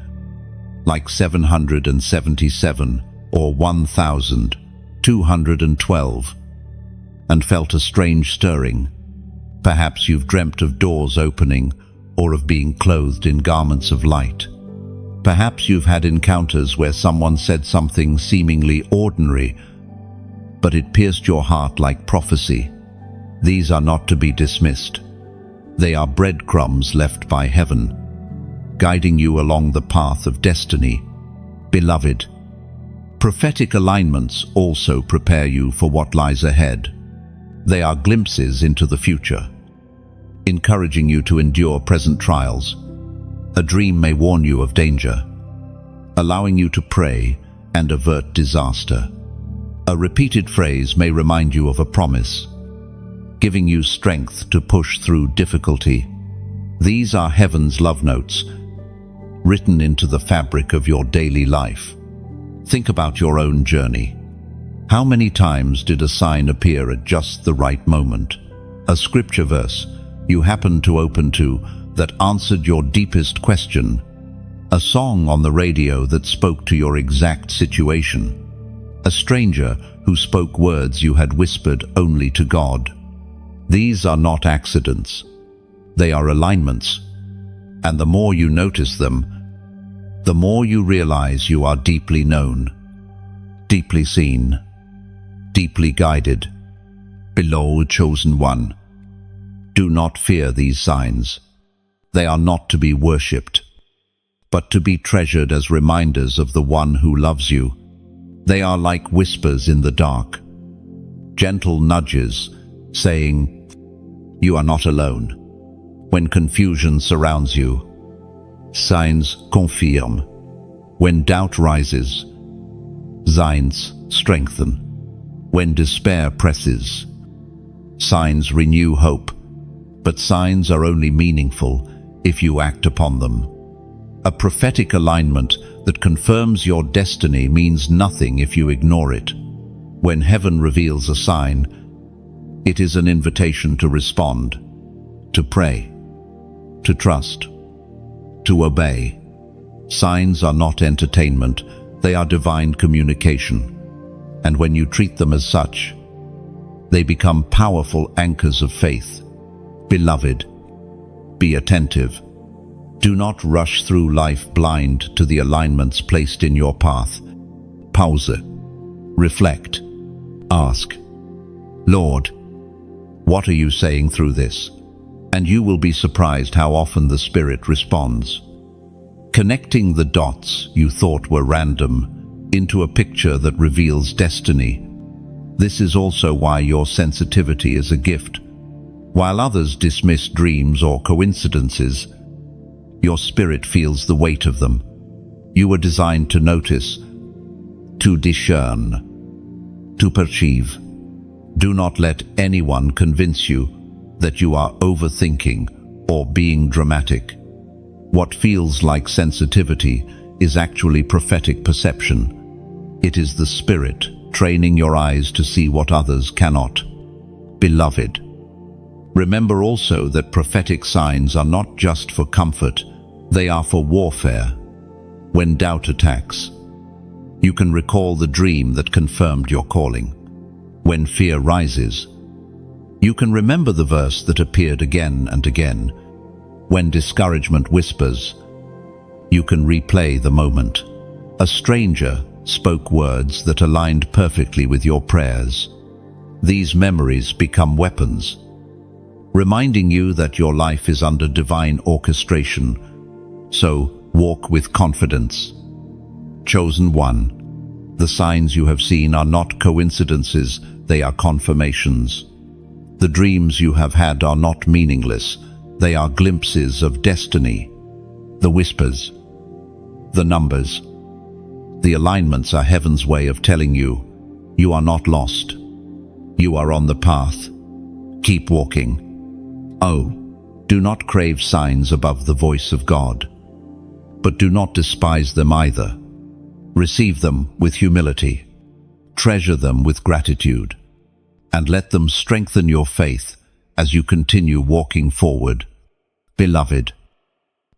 like 777 or 1212, and felt a strange stirring. Perhaps you've dreamt of doors opening or of being clothed in garments of light. Perhaps you've had encounters where someone said something seemingly ordinary, but it pierced your heart like prophecy. These are not to be dismissed. They are breadcrumbs left by heaven, guiding you along the path of destiny. Beloved, prophetic alignments also prepare you for what lies ahead. They are glimpses into the future, encouraging you to endure present trials. A dream may warn you of danger, allowing you to pray and avert disaster. A repeated phrase may remind you of a promise, giving you strength to push through difficulty. These are heaven's love notes, written into the fabric of your daily life. Think about your own journey. How many times did a sign appear at just the right moment? A scripture verse you happened to open to that answered your deepest question. A song on the radio that spoke to your exact situation. A stranger who spoke words you had whispered only to God. These are not accidents. They are alignments. And the more you notice them, the more you realize you are deeply known, deeply seen, deeply guided. Beloved chosen one, do not fear these signs. They are not to be worshipped, but to be treasured as reminders of the one who loves you. They are like whispers in the dark, gentle nudges saying, you are not alone. When confusion surrounds you, signs confirm. When doubt rises, signs strengthen. When despair presses, signs renew hope. But signs are only meaningful if you act upon them. A prophetic alignment that confirms your destiny means nothing if you ignore it. When heaven reveals a sign, it is an invitation to respond, to pray, to trust, to obey. Signs are not entertainment, they are divine communication. And when you treat them as such, they become powerful anchors of faith. Beloved, be attentive. Do not rush through life blind to the alignments placed in your path. Pause. Reflect. Ask, Lord, what are you saying through this? And you will be surprised how often the Spirit responds, connecting the dots you thought were random into a picture that reveals destiny. This is also why your sensitivity is a gift. While others dismiss dreams or coincidences, your spirit feels the weight of them. You were designed to notice, to discern, to perceive. Do not let anyone convince you that you are overthinking or being dramatic. What feels like sensitivity is actually prophetic perception. It is the Spirit training your eyes to see what others cannot. Beloved, remember also that prophetic signs are not just for comfort, they are for warfare. When doubt attacks, you can recall the dream that confirmed your calling. When fear rises, you can remember the verse that appeared again and again. When discouragement whispers, you can replay the moment. A stranger spoke words that aligned perfectly with your prayers. These memories become weapons, reminding you that your life is under divine orchestration. So, walk with confidence. Chosen one, the signs you have seen are not coincidences, they are confirmations. The dreams you have had are not meaningless, they are glimpses of destiny. The whispers, the numbers, the alignments are heaven's way of telling you, you are not lost. You are on the path. Keep walking. Oh, do not crave signs above the voice of God, but do not despise them either. Receive them with humility, treasure them with gratitude, and let them strengthen your faith as you continue walking forward. Beloved,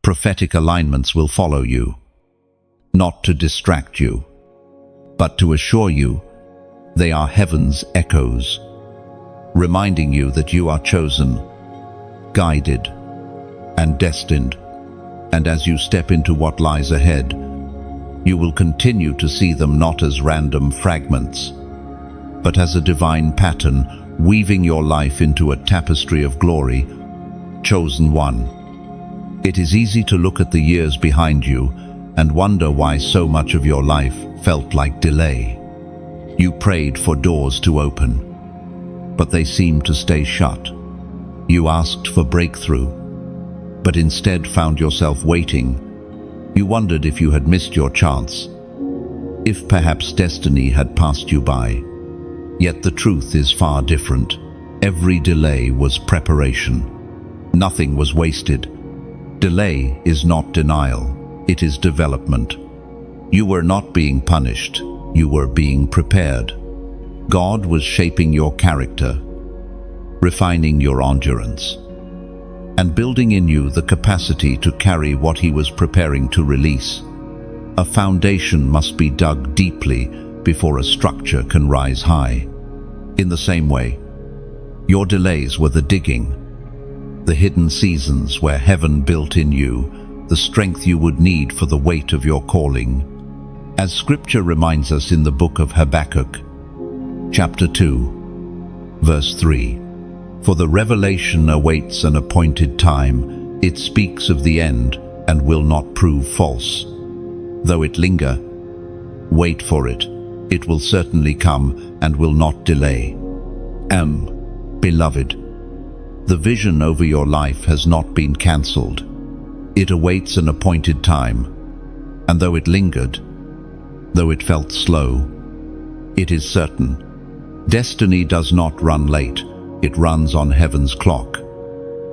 prophetic alignments will follow you, not to distract you, but to assure you they are heaven's echoes, reminding you that you are chosen, guided, and destined. And as you step into what lies ahead, you will continue to see them not as random fragments, but as a divine pattern weaving your life into a tapestry of glory. Chosen one. It is easy to look at the years behind you and wonder why so much of your life felt like delay. You prayed for doors to open, but they seemed to stay shut. You asked for breakthrough, but instead found yourself waiting. You wondered if you had missed your chance, if perhaps destiny had passed you by. Yet the truth is far different. Every delay was preparation. Nothing was wasted. Delay is not denial, it is development. You were not being punished, you were being prepared. God was shaping your character, refining your endurance, and building in you the capacity to carry what He was preparing to release. A foundation must be dug deeply before a structure can rise high. In the same way, your delays were the digging, the hidden seasons where heaven built in you the strength you would need for the weight of your calling. As Scripture reminds us in the book of Habakkuk, chapter 2, verse 3, "For the revelation awaits an appointed time, it speaks of the end and will not prove false. Though it linger, wait for it. It will certainly come and will not delay." Beloved, the vision over your life has not been cancelled. It awaits an appointed time, and though it lingered, though it felt slow, it is certain. Destiny does not run late, it runs on heaven's clock.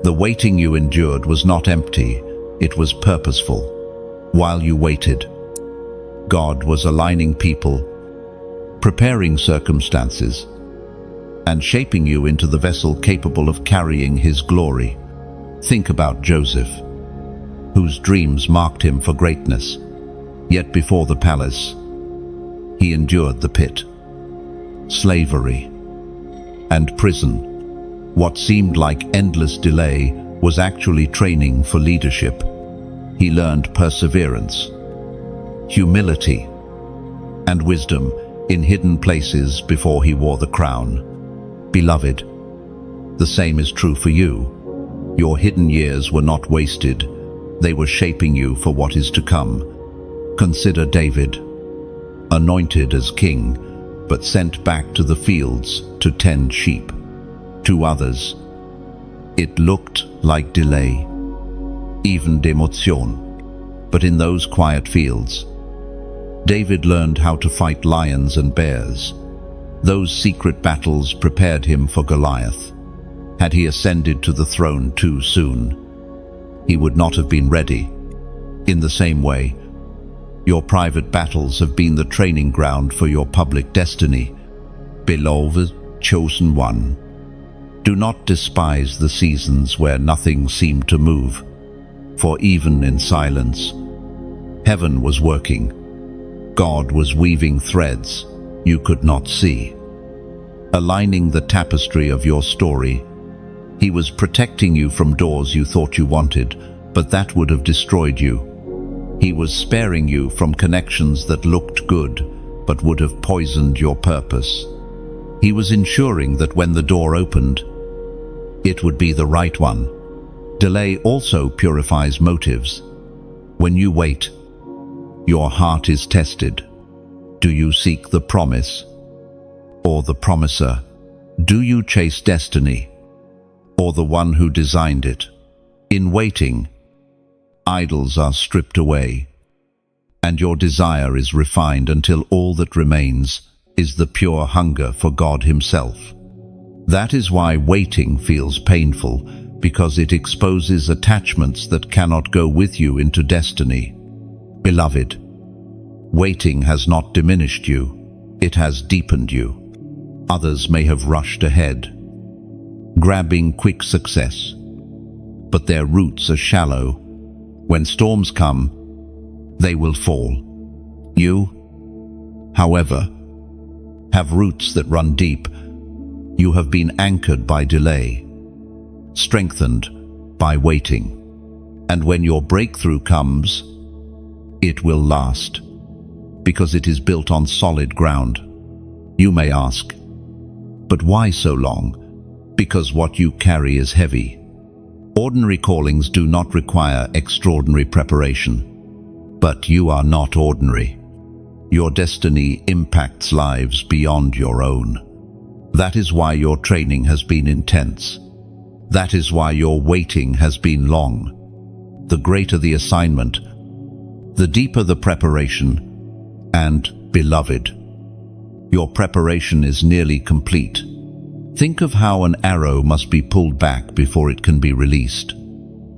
The waiting you endured was not empty, it was purposeful. While you waited, God was aligning people, preparing circumstances, and shaping you into the vessel capable of carrying His glory. Think about Joseph, whose dreams marked him for greatness. Yet before the palace, he endured the pit, slavery, and prison. What seemed like endless delay was actually training for leadership. He learned perseverance, humility, and wisdom in hidden places before he wore the crown. Beloved, the same is true for you. Your hidden years were not wasted. They were shaping you for what is to come. Consider David, anointed as king, but sent back to the fields to tend sheep. To others, it looked like delay, even demotion. But in those quiet fields, David learned how to fight lions and bears. Those secret battles prepared him for Goliath. Had he ascended to the throne too soon, he would not have been ready. In the same way, your private battles have been the training ground for your public destiny. Beloved, chosen one, do not despise the seasons where nothing seemed to move, for even in silence, heaven was working. God was weaving threads you could not see, aligning the tapestry of your story. He was protecting you from doors you thought you wanted, but that would have destroyed you. He was sparing you from connections that looked good, but would have poisoned your purpose. He was ensuring that when the door opened, it would be the right one. Delay also purifies motives. When you wait, your heart is tested. Do you seek the promise or the promiser? Do you chase destiny or the one who designed it? In waiting, idols are stripped away, and your desire is refined until all that remains is the pure hunger for God Himself. That is why waiting feels painful, because it exposes attachments that cannot go with you into destiny. Beloved, waiting has not diminished you, it has deepened you. Others may have rushed ahead, grabbing quick success, but their roots are shallow. When storms come, they will fall. You, however, have roots that run deep. You have been anchored by delay, strengthened by waiting. And when your breakthrough comes, it will last, because it is built on solid ground. You may ask, but why so long? Because what you carry is heavy. Ordinary callings do not require extraordinary preparation. But you are not ordinary. Your destiny impacts lives beyond your own. That is why your training has been intense. That is why your waiting has been long. The greater the assignment, the deeper the preparation. And, beloved, your preparation is nearly complete. Think of how an arrow must be pulled back before it can be released.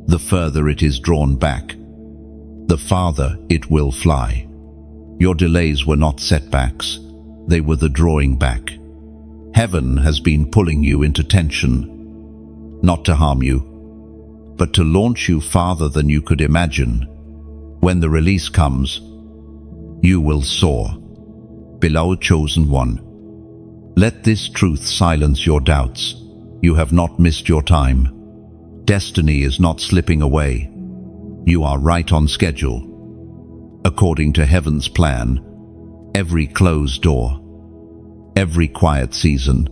The further it is drawn back, the farther it will fly. Your delays were not setbacks, they were the drawing back. Heaven has been pulling you into tension, not to harm you, but to launch you farther than you could imagine. When the release comes, you will soar. Beloved chosen one, let this truth silence your doubts. You have not missed your time. Destiny is not slipping away. You are right on schedule. According to heaven's plan, every closed door, every quiet season,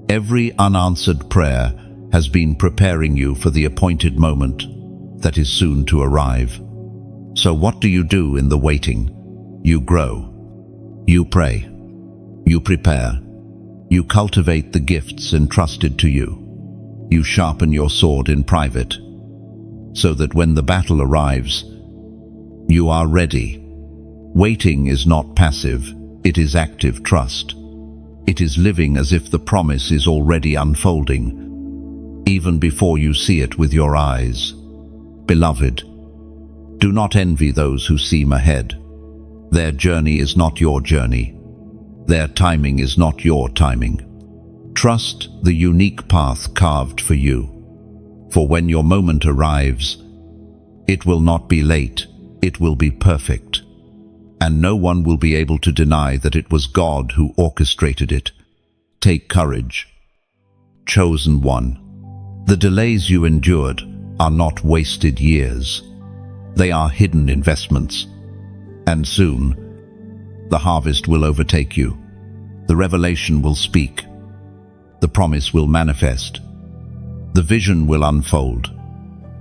every unanswered prayer has been preparing you for the appointed moment that is soon to arrive. So what do you do in the waiting? You grow. You pray. You prepare. You cultivate the gifts entrusted to you. You sharpen your sword in private, so that when the battle arrives, you are ready. Waiting is not passive, it is active trust. It is living as if the promise is already unfolding, even before you see it with your eyes. Beloved, do not envy those who seem ahead. Their journey is not your journey. Their timing is not your timing. Trust the unique path carved for you. For when your moment arrives, it will not be late, it will be perfect. And no one will be able to deny that it was God who orchestrated it. Take courage. Chosen one, the delays you endured are not wasted years. They are hidden investments. And soon, the harvest will overtake you. The revelation will speak. The promise will manifest. The vision will unfold.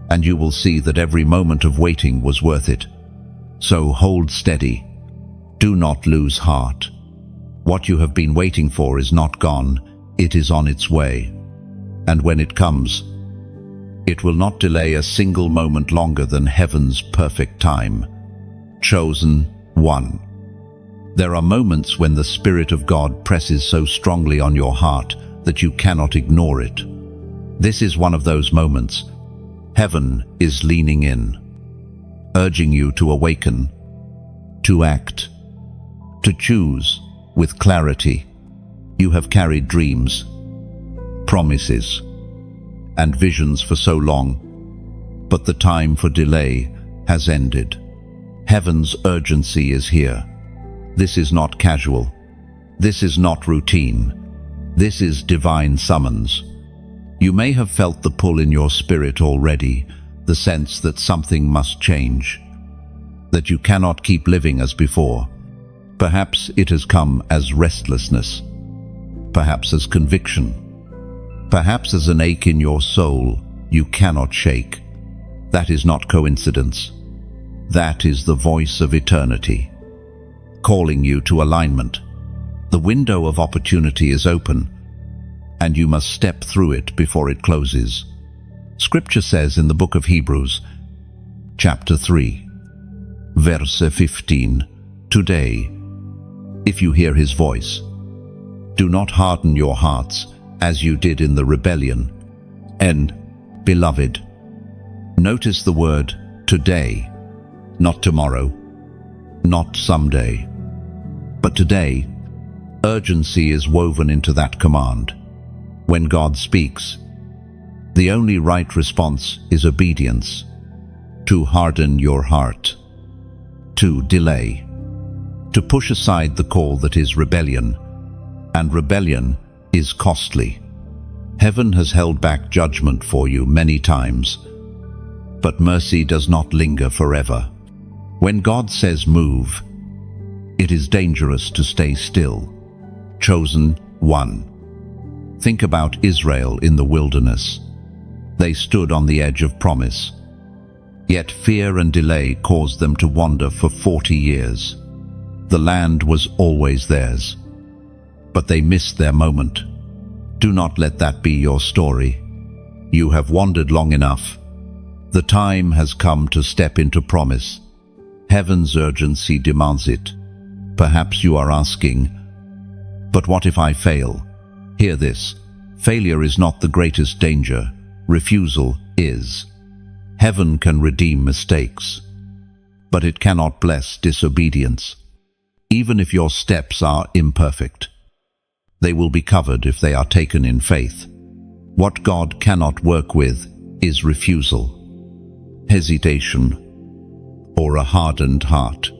And you will see that every moment of waiting was worth it. So hold steady. Do not lose heart. What you have been waiting for is not gone. It is on its way. And when it comes, it will not delay a single moment longer than heaven's perfect time. Chosen one. There are moments when the Spirit of God presses so strongly on your heart that you cannot ignore it. This is one of those moments. Heaven is leaning in, urging you to awaken, to act, to choose with clarity. You have carried dreams, promises, and visions for so long, but the time for delay has ended. Heaven's urgency is here. This is not casual. This is not routine. This is divine summons. You may have felt the pull in your spirit already, the sense that something must change, that you cannot keep living as before. Perhaps it has come as restlessness, perhaps as conviction, perhaps as an ache in your soul you cannot shake. That is not coincidence. That is the voice of eternity, calling you to alignment. The window of opportunity is open, and you must step through it before it closes. Scripture says in the book of Hebrews, chapter 3, verse 15, "Today, if you hear his voice, do not harden your hearts as you did in the rebellion." And, beloved, notice the word today, not tomorrow, not someday, but today. Urgency is woven into that command. When God speaks, the only right response is obedience. To harden your heart, to delay, to push aside the call that is rebellion, and rebellion is costly. Heaven has held back judgment for you many times, but mercy does not linger forever. When God says move, it is dangerous to stay still. Chosen one. Think about Israel in the wilderness. They stood on the edge of promise, yet fear and delay caused them to wander for 40 years. The land was always theirs, but they missed their moment. Do not let that be your story. You have wandered long enough. The time has come to step into promise. Heaven's urgency demands it. Perhaps you are asking, but what if I fail? Hear this. Failure is not the greatest danger. Refusal is. Heaven can redeem mistakes, but it cannot bless disobedience, even if your steps are imperfect. They will be covered if they are taken in faith. What God cannot work with is refusal, hesitation, or a hardened heart.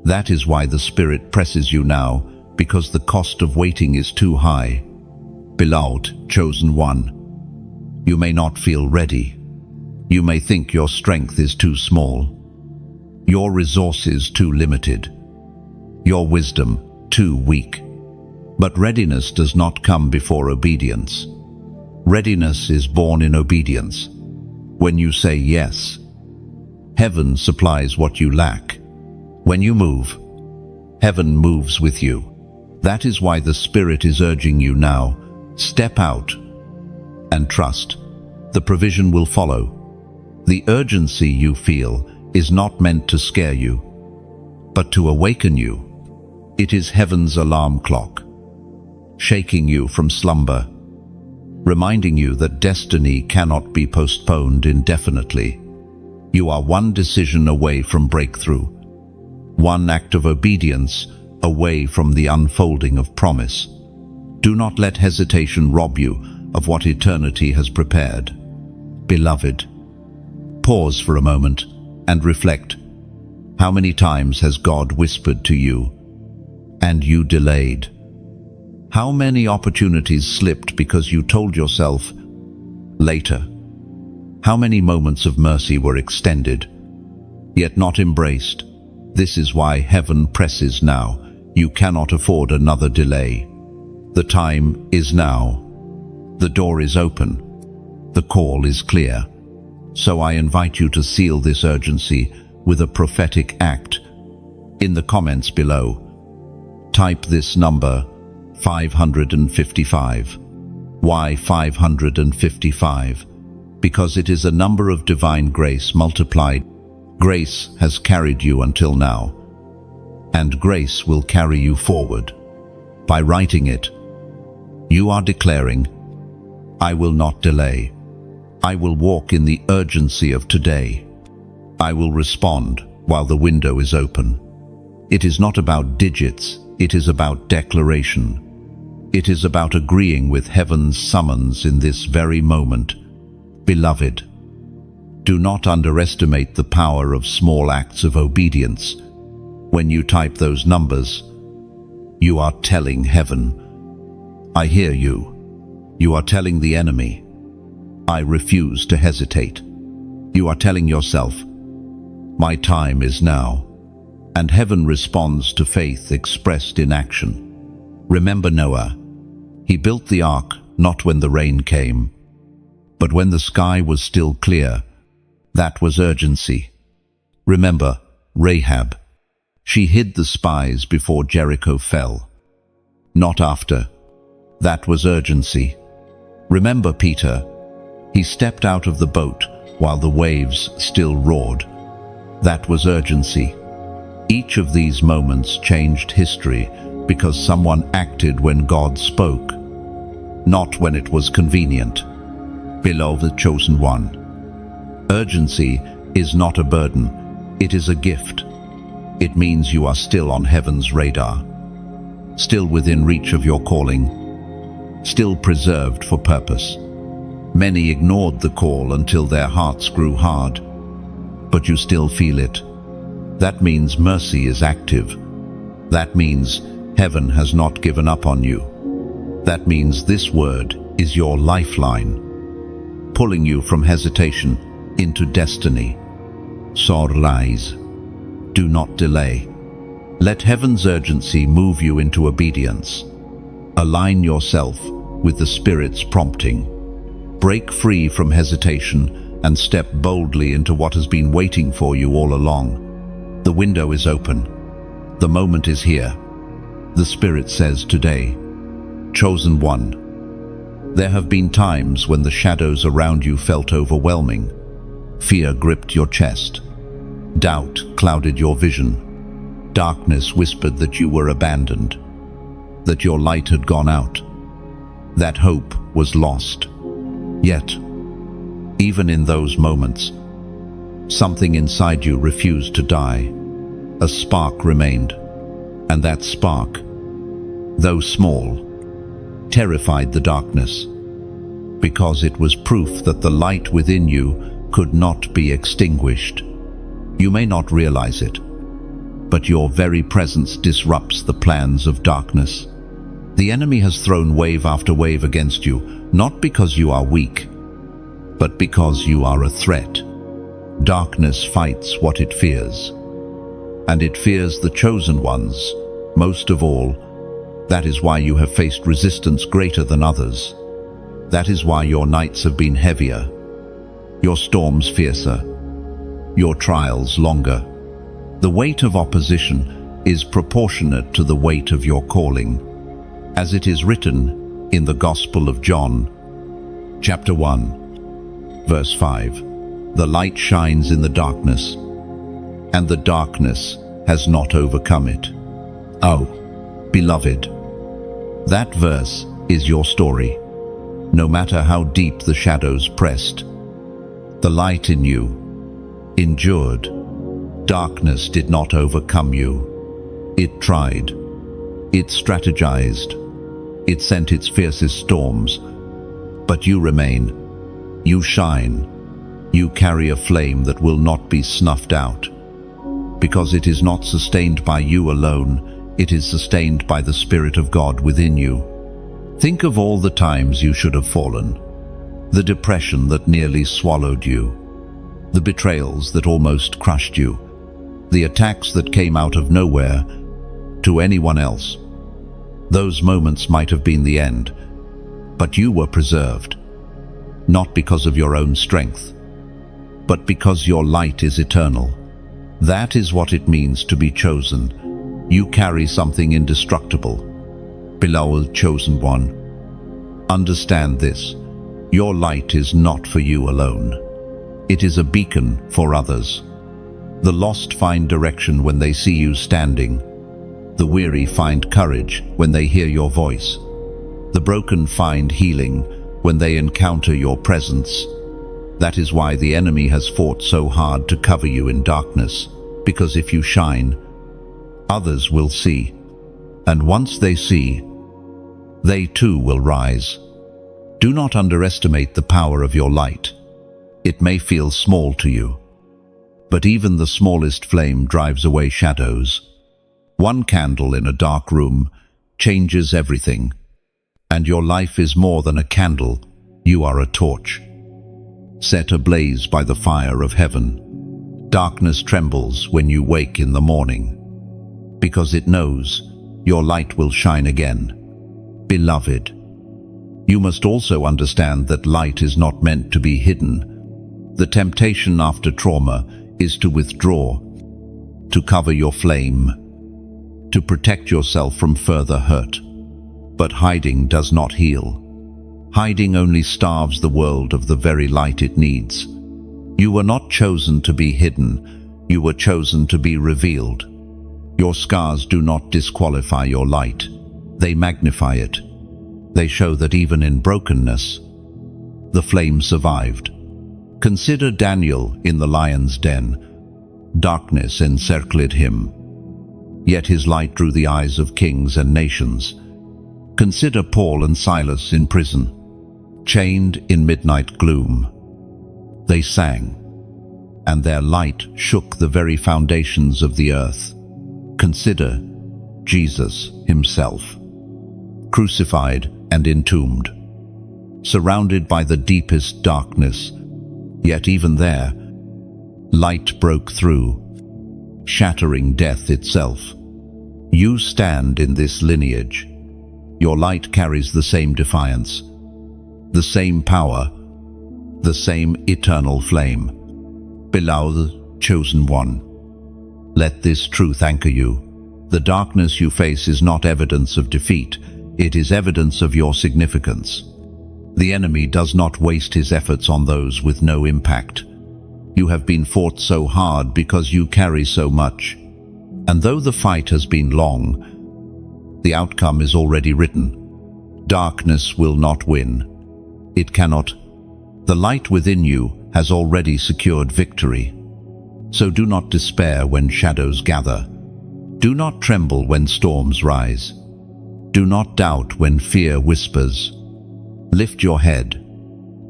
That is why the Spirit presses you now, because the cost of waiting is too high. Beloved, chosen one, you may not feel ready. You may think your strength is too small, your resources too limited, your wisdom too weak. But readiness does not come before obedience. Readiness is born in obedience. When you say yes, heaven supplies what you lack. When you move, heaven moves with you. That is why the Spirit is urging you now, step out and trust. The provision will follow. The urgency you feel is not meant to scare you, but to awaken you. It is heaven's alarm clock, shaking you from slumber, reminding you that destiny cannot be postponed indefinitely. You are one decision away from breakthrough, one act of obedience away from the unfolding of promise. Do not let hesitation rob you of what eternity has prepared. Beloved, pause for a moment and reflect. How many times has God whispered to you, and you delayed? How many opportunities slipped because you told yourself, later? How many moments of mercy were extended, yet not embraced? This is why heaven presses now. You cannot afford another delay. The time is now. The door is open. The call is clear. So I invite you to seal this urgency with a prophetic act. In the comments below, type this number, 555. Why 555? Because it is a number of divine grace multiplied. Grace has carried you until now, and grace will carry you forward. By writing it, you are declaring, I will not delay. I will walk in the urgency of today. I will respond while the window is open. It is not about digits, it is about declaration. It is about agreeing with heaven's summons in this very moment. Beloved, do not underestimate the power of small acts of obedience. When you type those numbers, you are telling heaven, I hear you. You are telling the enemy, I refuse to hesitate. You are telling yourself, my time is now. And heaven responds to faith expressed in action. Remember Noah. He built the ark not when the rain came, but when the sky was still clear. That was urgency. Remember Rahab. She hid the spies before Jericho fell, not after. That was urgency. Remember Peter. He stepped out of the boat while the waves still roared. That was urgency. Each of these moments changed history because someone acted when God spoke, not when it was convenient. Beloved chosen one, urgency is not a burden, it is a gift. It means you are still on heaven's radar, still within reach of your calling, still preserved for purpose. Many ignored the call until their hearts grew hard, but you still feel it. That means mercy is active. That means heaven has not given up on you. That means this word is your lifeline, pulling you from hesitation into destiny. So rise. Do not delay. Let heaven's urgency move you into obedience. Align yourself with the Spirit's prompting. Break free from hesitation and step boldly into what has been waiting for you all along. The window is open. The moment is here. The Spirit says today, chosen one. There have been times when the shadows around you felt overwhelming. Fear gripped your chest. Doubt clouded your vision. Darkness whispered that you were abandoned, that your light had gone out, that hope was lost. Yet, even in those moments, something inside you refused to die. A spark remained, and that spark, though small, terrified the darkness, because it was proof that the light within you could not be extinguished. You may not realize it, but your very presence disrupts the plans of darkness. The enemy has thrown wave after wave against you, not because you are weak, but because you are a threat. Darkness fights what it fears, and it fears the chosen ones most of all. That is why you have faced resistance greater than others. That is why your nights have been heavier, your storms fiercer, your trials longer. The weight of opposition is proportionate to the weight of your calling. As it is written in the Gospel of John, chapter 1, verse 5, "The light shines in the darkness, and the darkness has not overcome it." Oh, beloved, that verse is your story. No matter how deep the shadows pressed, the light in you endured. Darkness did not overcome you. It tried. It strategized. It sent its fiercest storms. But you remain. You shine. You carry a flame that will not be snuffed out. Because it is not sustained by you alone, it is sustained by the Spirit of God within you. Think of all the times you should have fallen. The depression that nearly swallowed you. The betrayals that almost crushed you. The attacks that came out of nowhere to anyone else. Those moments might have been the end, but you were preserved. Not because of your own strength, but because your light is eternal. That is what it means to be chosen. You carry something indestructible. Beloved chosen one, understand this. Your light is not for you alone. It is a beacon for others. The lost find direction when they see you standing. The weary find courage when they hear your voice. The broken find healing when they encounter your presence. That is why the enemy has fought so hard to cover you in darkness, because if you shine, others will see. And once they see, they too will rise. Do not underestimate the power of your light. It may feel small to you, but even the smallest flame drives away shadows. One candle in a dark room changes everything. And your life is more than a candle, you are a torch. Set ablaze by the fire of heaven. Darkness trembles when you wake in the morning, because it knows your light will shine again. Beloved, you must also understand that light is not meant to be hidden. The temptation after trauma is to withdraw, to cover your flame, to protect yourself from further hurt. But hiding does not heal. Hiding only starves the world of the very light it needs. You were not chosen to be hidden. You were chosen to be revealed. Your scars do not disqualify your light. They magnify it. They show that even in brokenness, the flame survived. Consider Daniel in the lion's den. Darkness encircled him, yet his light drew the eyes of kings and nations. Consider Paul and Silas in prison, chained in midnight gloom. They sang, and their light shook the very foundations of the earth. Consider Jesus himself, crucified and entombed, surrounded by the deepest darkness, yet even there, light broke through, shattering death itself. You stand in this lineage. Your light carries the same defiance, the same power, the same eternal flame. Beloved, chosen one, let this truth anchor you. The darkness you face is not evidence of defeat. It is evidence of your significance. The enemy does not waste his efforts on those with no impact. You have been fought so hard because you carry so much. And though the fight has been long, the outcome is already written. Darkness will not win. It cannot. The light within you has already secured victory. So do not despair when shadows gather. Do not tremble when storms rise. Do not doubt when fear whispers. Lift your head.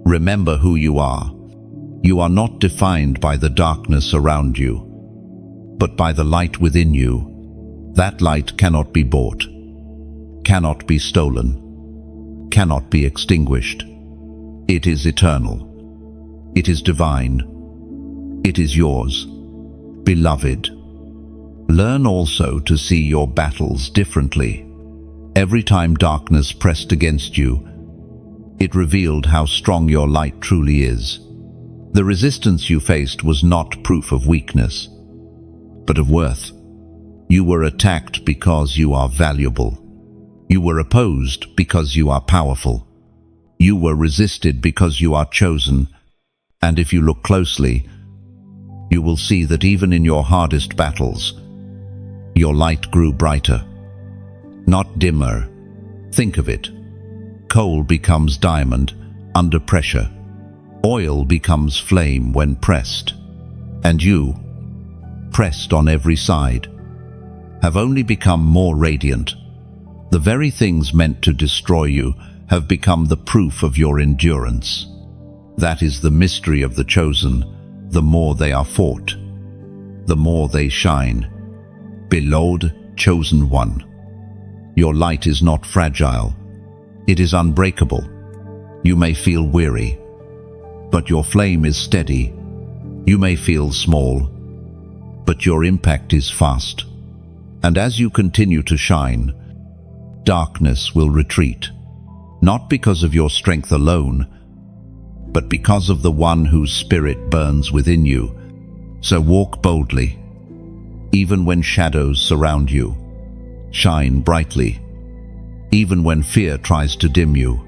Remember who you are. You are not defined by the darkness around you, but by the light within you. That light cannot be bought, cannot be stolen, cannot be extinguished. It is eternal. It is divine. It is yours, beloved. Learn also to see your battles differently. Every time darkness pressed against you, it revealed how strong your light truly is. The resistance you faced was not proof of weakness, but of worth. You were attacked because you are valuable. You were opposed because you are powerful. You were resisted because you are chosen. And if you look closely, you will see that even in your hardest battles, your light grew brighter, not dimmer. Think of it. Coal becomes diamond under pressure. Oil becomes flame when pressed. And you, pressed on every side, have only become more radiant. The very things meant to destroy you have become the proof of your endurance. That is the mystery of the chosen. The more they are fought, the more they shine. Beloved chosen one, your light is not fragile. It is unbreakable. You may feel weary, but your flame is steady. You may feel small, but your impact is fast. And as you continue to shine, darkness will retreat, not because of your strength alone, but because of the one whose spirit burns within you. So walk boldly, even when shadows surround you. Shine brightly, even when fear tries to dim you.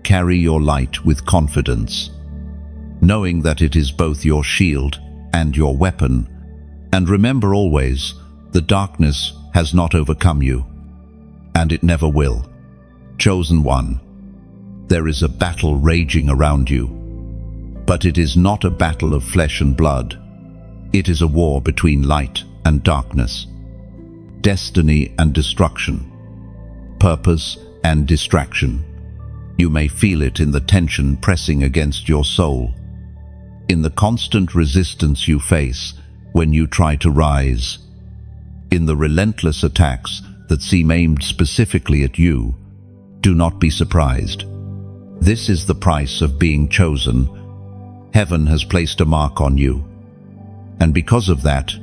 Carry your light with confidence, knowing that it is both your shield and your weapon. And remember always, the darkness has not overcome you, and it never will. Chosen one, there is a battle raging around you, but it is not a battle of flesh and blood. It is a war between light and darkness, destiny and destruction, purpose and distraction. You may feel it in the tension pressing against your soul, in the constant resistance you face when you try to rise, in the relentless attacks that seem aimed specifically at you. Do not be surprised. This is the price of being chosen. Heaven has placed a mark on you, and because of that,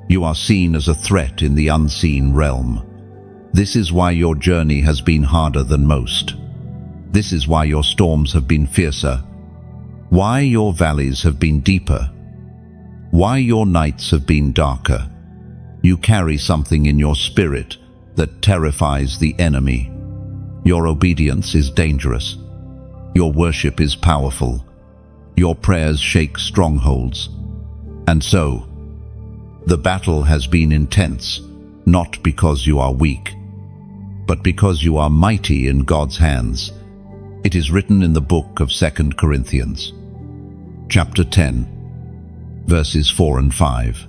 you are seen as a threat in the unseen realm. This is why your journey has been harder than most. This is why your storms have been fiercer, why your valleys have been deeper, why your nights have been darker. You carry something in your spirit that terrifies the enemy. Your obedience is dangerous. Your worship is powerful. Your prayers shake strongholds. And so, the battle has been intense, not because you are weak, but because you are mighty in God's hands. It is written in the book of 2 Corinthians, chapter 10, verses 4 and 5.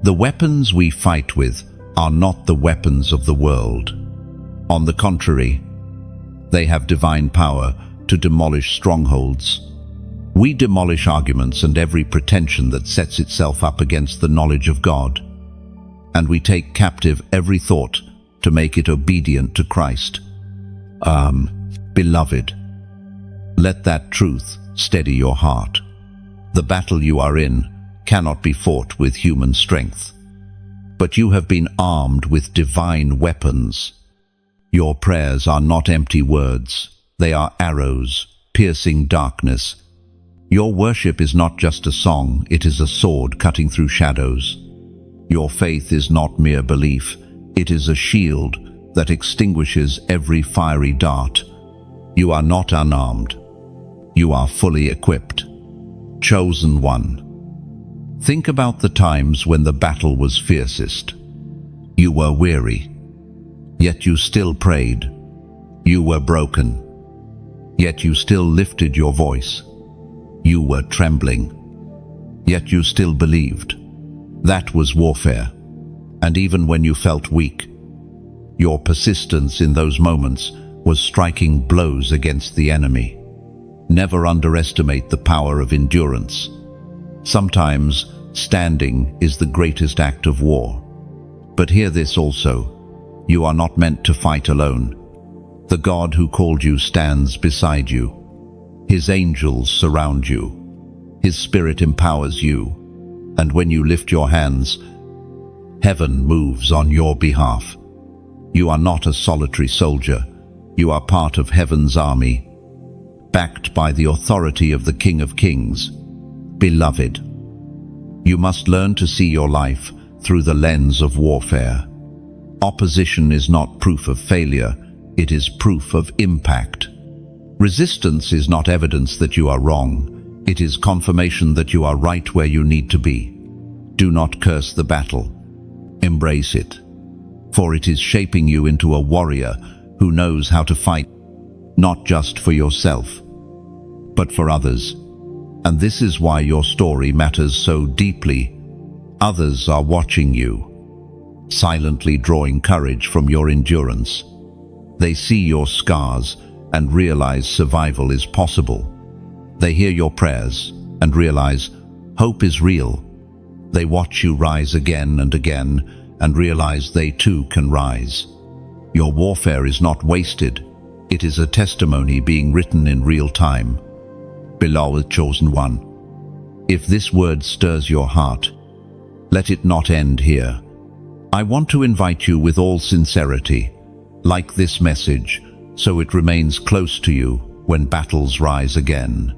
The weapons we fight with are not the weapons of the world. On the contrary, they have divine power to demolish strongholds. We demolish arguments and every pretension that sets itself up against the knowledge of God, and we take captive every thought to make it obedient to Christ. Beloved, let that truth steady your heart. The battle you are in cannot be fought with human strength, but you have been armed with divine weapons. Your prayers are not empty words. They are arrows piercing darkness. Your worship is not just a song, it is a sword cutting through shadows. Your faith is not mere belief, it is a shield that extinguishes every fiery dart. You are not unarmed. You are fully equipped. Chosen one. Think about the times when the battle was fiercest. You were weary, yet you still prayed. You were broken, yet you still lifted your voice. You were trembling, yet you still believed. That was warfare. And even when you felt weak, Your persistence in those moments was striking blows against the enemy. Never underestimate the power of endurance. Sometimes standing is the greatest act of war. But hear this also: you are not meant to fight alone. The God who called you stands beside you. His angels surround you. His Spirit empowers you. And when you lift your hands, heaven moves on your behalf. You are not a solitary soldier. You are part of heaven's army, backed by the authority of the King of Kings. Beloved, you must learn to see your life through the lens of warfare. Opposition is not proof of failure, it is proof of impact. Resistance is not evidence that you are wrong, it is confirmation that you are right where you need to be. Do not curse the battle. Embrace it, for it is shaping you into a warrior who knows how to fight, not just for yourself, but for others. And this is why your story matters so deeply. Others are watching you, silently drawing courage from your endurance. They see your scars and realize survival is possible. They hear your prayers and realize hope is real. They watch you rise again and again and realize they too can rise. Your warfare is not wasted. It is a testimony being written in real time. Beloved chosen one, if this word stirs your heart, let it not end here. I want to invite you with all sincerity, like this message, so it remains close to you when battles rise again.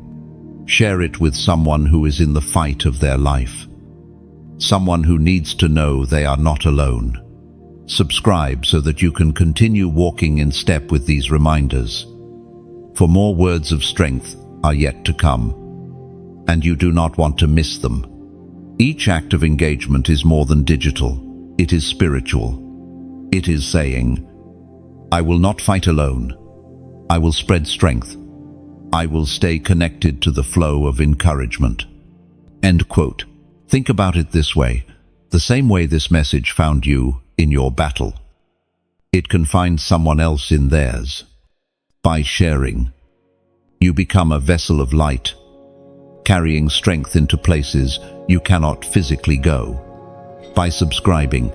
Share it with someone who is in the fight of their life. Someone who needs to know they are not alone. Subscribe so that you can continue walking in step with these reminders. For more words of strength are yet to come, and you do not want to miss them. Each act of engagement is more than digital, it is spiritual. It is saying, I will not fight alone. I will spread strength. I will stay connected to the flow of encouragement. End quote. Think about it this way, the same way this message found you in your battle. It can find someone else in theirs. By sharing, you become a vessel of light, carrying strength into places you cannot physically go. By subscribing,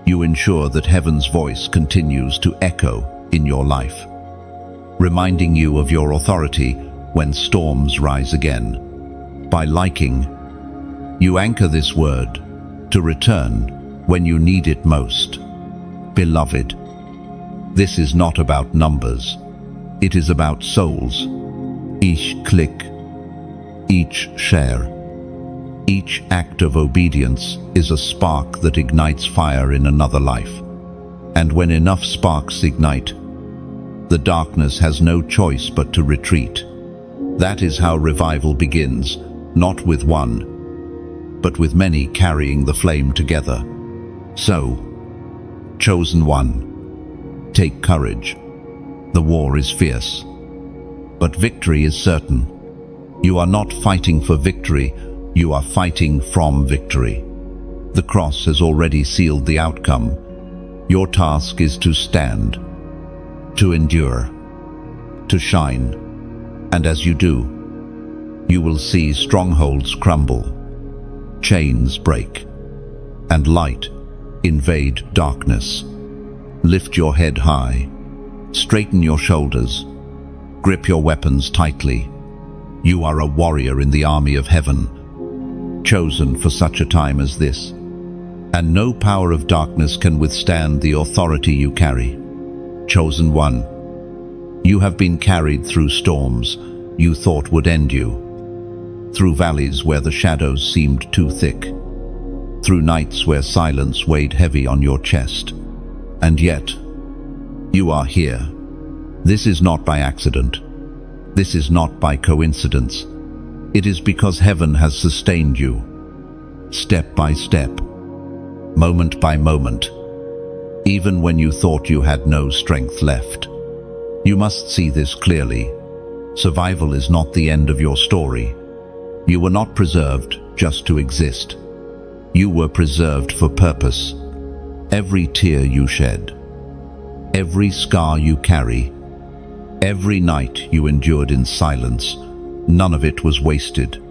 you ensure that heaven's voice continues to echo in your life, reminding you of your authority when storms rise again. By liking, you anchor this word to return when you need it most. Beloved, this is not about numbers. It is about souls. Each click, each share, each act of obedience is a spark that ignites fire in another life. And when enough sparks ignite, the darkness has no choice but to retreat. That is how revival begins, not with one, but with many carrying the flame together. So, chosen one, take courage. The war is fierce, but victory is certain. You are not fighting for victory, you are fighting from victory. The cross has already sealed the outcome. Your task is to stand, to endure, to shine. And as you do, you will see strongholds crumble, chains break, and light invade darkness. Lift your head high, straighten your shoulders, grip your weapons tightly. You are a warrior in the army of heaven, chosen for such a time as this. And no power of darkness can withstand the authority you carry. Chosen one, you have been carried through storms you thought would end you, through valleys where the shadows seemed too thick, through nights where silence weighed heavy on your chest. And yet, you are here. This is not by accident. This is not by coincidence. It is because heaven has sustained you, step by step, moment by moment, even when you thought you had no strength left. You must see this clearly. Survival is not the end of your story. You were not preserved just to exist. You were preserved for purpose. Every tear you shed, every scar you carry, every night you endured in silence, none of it was wasted.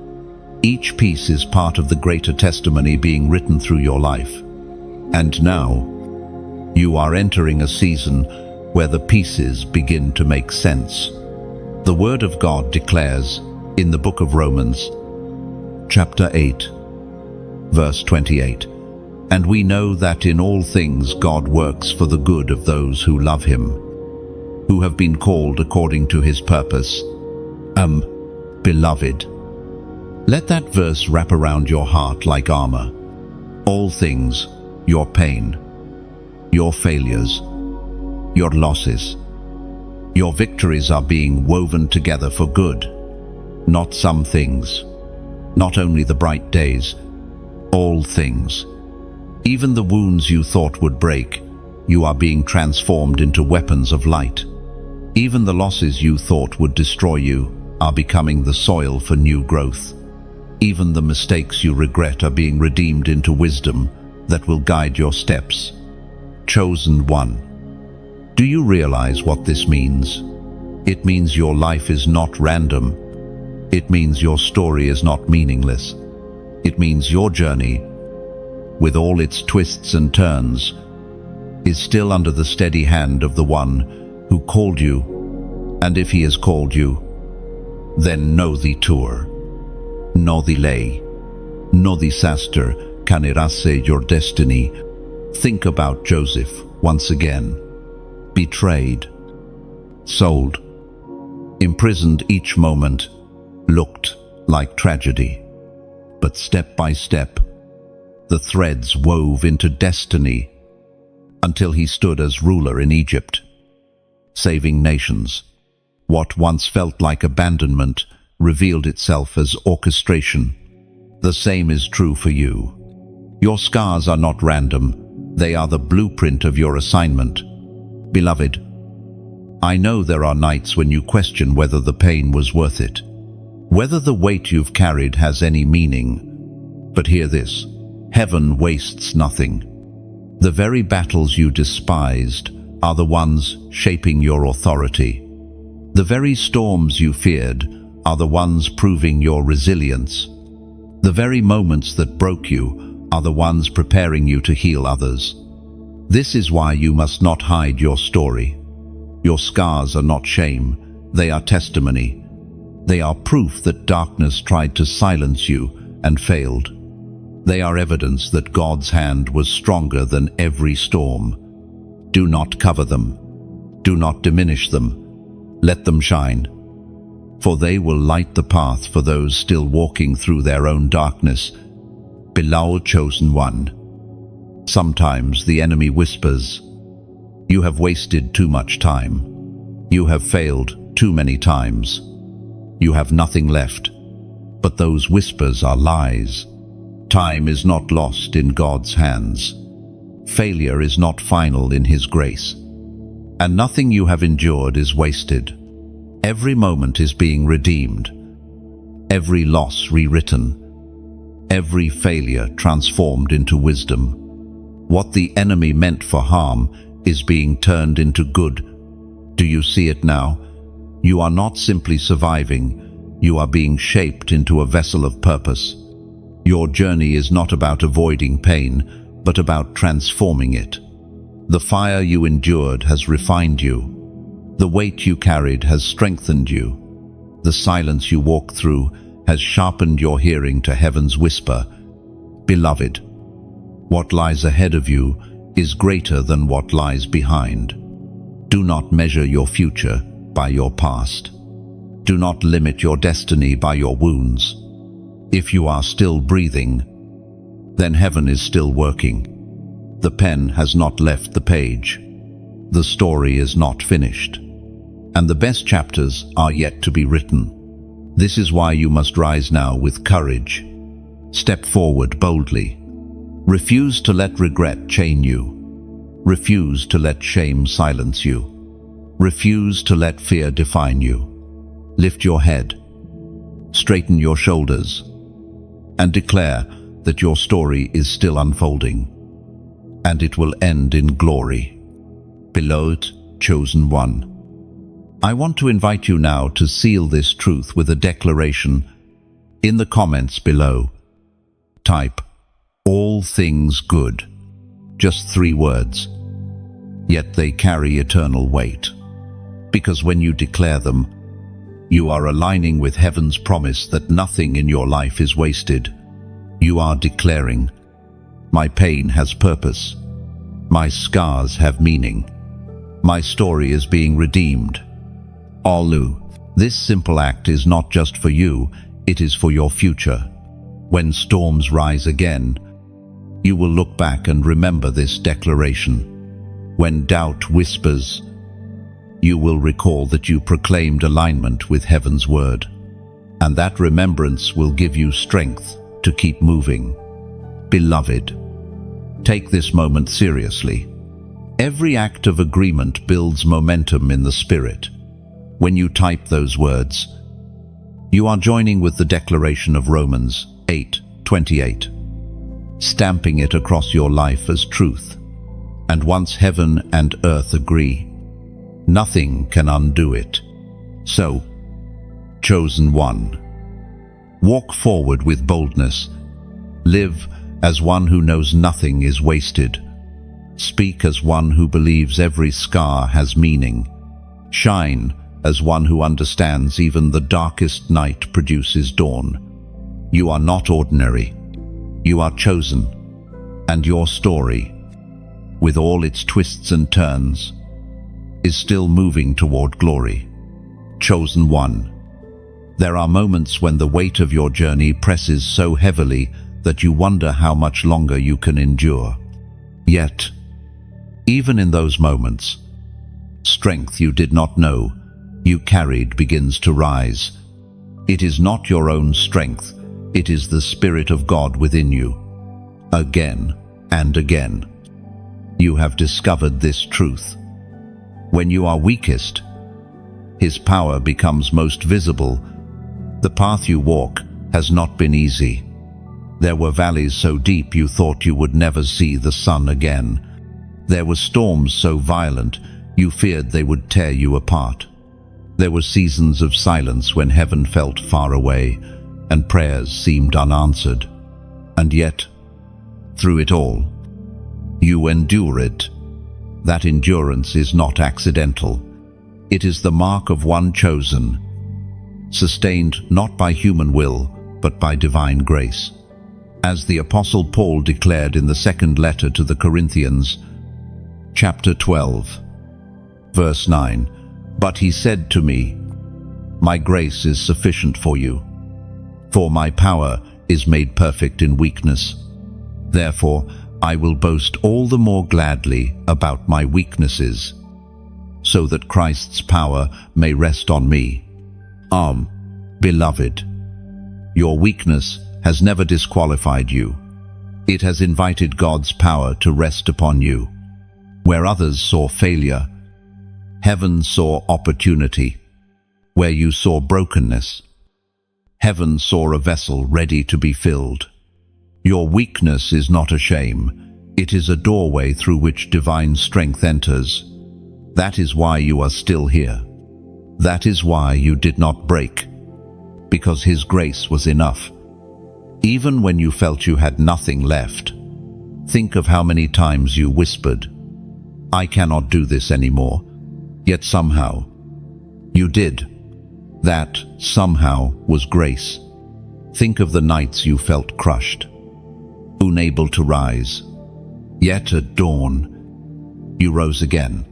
Each piece is part of the greater testimony being written through your life. And now, you are entering a season where the pieces begin to make sense. The Word of God declares in the book of Romans, chapter 8, verse 28, "And we know that in all things God works for the good of those who love Him, who have been called according to His purpose." Beloved, let that verse wrap around your heart like armor. All things, your pain, your failures, your losses, your victories are being woven together for good. Not some things, not only the bright days, all things. Even the wounds you thought would break, you are being transformed into weapons of light. Even the losses you thought would destroy you are becoming the soil for new growth. Even the mistakes you regret are being redeemed into wisdom that will guide your steps. Chosen one. Do you realize what this means? It means your life is not random. It means your story is not meaningless. It means your journey, with all its twists and turns, is still under the steady hand of the one who called you. And if He has called you, then no detour, no delay, no disaster can erase your destiny. Think about Joseph once again. Betrayed, sold, imprisoned. Each moment looked like tragedy. But step by step, the threads wove into destiny until he stood as ruler in Egypt, saving nations. What once felt like abandonment revealed itself as orchestration. The same is true for you. Your scars are not random. They are the blueprint of your assignment. Beloved, I know there are nights when you question whether the pain was worth it, whether the weight you've carried has any meaning. But hear this, heaven wastes nothing. The very battles you despised are the ones shaping your authority. The very storms you feared are the ones proving your resilience. The very moments that broke you are the ones preparing you to heal others. This is why you must not hide your story. Your scars are not shame, they are testimony. They are proof that darkness tried to silence you and failed. They are evidence that God's hand was stronger than every storm. Do not cover them. Do not diminish them. Let them shine, for they will light the path for those still walking through their own darkness. Beloved chosen one. Sometimes the enemy whispers, "You have wasted too much time. You have failed too many times. You have nothing left." But those whispers are lies. Time is not lost in God's hands. Failure is not final in His grace. And nothing you have endured is wasted. Every moment is being redeemed. Every loss rewritten. Every failure transformed into wisdom. What the enemy meant for harm is being turned into good. Do you see it now? You are not simply surviving. You are being shaped into a vessel of purpose. Your journey is not about avoiding pain, but about transforming it. The fire you endured has refined you. The weight you carried has strengthened you. The silence you walked through has sharpened your hearing to heaven's whisper. Beloved, what lies ahead of you is greater than what lies behind. Do not measure your future by your past. Do not limit your destiny by your wounds. If you are still breathing, then heaven is still working. The pen has not left the page. The story is not finished. And the best chapters are yet to be written. This is why you must rise now with courage. Step forward boldly. Refuse to let regret chain you. Refuse to let shame silence you. Refuse to let fear define you. Lift your head, straighten your shoulders, and declare that your story is still unfolding, and it will end in glory. Beloved, chosen one. I want to invite you now to seal this truth with a declaration. In the comments below, type, "All things good." Just 3 words. Yet they carry eternal weight. Because when you declare them, you are aligning with heaven's promise that nothing in your life is wasted. You are declaring, "My pain has purpose. My scars have meaning. My story is being redeemed." Alu. This simple act is not just for you, it is for your future. When storms rise again, you will look back and remember this declaration. When doubt whispers, you will recall that you proclaimed alignment with heaven's word. And that remembrance will give you strength to keep moving. Beloved, take this moment seriously. Every act of agreement builds momentum in the spirit. When you type those words, you are joining with the declaration of Romans 8:28, stamping it across your life as truth. And once heaven and earth agree, nothing can undo it. So, chosen one, walk forward with boldness. Live as one who knows nothing is wasted. Speak as one who believes every scar has meaning. Shine as one who understands even the darkest night produces dawn. You are not ordinary. You are chosen. And your story, with all its twists and turns, is still moving toward glory. Chosen one. There are moments when the weight of your journey presses so heavily that you wonder how much longer you can endure. Yet, even in those moments, strength you did not know you carried begins to rise. It is not your own strength, it is the Spirit of God within you. Again and again, you have discovered this truth. When you are weakest, His power becomes most visible. The path you walk has not been easy. There were valleys so deep you thought you would never see the sun again. There were storms so violent you feared they would tear you apart. There were seasons of silence when heaven felt far away and prayers seemed unanswered. And yet, through it all, you endured. That endurance is not accidental. It is the mark of one chosen, sustained not by human will, but by divine grace. As the Apostle Paul declared in the second letter to the Corinthians, chapter 12, verse 9, "But he said to me, 'My grace is sufficient for you, for my power is made perfect in weakness. Therefore, I will boast all the more gladly about my weaknesses, so that Christ's power may rest on me.'" Beloved, your weakness has never disqualified you. It has invited God's power to rest upon you. Where others saw failure, heaven saw opportunity. Where you saw brokenness, heaven saw a vessel ready to be filled. Your weakness is not a shame. It is a doorway through which divine strength enters. That is why you are still here. That is why you did not break, because His grace was enough. Even when you felt you had nothing left, think of how many times you whispered, "I cannot do this anymore." Yet somehow, you did. That somehow was grace. Think of the nights you felt crushed, unable to rise. Yet at dawn, you rose again.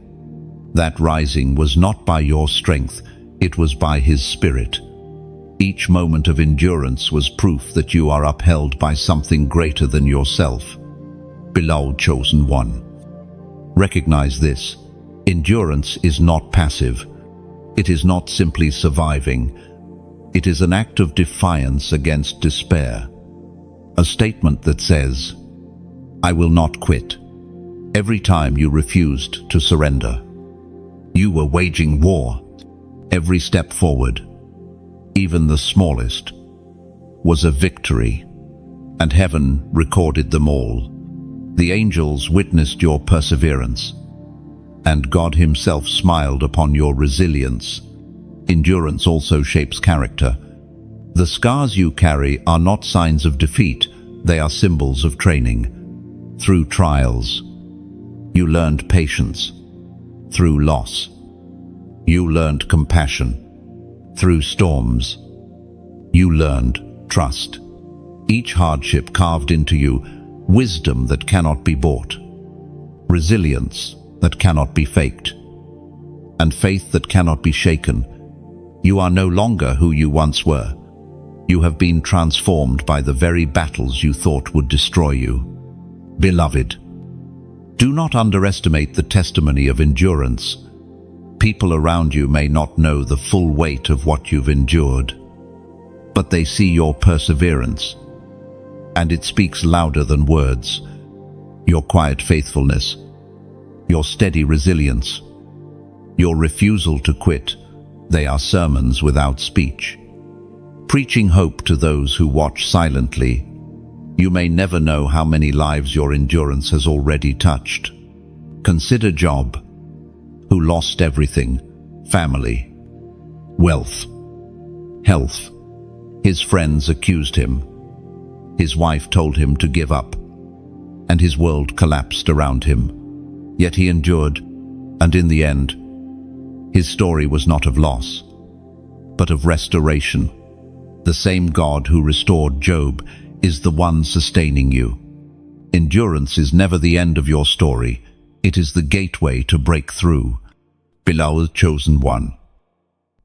That rising was not by your strength, it was by His Spirit. Each moment of endurance was proof that you are upheld by something greater than yourself. Beloved chosen one, recognize this. Endurance is not passive. It is not simply surviving. It is an act of defiance against despair. A statement that says, "I will not quit." Every time you refused to surrender, you were waging war. Every step forward, even the smallest, was a victory, and heaven recorded them all. The angels witnessed your perseverance. and God Himself smiled upon your resilience. Endurance also shapes character. The scars you carry are not signs of defeat, they are symbols of training. Through trials, you learned patience. Through loss, you learned compassion. Through storms, you learned trust. Each hardship carved into you wisdom that cannot be bought, resilience that cannot be faked, and faith that cannot be shaken. You are no longer who you once were. You have been transformed by the very battles you thought would destroy you. Beloved, do not underestimate the testimony of endurance. People around you may not know the full weight of what you've endured, but they see your perseverance, and it speaks louder than words. Your quiet faithfulness, your steady resilience, your refusal to quit, they are sermons without speech. Preaching hope to those who watch silently, you may never know how many lives your endurance has already touched. Consider Job, who lost everything: family, wealth, health. His friends accused him. His wife told him to give up, and his world collapsed around him. Yet he endured, and in the end, his story was not of loss, but of restoration. The same God who restored Job is the one sustaining you. Endurance is never the end of your story. It is the gateway to break through. Beloved chosen one,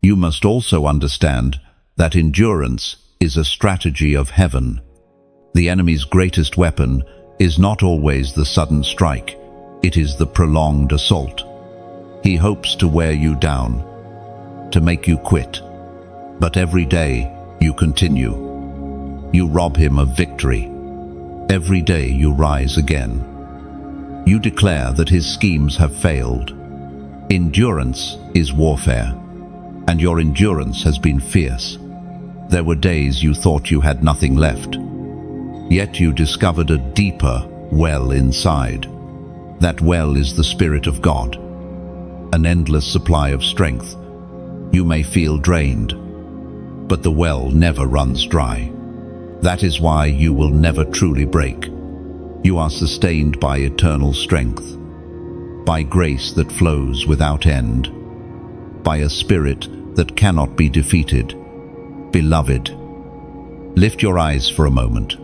you must also understand that endurance is a strategy of heaven. The enemy's greatest weapon is not always the sudden strike. It is the prolonged assault. He hopes to wear you down, to make you quit. But every day you continue. You rob him of victory. Every day you rise again. You declare that his schemes have failed. Endurance is warfare, and your endurance has been fierce. There were days you thought you had nothing left, yet you discovered a deeper well inside. That well is the Spirit of God, an endless supply of strength. You may feel drained, but the well never runs dry. That is why you will never truly break. You are sustained by eternal strength, by grace that flows without end, by a spirit that cannot be defeated. Beloved, lift your eyes for a moment.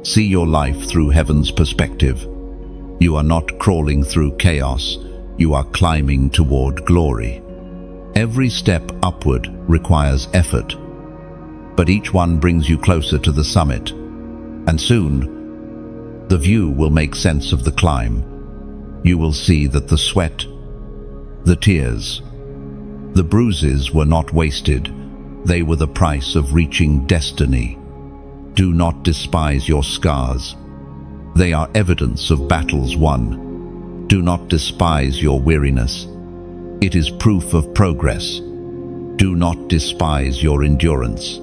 See your life through heaven's perspective. You are not crawling through chaos, you are climbing toward glory. Every step upward requires effort, but each one brings you closer to the summit, and soon the view will make sense of the climb. You will see that the sweat, the tears, the bruises were not wasted. They were the price of reaching destiny. Do not despise your scars. They are evidence of battles won. Do not despise your weariness. It is proof of progress. Do not despise your endurance.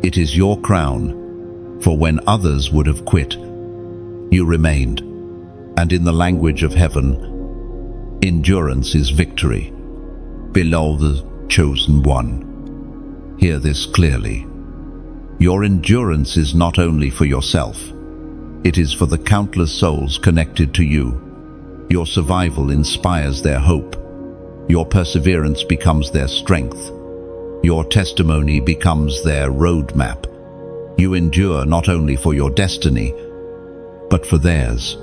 It is your crown, for when others would have quit, you remained. And in the language of heaven, endurance is victory. Beloved chosen one, hear this clearly. Your endurance is not only for yourself, it is for the countless souls connected to you. Your survival inspires their hope. Your perseverance becomes their strength. Your testimony becomes their roadmap. You endure not only for your destiny, but for theirs.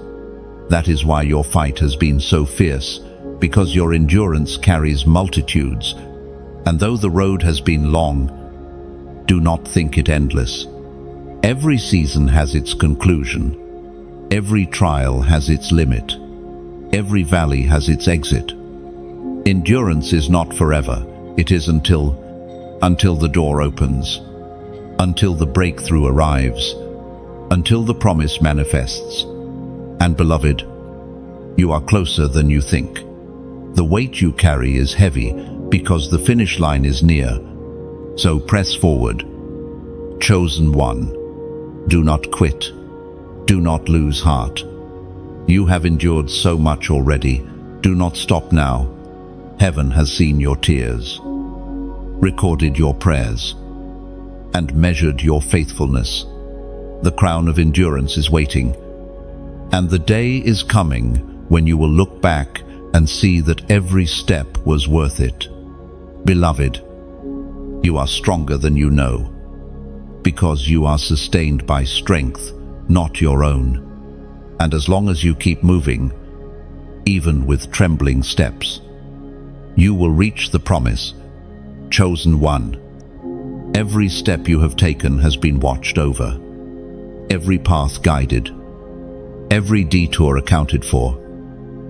That is why your fight has been so fierce, because your endurance carries multitudes. And though the road has been long, do not think it endless. Every season has its conclusion. Every trial has its limit. Every valley has its exit. Endurance is not forever. It is until the door opens, until the breakthrough arrives, until the promise manifests. And beloved, you are closer than you think. The weight you carry is heavy because the finish line is near. So press forward. Chosen one, do not quit. Do not lose heart. You have endured so much already. Do not stop now. Heaven has seen your tears, recorded your prayers, and measured your faithfulness. The crown of endurance is waiting, and the day is coming when you will look back and see that every step was worth it. Beloved, you are stronger than you know, because you are sustained by strength, not your own. And as long as you keep moving, even with trembling steps, you will reach the promise. Chosen one. Every step you have taken has been watched over, every path guided, every detour accounted for.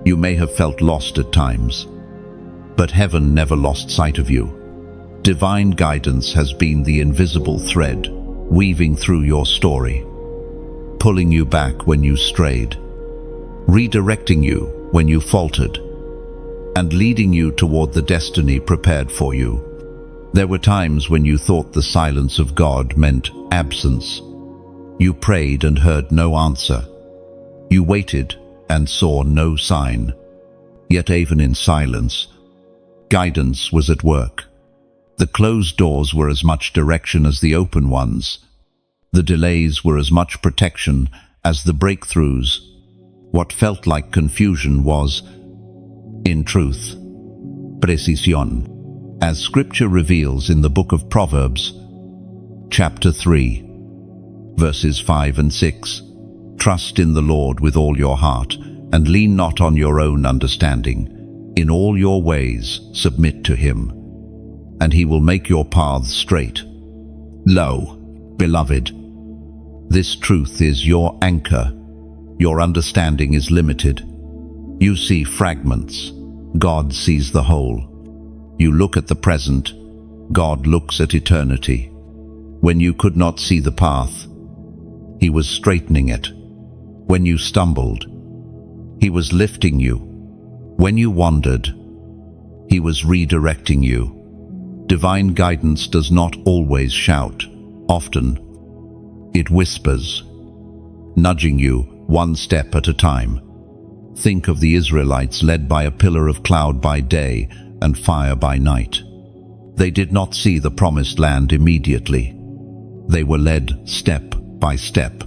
You may have felt lost at times, but heaven never lost sight of you. Divine guidance has been the invisible thread weaving through your story, pulling you back when you strayed, redirecting you when you faltered, and leading you toward the destiny prepared for you. There were times when you thought the silence of God meant absence. You prayed and heard no answer. You waited and saw no sign. Yet even in silence, guidance was at work. The closed doors were as much direction as the open ones. The delays were as much protection as the breakthroughs. What felt like confusion was, in truth, precisión, as Scripture reveals in the book of Proverbs, chapter 3, verses 5 and 6. Trust in the Lord with all your heart, and lean not on your own understanding. In all your ways submit to him, and he will make your paths straight. Lo, beloved, this truth is your anchor. Your understanding is limited. You see fragments. God sees the whole. You look at the present. God looks at eternity. When you could not see the path, he was straightening it. When you stumbled, he was lifting you. When you wandered, he was redirecting you. Divine guidance does not always shout. Often, it whispers, nudging you one step at a time. Think of the Israelites led by a pillar of cloud by day and fire by night. They did not see the promised land immediately. They were led step by step,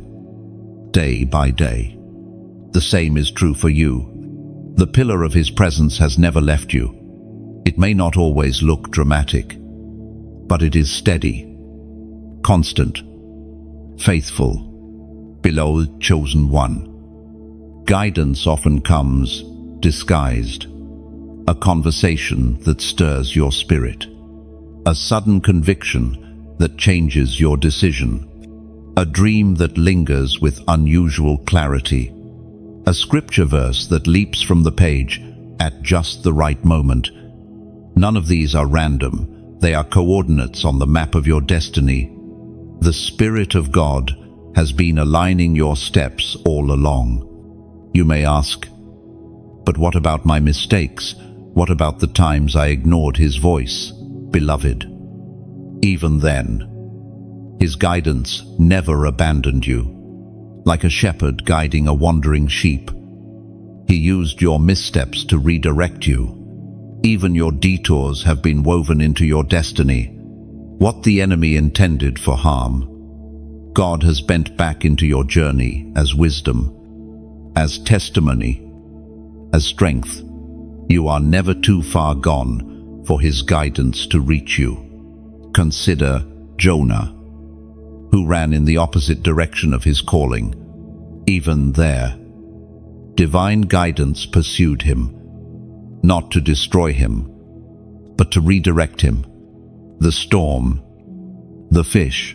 day by day. The same is true for you. The pillar of his presence has never left you. It may not always look dramatic, but it is steady, constant, faithful. Beloved chosen one. Guidance often comes disguised, a conversation that stirs your spirit, a sudden conviction that changes your decision, a dream that lingers with unusual clarity, a scripture verse that leaps from the page at just the right moment. None of these are random. They are coordinates on the map of your destiny. The Spirit of God has been aligning your steps all along. You may ask, but what about my mistakes? What about the times I ignored his voice? Beloved, even then, his guidance never abandoned you. Like a shepherd guiding a wandering sheep, he used your missteps to redirect you. Even your detours have been woven into your destiny. What the enemy intended for harm, God has bent back into your journey as wisdom, as testimony, as strength. You are never too far gone for his guidance to reach you. Consider Jonah, who ran in the opposite direction of his calling. Even there, divine guidance pursued him, not to destroy him, but to redirect him. The storm, the fish,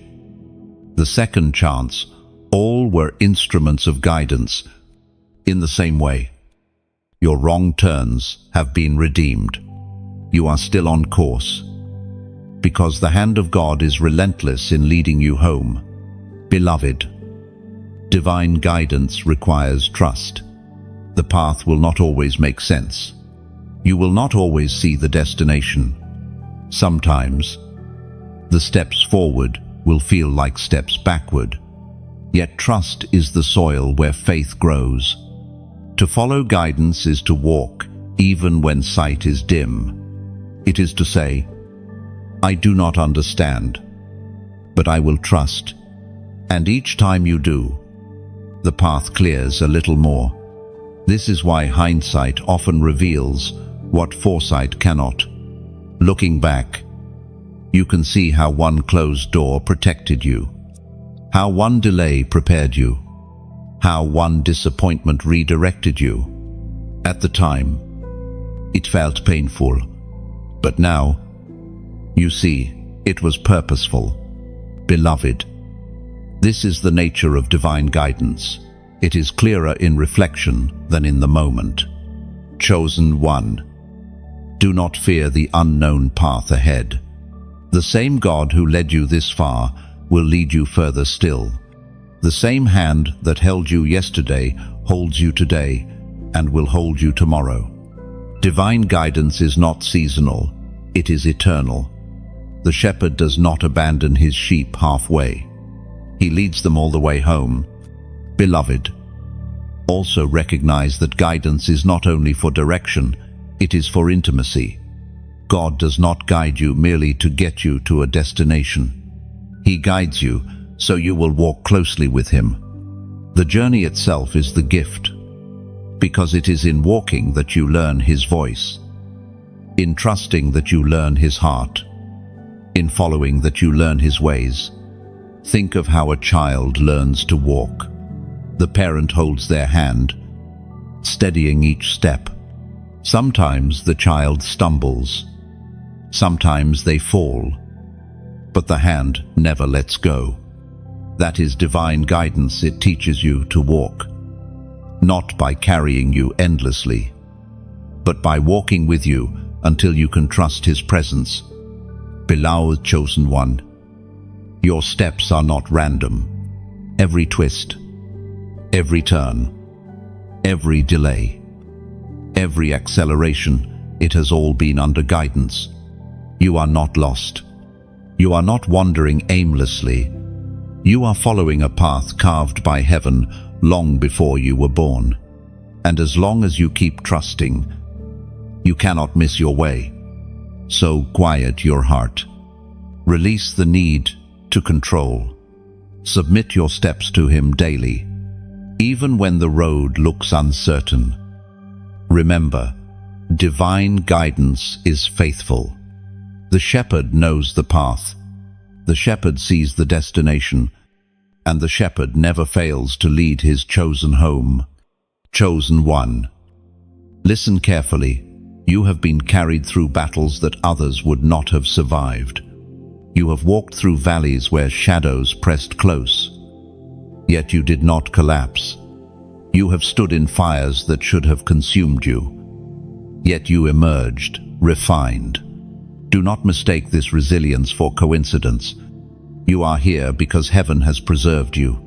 the second chance, all were instruments of guidance. In the same way, your wrong turns have been redeemed. You are still on course, because the hand of God is relentless in leading you home. Beloved, divine guidance requires trust. The path will not always make sense. You will not always see the destination. Sometimes, the steps forward will feel like steps backward. Yet trust is the soil where faith grows. To follow guidance is to walk, even when sight is dim. It is to say, I do not understand, but I will trust. And each time you do, the path clears a little more. This is why hindsight often reveals what foresight cannot. Looking back, you can see how one closed door protected you, how one delay prepared you, how one disappointment redirected you. At the time, it felt painful, but now, you see, it was purposeful. Beloved, this is the nature of divine guidance. It is clearer in reflection than in the moment. Chosen one, do not fear the unknown path ahead. The same God who led you this far will lead you further still. The same hand that held you yesterday holds you today and will hold you tomorrow. Divine guidance is not seasonal, it is eternal. The shepherd does not abandon his sheep halfway. He leads them all the way home. Beloved, also recognize that guidance is not only for direction, it is for intimacy. God does not guide you merely to get you to a destination. He guides you so you will walk closely with Him. The journey itself is the gift, because it is in walking that you learn His voice, in trusting that you learn His heart, in following that you learn His ways. Think of how a child learns to walk. The parent holds their hand, steadying each step. Sometimes the child stumbles. Sometimes they fall. But the hand never lets go. That is divine guidance. It teaches you to walk, not by carrying you endlessly, but by walking with you until you can trust His presence. Beloved chosen one, your steps are not random. Every twist, every turn, every delay, every acceleration, it has all been under guidance. You are not lost. You are not wandering aimlessly. You are following a path carved by heaven long before you were born. And as long as you keep trusting, you cannot miss your way. So quiet your heart. Release the need to control. Submit your steps to Him daily, even when the road looks uncertain. Remember, divine guidance is faithful. The shepherd knows the path. The shepherd sees the destination, and the shepherd never fails to lead his chosen home. Chosen one, listen carefully. You have been carried through battles that others would not have survived. You have walked through valleys where shadows pressed close, yet you did not collapse. You have stood in fires that should have consumed you, yet you emerged refined. Do not mistake this resilience for coincidence. You are here because heaven has preserved you.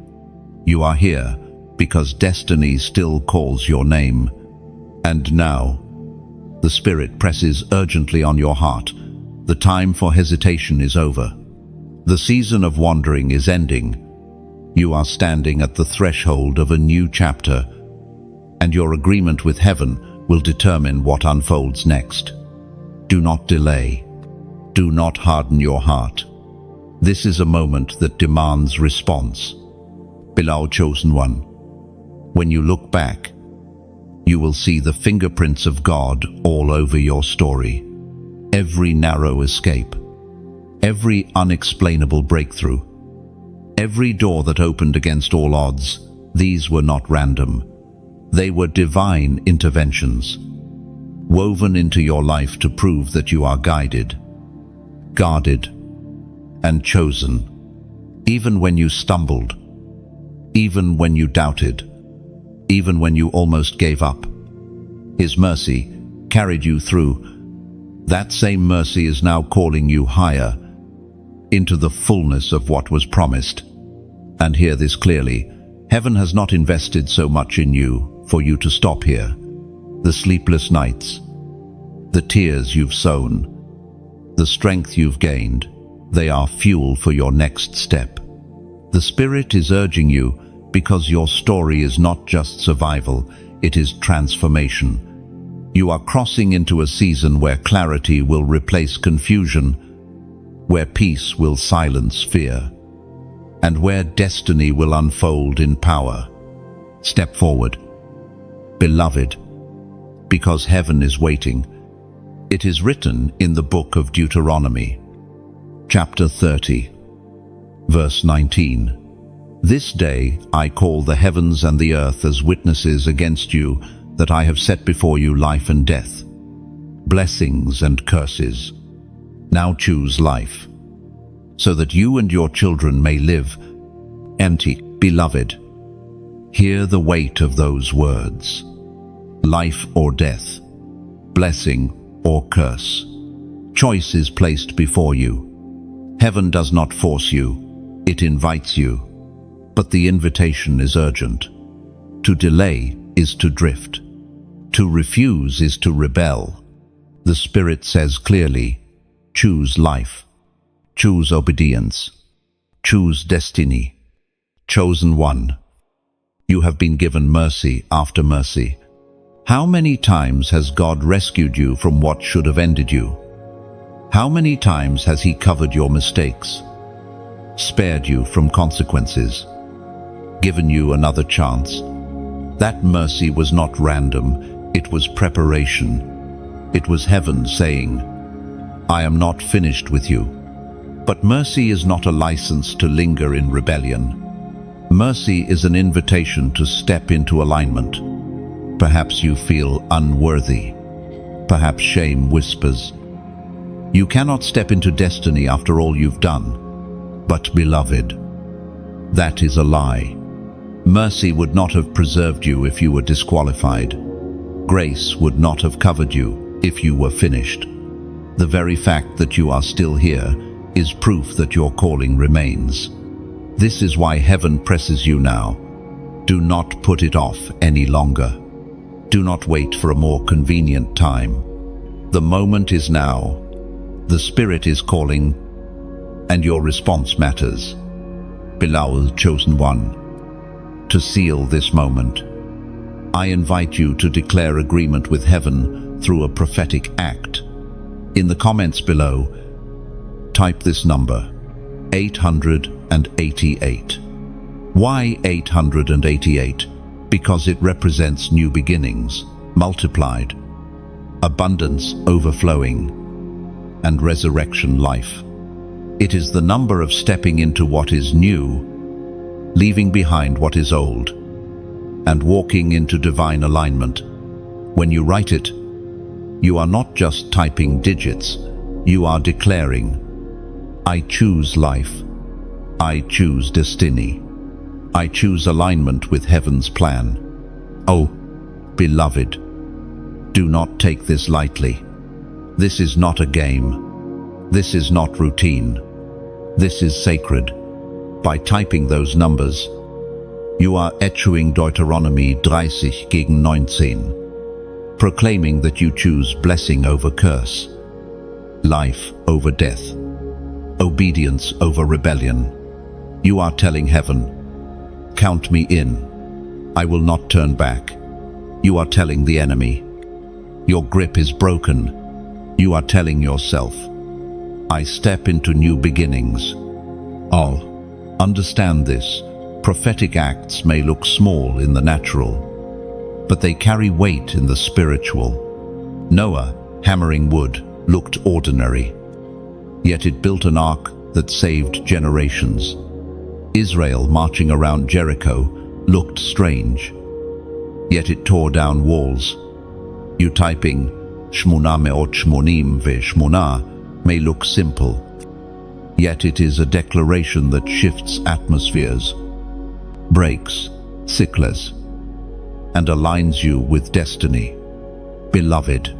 You are here because destiny still calls your name. And now, the Spirit presses urgently on your heart. The time for hesitation is over. The season of wandering is ending. You are standing at the threshold of a new chapter, and your agreement with heaven will determine what unfolds next. Do not delay. Do not harden your heart. This is a moment that demands response. Beloved chosen one, when you look back, you will see the fingerprints of God all over your story. Every narrow escape, every unexplainable breakthrough, every door that opened against all odds, these were not random. They were divine interventions, woven into your life to prove that you are guided, guarded, and chosen. Even when you stumbled, even when you doubted, even when you almost gave up, His mercy carried you through. That same mercy is now calling you higher into the fullness of what was promised. And hear this clearly, heaven has not invested so much in you for you to stop here. The sleepless nights, the tears you've sown, the strength you've gained, they are fuel for your next step. The Spirit is urging you because your story is not just survival, it is transformation. You are crossing into a season where clarity will replace confusion, where peace will silence fear, and where destiny will unfold in power. Step forward, beloved, because heaven is waiting. It is written in the book of Deuteronomy, chapter 30, verse 19. This day I call the heavens and the earth as witnesses against you that I have set before you life and death, blessings and curses. Now choose life, so that you and your children may live. Empty, beloved, hear the weight of those words. Life or death, blessing or curse. Choice is placed before you. Heaven does not force you, it invites you. But the invitation is urgent. To delay is to drift. To refuse is to rebel. The Spirit says clearly, choose life, choose obedience, choose destiny. Chosen one, you have been given mercy after mercy. How many times has God rescued you from what should have ended you? How many times has He covered your mistakes, spared you from consequences, given you another chance? That mercy was not random, it was preparation. It was heaven saying, I am not finished with you. But mercy is not a license to linger in rebellion. Mercy is an invitation to step into alignment. Perhaps you feel unworthy. Perhaps shame whispers, you cannot step into destiny after all you've done. But beloved, that is a lie. Mercy would not have preserved you if you were disqualified. Grace would not have covered you if you were finished. The very fact that you are still here is proof that your calling remains. This is why heaven presses you now. Do not put it off any longer. Do not wait for a more convenient time. The moment is now. The Spirit is calling, and your response matters. Beloved chosen one, to seal this moment, I invite you to declare agreement with heaven through a prophetic act. In the comments below, type this number, 888. Why 888? Because it represents new beginnings, multiplied, abundance overflowing, and resurrection life. It is the number of stepping into what is new, leaving behind what is old, and walking into divine alignment. When you write it, you are not just typing digits, you are declaring, I choose life, I choose destiny, I choose alignment with heaven's plan. Oh, beloved, do not take this lightly. This is not a game. This is not routine. This is sacred. By typing those numbers, you are echoing Deuteronomy 30 gegen 19, proclaiming that you choose blessing over curse, life over death, obedience over rebellion. You are telling heaven, count me in. I will not turn back. You are telling the enemy, your grip is broken. You are telling yourself, I step into new beginnings. Oh, understand this. Prophetic acts may look small in the natural, but they carry weight in the spiritual. Noah, hammering wood, looked ordinary, yet it built an ark that saved generations. Israel, marching around Jericho, looked strange, yet it tore down walls. You typing Shmona me'ot shmonim ve'shmona may look simple, yet it is a declaration that shifts atmospheres, breaks sickness, and aligns you with destiny. Beloved,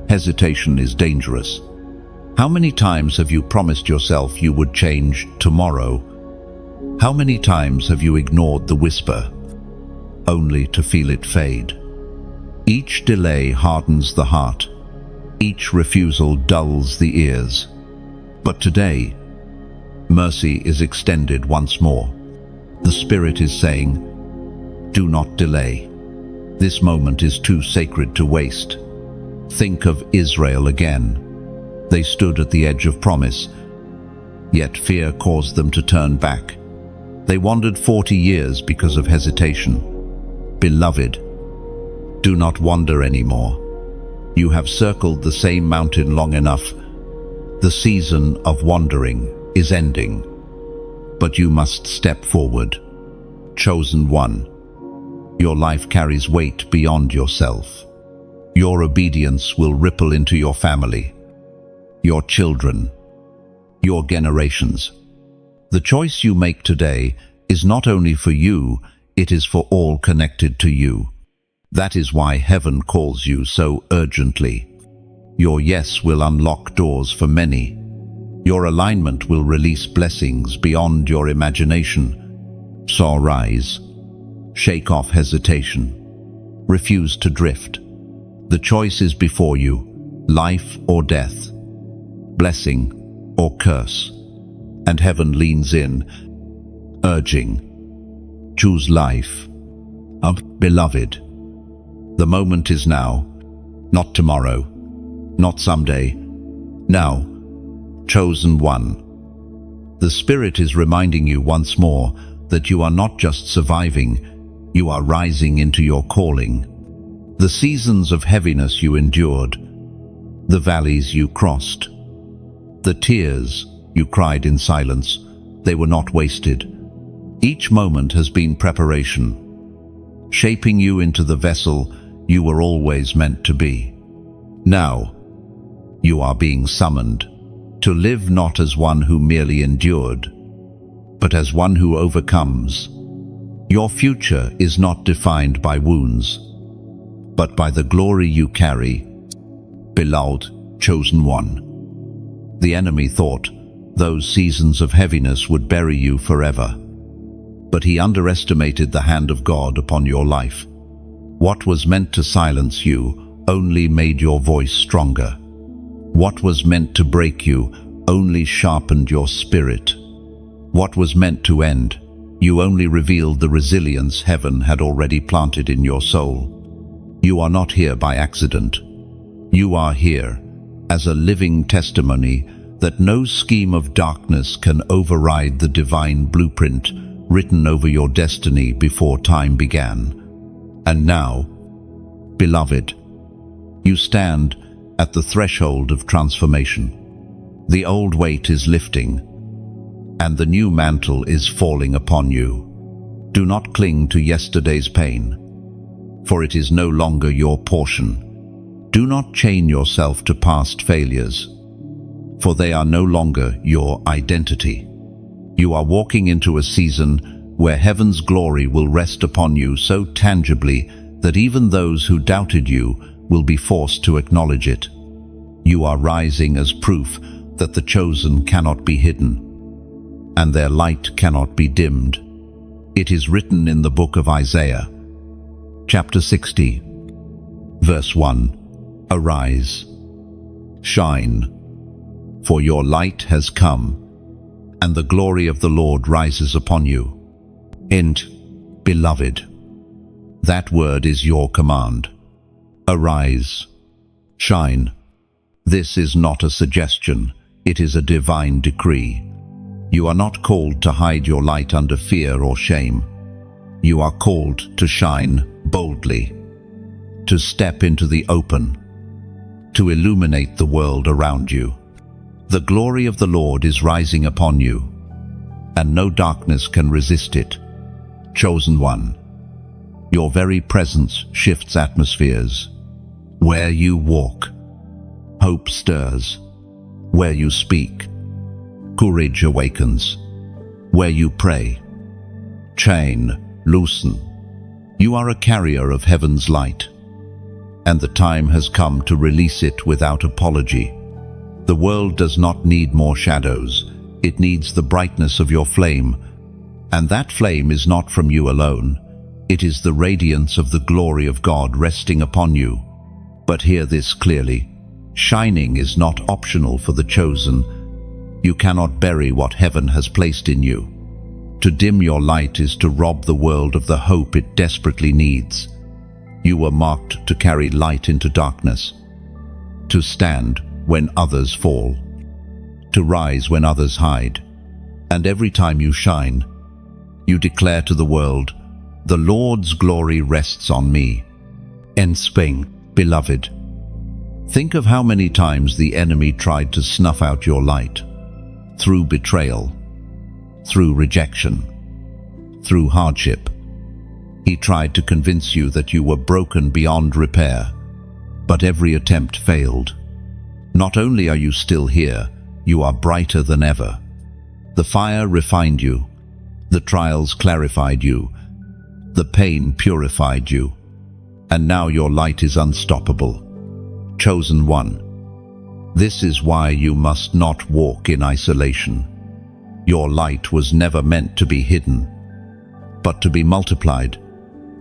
hesitation is dangerous. How many times have you promised yourself you would change tomorrow? How many times have you ignored the whisper, only to feel it fade? Each delay hardens the heart. Each refusal dulls the ears. But today, mercy is extended once more. The Spirit is saying, do not delay. This moment is too sacred to waste. Think of Israel again. They stood at the edge of promise, yet fear caused them to turn back. They wandered 40 years because of hesitation. Beloved, do not wander anymore. You have circled the same mountain long enough. The season of wandering is ending, but you must step forward. Chosen one, your life carries weight beyond yourself. Your obedience will ripple into your family, your children, your generations. The choice you make today is not only for you, it is for all connected to you. That is why heaven calls you so urgently. Your yes will unlock doors for many. Your alignment will release blessings beyond your imagination. So rise. Shake off hesitation. Refuse to drift. The choice is before you, life or death, blessing or curse. And heaven leans in, urging, choose life. Beloved, the moment is now, not tomorrow, not someday, now. Chosen one. The Spirit is reminding you once more that you are not just surviving, you are rising into your calling. The seasons of heaviness you endured, the valleys you crossed, the tears you cried in silence, they were not wasted. Each moment has been preparation, shaping you into the vessel you were always meant to be. Now, you are being summoned to live not as one who merely endured, but as one who overcomes. Your future is not defined by wounds, but by the glory you carry. Beloved, chosen one. The enemy thought those seasons of heaviness would bury you forever, but he underestimated the hand of God upon your life. What was meant to silence you only made your voice stronger. What was meant to break you only sharpened your spirit. What was meant to end, you only revealed the resilience heaven had already planted in your soul. You are not here by accident. You are here as a living testimony that no scheme of darkness can override the divine blueprint written over your destiny before time began. And now, beloved, you stand at the threshold of transformation. The old weight is lifting, and the new mantle is falling upon you. Do not cling to yesterday's pain, for it is no longer your portion. Do not chain yourself to past failures, for they are no longer your identity. You are walking into a season where heaven's glory will rest upon you so tangibly that even those who doubted you will be forced to acknowledge it. You are rising as proof that the chosen cannot be hidden, and their light cannot be dimmed. It is written in the book of Isaiah, chapter 60, verse 1, Arise, shine, for your light has come, and the glory of the Lord rises upon you. Beloved, that word is your command. Arise, shine. This is not a suggestion, it is a divine decree. You are not called to hide your light under fear or shame. You are called to shine boldly, to step into the open, to illuminate the world around you. The glory of the Lord is rising upon you, and no darkness can resist it. Chosen one, your very presence shifts atmospheres. Where you walk, hope stirs. Where you speak, courage awakens. Where you pray, chain loosen. You are a carrier of heaven's light, and the time has come to release it without apology. The world does not need more shadows, it needs the brightness of your flame, and that flame is not from you alone. It is the radiance of the glory of God resting upon you. But hear this clearly, shining is not optional for the chosen. You cannot bury what heaven has placed in you. To dim your light is to rob the world of the hope it desperately needs. You were marked to carry light into darkness, to stand when others fall, to rise when others hide. And every time you shine, you declare to the world, "The Lord's glory rests on me." En Spain, beloved. Think of how many times the enemy tried to snuff out your light. Through betrayal, through rejection, through hardship. He tried to convince you that you were broken beyond repair, but every attempt failed. Not only are you still here, you are brighter than ever. The fire refined you, the trials clarified you, the pain purified you, and now your light is unstoppable. Chosen one. This is why you must not walk in isolation. Your light was never meant to be hidden, but to be multiplied.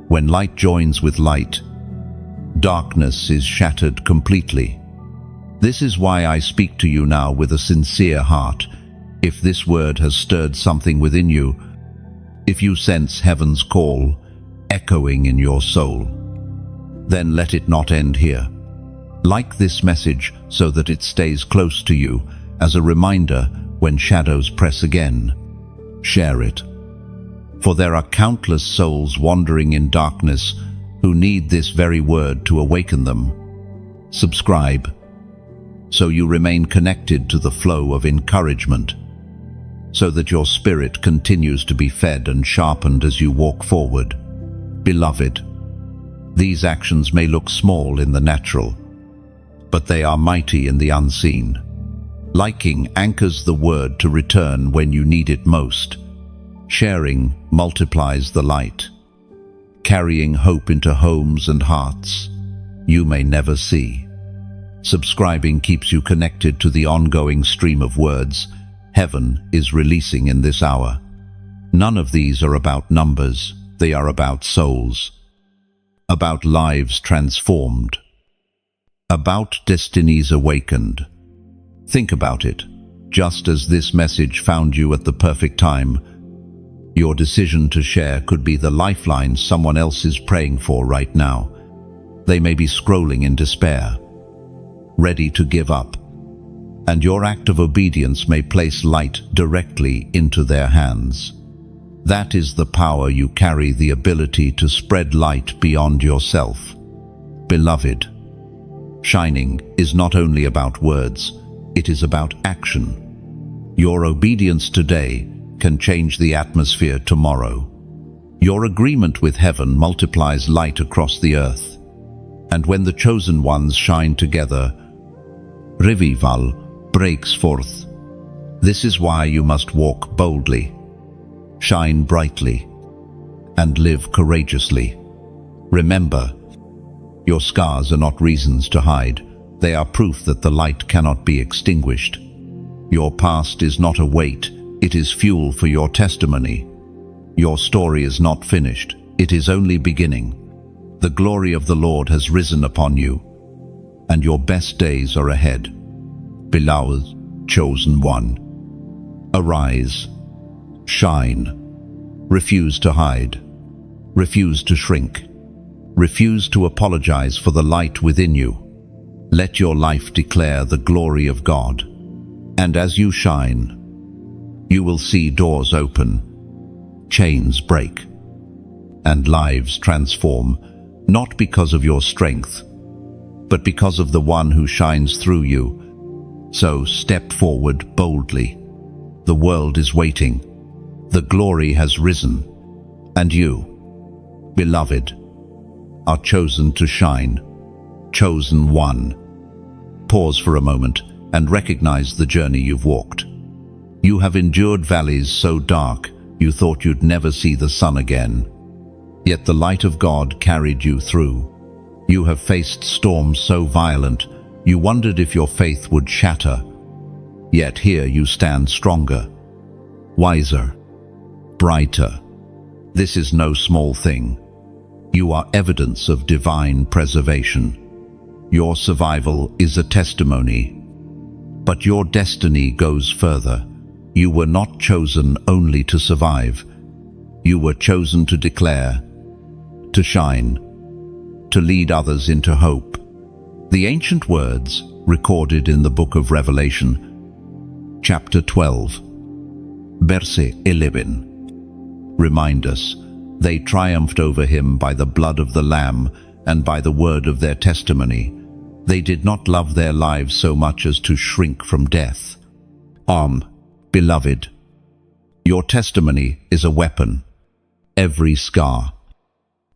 When light joins with light, darkness is shattered completely. This is why I speak to you now with a sincere heart. If this word has stirred something within you, if you sense heaven's call echoing in your soul, then let it not end here. Like this message so that it stays close to you as a reminder when shadows press again. Share it. For there are countless souls wandering in darkness who need this very word to awaken them. Subscribe, so you remain connected to the flow of encouragement, so that your spirit continues to be fed and sharpened as you walk forward. Beloved, these actions may look small in the natural, but they are mighty in the unseen. Liking anchors the word to return when you need it most. Sharing multiplies the light, carrying hope into homes and hearts you may never see. Subscribing keeps you connected to the ongoing stream of words heaven is releasing in this hour. None of these are about numbers, they are about souls, about lives transformed, about destinies awakened. Think about it. Just as this message found you at the perfect time, your decision to share could be the lifeline someone else is praying for right now. They may be scrolling in despair, ready to give up, and your act of obedience may place light directly into their hands. That is the power you carry, the ability to spread light beyond yourself. Beloved, shining is not only about words, it is about action. Your obedience today can change the atmosphere tomorrow. Your agreement with heaven multiplies light across the earth. And when the chosen ones shine together, revival breaks forth. This is why you must walk boldly, shine brightly, and live courageously. Remember, your scars are not reasons to hide. They are proof that the light cannot be extinguished. Your past is not a weight, it is fuel for your testimony. Your story is not finished, it is only beginning. The glory of the Lord has risen upon you, and your best days are ahead. Beloved, chosen one, arise, shine, refuse to hide, refuse to shrink, refuse to apologize for the light within you. Let your life declare the glory of God, and as you shine, you will see doors open, chains break, and lives transform, not because of your strength, but because of the one who shines through you. So step forward boldly. The world is waiting. The glory has risen, and you, beloved, are chosen to shine, chosen one. Pause for a moment and recognize the journey you've walked. You have endured valleys so dark you thought you'd never see the sun again. Yet the light of God carried you through. You have faced storms so violent you wondered if your faith would shatter. Yet here you stand stronger, wiser, brighter. This is no small thing. You are evidence of divine preservation. Your survival is a testimony. But your destiny goes further. You were not chosen only to survive. You were chosen to declare, to shine, to lead others into hope. The ancient words, recorded in the book of Revelation, chapter 12, verse 11. Remind us, they triumphed over him by the blood of the Lamb and by the word of their testimony. They did not love their lives so much as to shrink from death. Beloved, your testimony is a weapon. Every scar,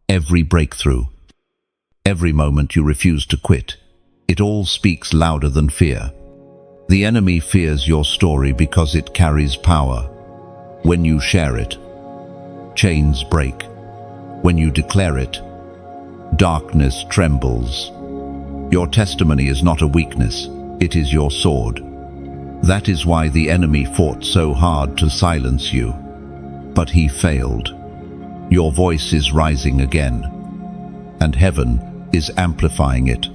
every breakthrough, every moment you refuse to quit, it all speaks louder than fear. The enemy fears your story because it carries power. When you share it, chains break. When you declare it, darkness trembles. Your testimony is not a weakness, it is your sword. That is why the enemy fought so hard to silence you. But he failed. Your voice is rising again, and heaven is amplifying it.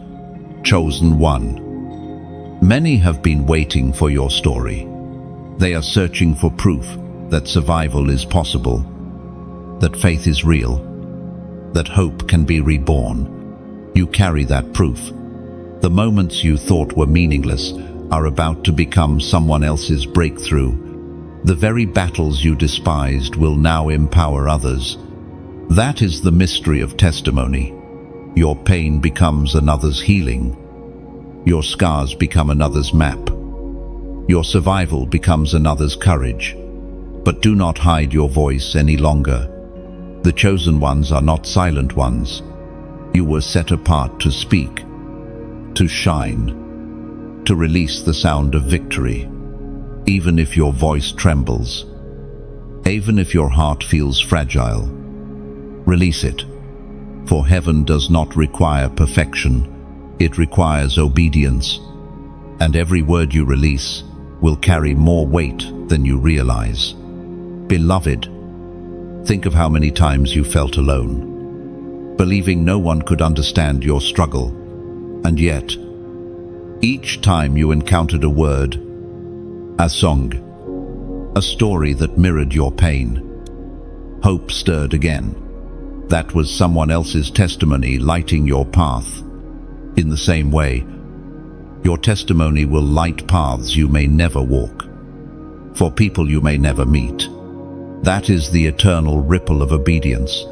Chosen one. Many have been waiting for your story. They are searching for proof that survival is possible, that faith is real, that hope can be reborn. You carry that proof. The moments you thought were meaningless are about to become someone else's breakthrough. The very battles you despised will now empower others. That is the mystery of testimony. Your pain becomes another's healing. Your scars become another's map. Your survival becomes another's courage. But do not hide your voice any longer. The chosen ones are not silent ones. You were set apart to speak, to shine, to release the sound of victory. Even if your voice trembles, even if your heart feels fragile, release it. For heaven does not require perfection. It requires obedience, and every word you release will carry more weight than you realize. Beloved, think of how many times you felt alone, believing no one could understand your struggle, and yet, each time you encountered a word, a song, a story that mirrored your pain, hope stirred again. That was someone else's testimony lighting your path. In the same way, your testimony will light paths you may never walk, for people you may never meet. That is the eternal ripple of obedience.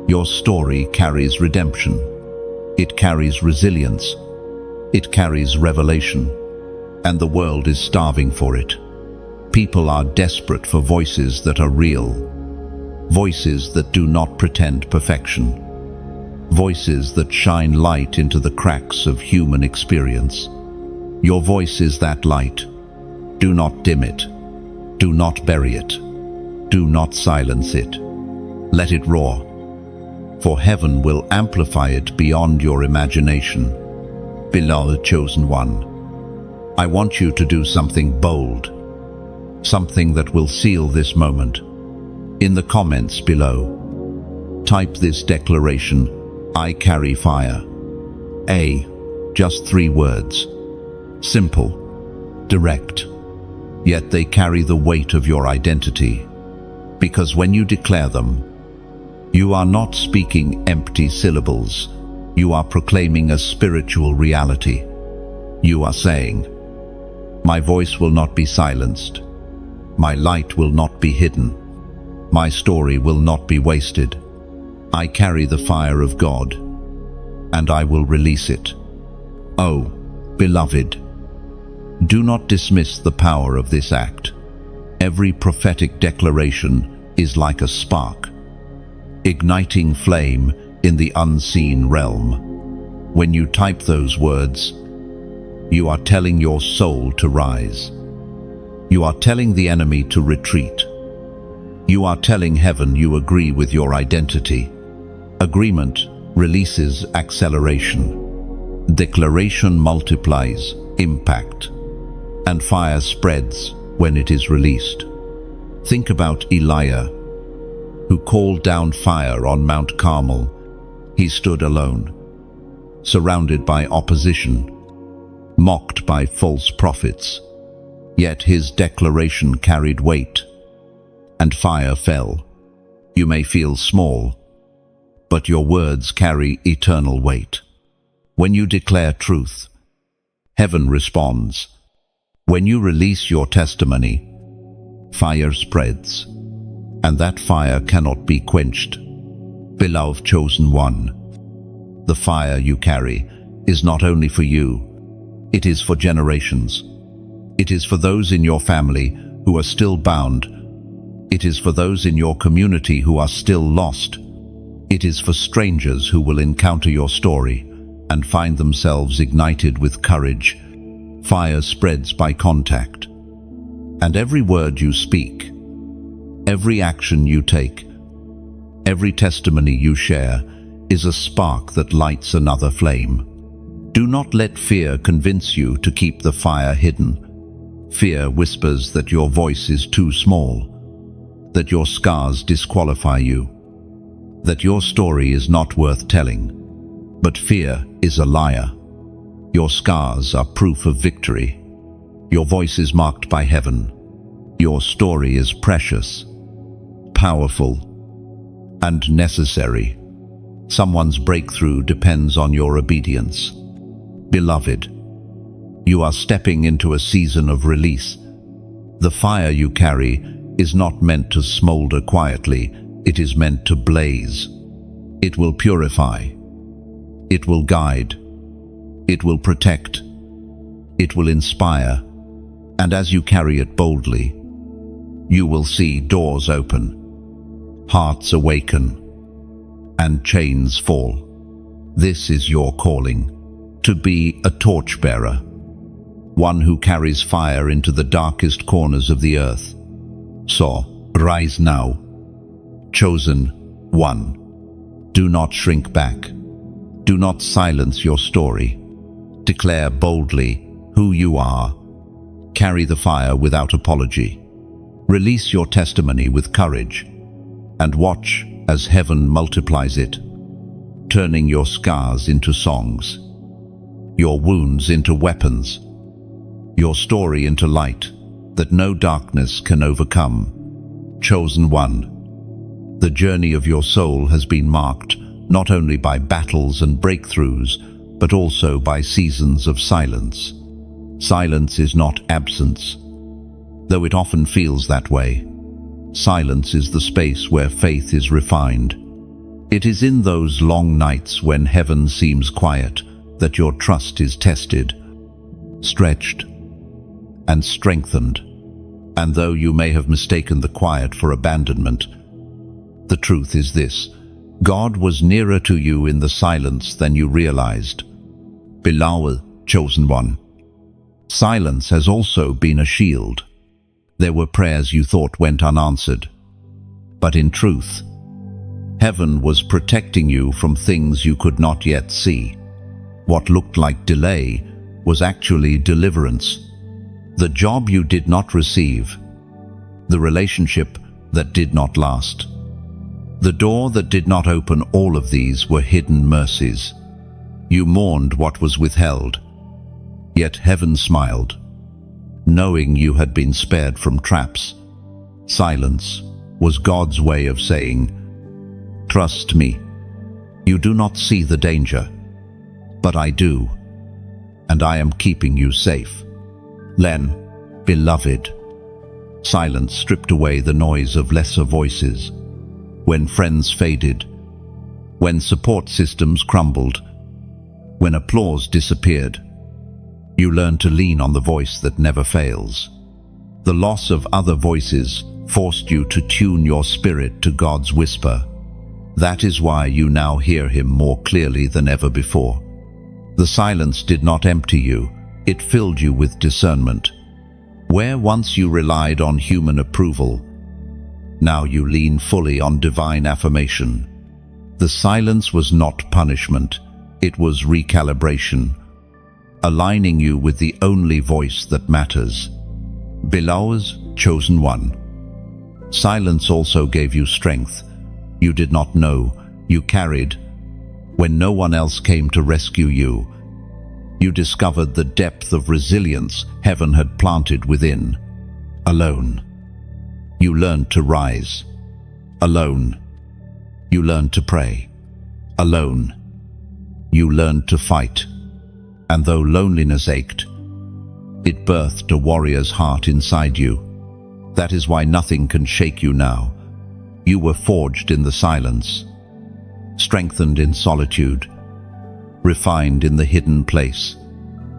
Your story carries redemption. It carries resilience. It carries revelation. And the world is starving for it. People are desperate for voices that are real. Voices that do not pretend perfection. Voices that shine light into the cracks of human experience. Your voice is that light. Do not dim it. Do not bury it. Do not silence it. Let it roar. For heaven will amplify it beyond your imagination. Beloved chosen one, I want you to do something bold. Something that will seal this moment. In the comments below, type this declaration: I carry fire. Just 3 words. Simple, direct, yet they carry the weight of your identity. Because when you declare them, you are not speaking empty syllables. You are proclaiming a spiritual reality. You are saying, my voice will not be silenced. My light will not be hidden. My story will not be wasted. I carry the fire of God, and I will release it. Oh, beloved, do not dismiss the power of this act. Every prophetic declaration is like a spark, igniting flame in the unseen realm. When you type those words, you are telling your soul to rise. You are telling the enemy to retreat. You are telling heaven you agree with your identity. Agreement releases acceleration. Declaration multiplies impact. And fire spreads when it is released. Think about Elijah, who called down fire on Mount Carmel. He stood alone, surrounded by opposition, mocked by false prophets. Yet his declaration carried weight, and fire fell. You may feel small, but your words carry eternal weight. When you declare truth, Heaven responds. When you release your testimony, fire spreads, and that fire cannot be quenched. Beloved chosen one, the fire you carry is not only for you, it is for generations. It is for those in your family who are still bound. It is for those in your community who are still lost. It is for strangers who will encounter your story and find themselves ignited with courage. Fire spreads by contact. And every word you speak, every action you take, every testimony you share is a spark that lights another flame. Do not let fear convince you to keep the fire hidden. Fear whispers that your voice is too small, that your scars disqualify you, that your story is not worth telling. But fear is a liar. Your scars are proof of victory. Your voice is marked by heaven. Your story is precious, powerful, and necessary. Someone's breakthrough depends on your obedience. Beloved, you are stepping into a season of release. The fire you carry is not meant to smolder quietly, it is meant to blaze. It will purify. It will guide. It will protect. It will inspire. And as you carry it boldly, you will see doors open, hearts awaken, and chains fall. This is your calling, to be a torchbearer, one who carries fire into the darkest corners of the earth. So, rise now, chosen one. Do not shrink back. Do not silence your story. Declare boldly who you are. Carry the fire without apology. Release your testimony with courage, and watch as heaven multiplies it, turning your scars into songs, your wounds into weapons, your story into light that no darkness can overcome. Chosen one, the journey of your soul has been marked not only by battles and breakthroughs, but also by seasons of silence. Silence is not absence, though it often feels that way. Silence is the space where faith is refined. It is in those long nights when heaven seems quiet that your trust is tested, stretched, and strengthened. And though you may have mistaken the quiet for abandonment, the truth is this: God was nearer to you in the silence than you realized. Beloved, chosen one, silence has also been a shield. There were prayers you thought went unanswered, but in truth, heaven was protecting you from things you could not yet see. What looked like delay was actually deliverance. The job you did not receive, the relationship that did not last, the door that did not open, all of these were hidden mercies. You mourned what was withheld, yet heaven smiled, knowing you had been spared from traps. Silence was God's way of saying, "Trust me. You do not see the danger, but I do, and I am keeping you safe." Then, beloved, silence stripped away the noise of lesser voices. When friends faded, when support systems crumbled, when applause disappeared, you learned to lean on the voice that never fails. The loss of other voices forced you to tune your spirit to God's whisper. That is why you now hear Him more clearly than ever before. The silence did not empty you, it filled you with discernment. Where once you relied on human approval, now you lean fully on divine affirmation. The silence was not punishment, it was recalibration, aligning you with the only voice that matters. Beloved, chosen one, silence also gave you strength you did not know you carried. When no one else came to rescue you, you discovered the depth of resilience heaven had planted within. Alone, you learned to rise. Alone, you learned to pray. Alone, you learned to fight. And though loneliness ached, it birthed a warrior's heart inside you. That is why nothing can shake you now. You were forged in the silence, strengthened in solitude, refined in the hidden place.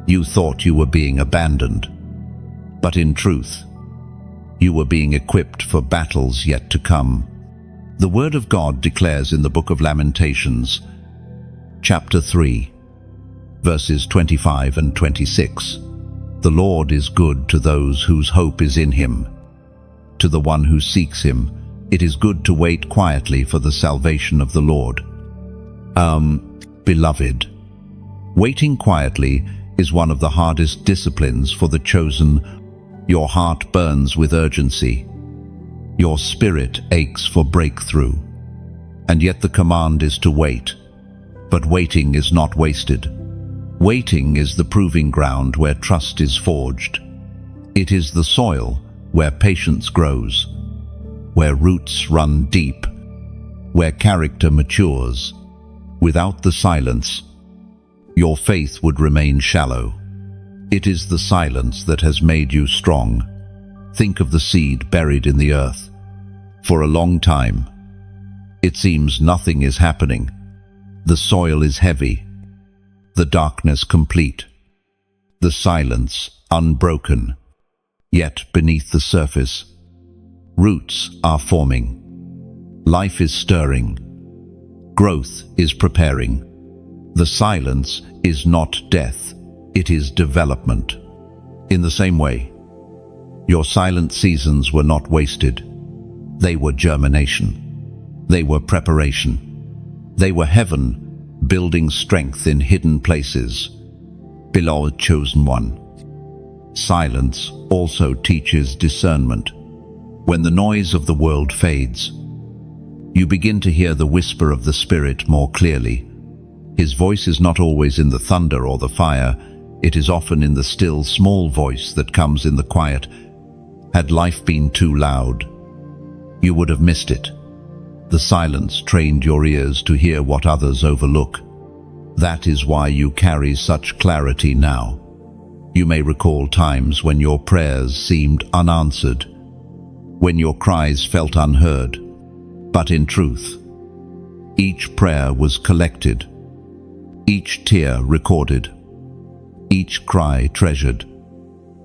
You thought you were being abandoned, but in truth, you were being equipped for battles yet to come. The Word of God declares in the book of Lamentations, chapter 3, verses 25 and 26, "The Lord is good to those whose hope is in Him. To the one who seeks Him, it is good to wait quietly for the salvation of the Lord." Beloved, waiting quietly is one of the hardest disciplines for the chosen. Your heart burns with urgency. Your spirit aches for breakthrough. And yet the command is to wait. But waiting is not wasted. Waiting is the proving ground where trust is forged. It is the soil where patience grows, where roots run deep, where character matures. Without the silence, your faith would remain shallow. It is the silence that has made you strong. Think of the seed buried in the earth. For a long time, it seems nothing is happening. The soil is heavy, the darkness complete, the silence unbroken. Yet beneath the surface, roots are forming. Life is stirring. Growth is preparing. The silence is not death, it is development. In the same way, your silent seasons were not wasted. They were germination. They were preparation. They were heaven building strength in hidden places. Beloved chosen one, silence also teaches discernment. When the noise of the world fades, you begin to hear the whisper of the Spirit more clearly. His voice is not always in the thunder or the fire. It is often in the still, small voice that comes in the quiet. Had life been too loud, you would have missed it. The silence trained your ears to hear what others overlook. That is why you carry such clarity now. You may recall times when your prayers seemed unanswered, when your cries felt unheard. But in truth, each prayer was collected, each tear recorded, each cry treasured.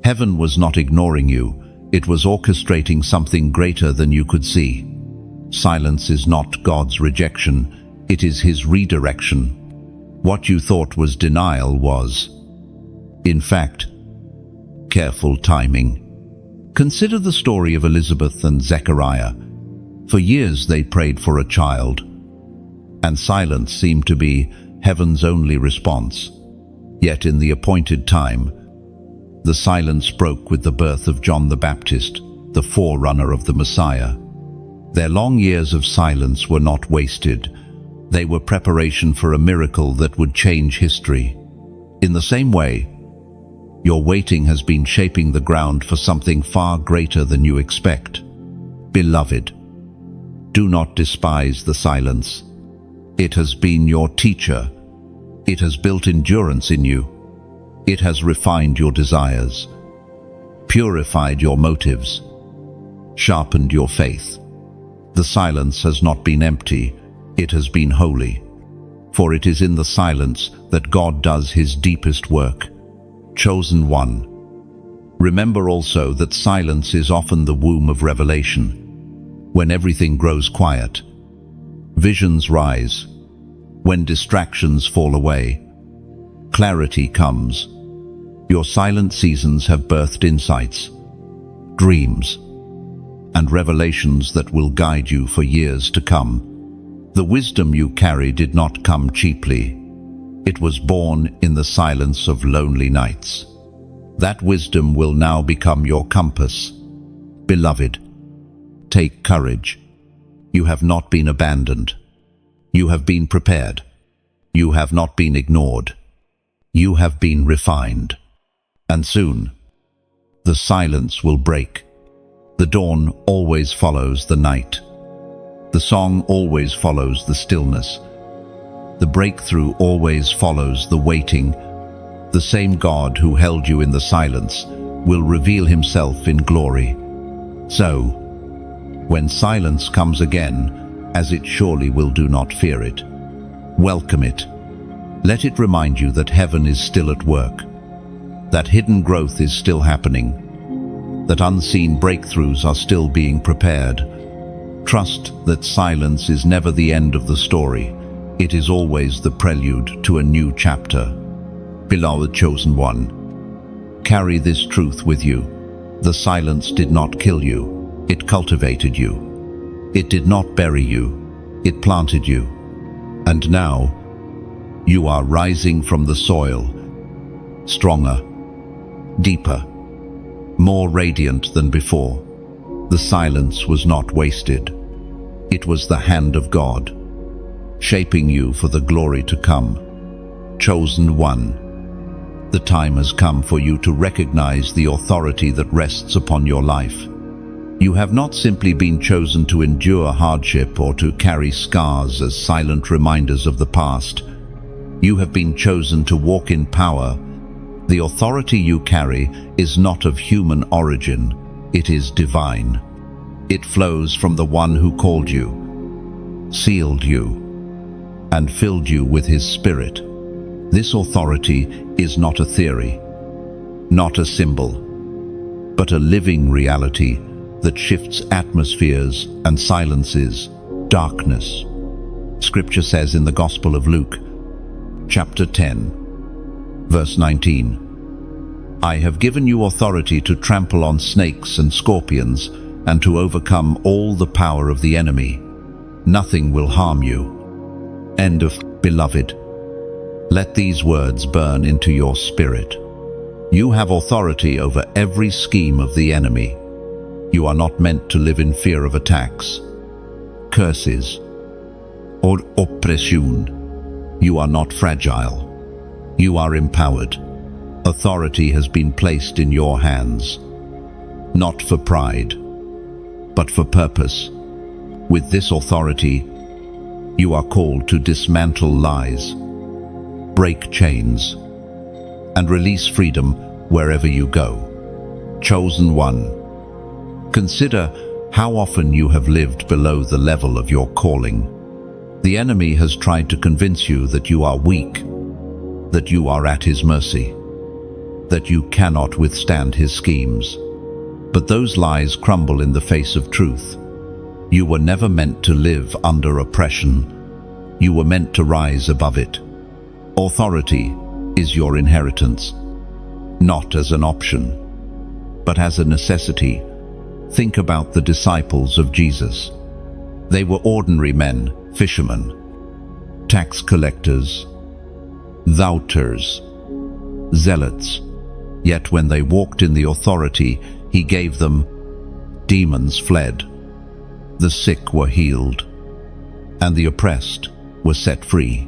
Heaven was not ignoring you, it was orchestrating something greater than you could see. Silence is not God's rejection, it is His redirection. What you thought was denial was, in fact, careful timing. Consider the story of Elizabeth and Zechariah. For years they prayed for a child, and silence seemed to be heaven's only response. Yet in the appointed time, the silence broke with the birth of John the Baptist, the forerunner of the Messiah. Their long years of silence were not wasted. They were preparation for a miracle that would change history. In the same way, your waiting has been shaping the ground for something far greater than you expect. Beloved, do not despise the silence. It has been your teacher. It has built endurance in you. It has refined your desires, purified your motives, sharpened your faith. The silence has not been empty, it has been holy. For it is in the silence that God does His deepest work. Chosen one, remember also that silence is often the womb of revelation. When everything grows quiet, visions rise. When distractions fall away, clarity comes. Your silent seasons have birthed insights, dreams, and revelations that will guide you for years to come. The wisdom you carry did not come cheaply. It was born in the silence of lonely nights. That wisdom will now become your compass. Beloved, take courage. You have not been abandoned. You have been prepared. You have not been ignored. You have been refined. And soon, the silence will break. The dawn always follows the night. The song always follows the stillness. The breakthrough always follows the waiting. The same God who held you in the silence will reveal himself in glory. So, when silence comes again, as it surely will, do not fear it. Welcome it. Let it remind you that heaven is still at work, that hidden growth is still happening, that unseen breakthroughs are still being prepared. Trust that silence is never the end of the story. It is always the prelude to a new chapter. Beloved chosen one, carry this truth with you. The silence did not kill you, it cultivated you. It did not bury you, it planted you. And now, you are rising from the soil, stronger, deeper, more radiant than before. The silence was not wasted. It was the hand of God, shaping you for the glory to come. Chosen one, the time has come for you to recognize the authority that rests upon your life. You have not simply been chosen to endure hardship or to carry scars as silent reminders of the past. You have been chosen to walk in power. The authority you carry is not of human origin, it is divine. It flows from the one who called you, sealed you, and filled you with his Spirit. This authority is not a theory, not a symbol, but a living reality that shifts atmospheres and silences darkness. Scripture says in the Gospel of Luke, chapter 10, verse 19, I have given you authority to trample on snakes and scorpions and to overcome all the power of the enemy. Nothing will harm you. End of. Beloved, let these words burn into your spirit. You have authority over every scheme of the enemy. You are not meant to live in fear of attacks, curses, or oppression. You are not fragile. You are empowered. Authority has been placed in your hands, not for pride, but for purpose. With this authority, you are called to dismantle lies, break chains, and release freedom wherever you go. Chosen one, consider how often you have lived below the level of your calling. The enemy has tried to convince you that you are weak, that you are at his mercy, that you cannot withstand his schemes. But those lies crumble in the face of truth. You were never meant to live under oppression. You were meant to rise above it. Authority is your inheritance, not as an option, but as a necessity. Think about the disciples of Jesus. They were ordinary men, fishermen, tax collectors, doubters, zealots. Yet when they walked in the authority he gave them, demons fled, the sick were healed, and the oppressed were set free.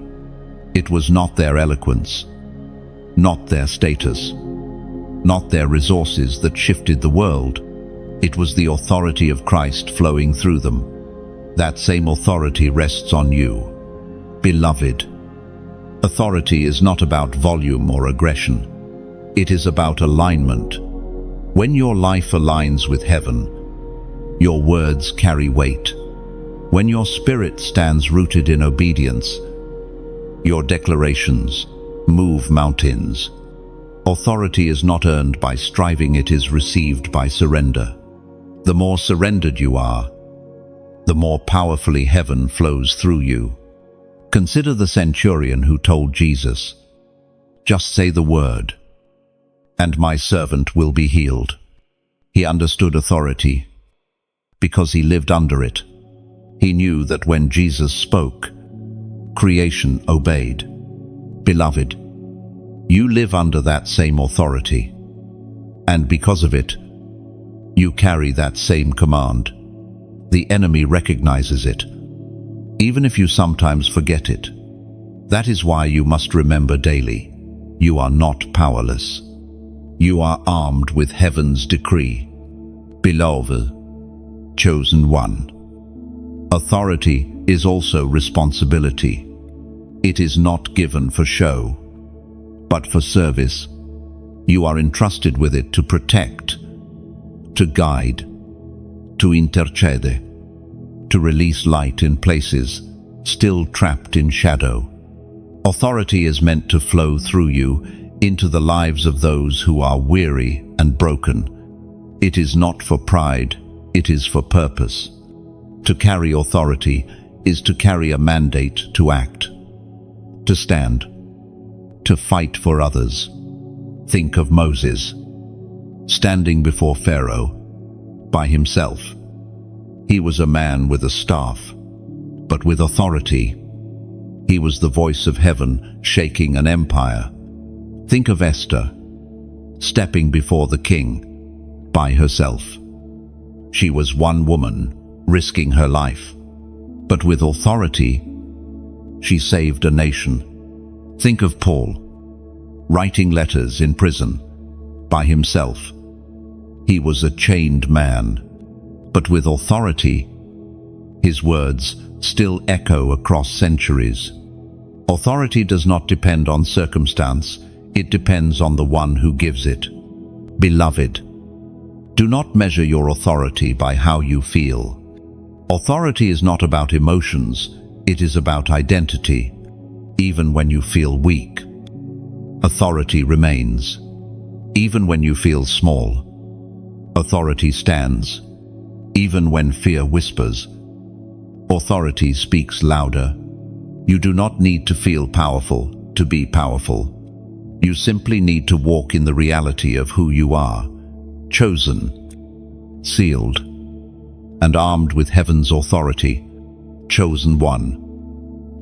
It was not their eloquence, not their status, not their resources that shifted the world. It was the authority of Christ flowing through them. That same authority rests on you. Beloved, authority is not about volume or aggression. It is about alignment. When your life aligns with heaven, your words carry weight. When your spirit stands rooted in obedience, your declarations move mountains. Authority is not earned by striving, it is received by surrender. The more surrendered you are, the more powerfully heaven flows through you. Consider the centurion who told Jesus, "Just say the word, and my servant will be healed." He understood authority because he lived under it. He knew that when Jesus spoke, creation obeyed. Beloved, you live under that same authority, and because of it, you carry that same command. The enemy recognizes it, even if you sometimes forget it. That is why you must remember daily, you are not powerless. You are armed with heaven's decree. Beloved, chosen one. Authority is also responsibility. It is not given for show, but for service. You are entrusted with it to protect, to guide, to intercede, to release light in places still trapped in shadow. Authority is meant to flow through you into the lives of those who are weary and broken. It is not for pride, it is for purpose. To carry authority is to carry a mandate to act, to stand, to fight for others. Think of Moses, standing before Pharaoh by himself. He was a man with a staff, but with authority. He was the voice of heaven shaking an empire. Think of Esther, stepping before the king by herself. She was one woman, risking her life, but with authority, she saved a nation. Think of Paul, writing letters in prison by himself. He was a chained man, but with authority, his words still echo across centuries. Authority does not depend on circumstance, it depends on the one who gives it. Beloved, do not measure your authority by how you feel. Authority is not about emotions, it is about identity. Even when you feel weak, authority remains. Even when you feel small, authority stands. Even when fear whispers, authority speaks louder. You do not need to feel powerful to be powerful. You simply need to walk in the reality of who you are, chosen, sealed, and armed with heaven's authority, chosen one.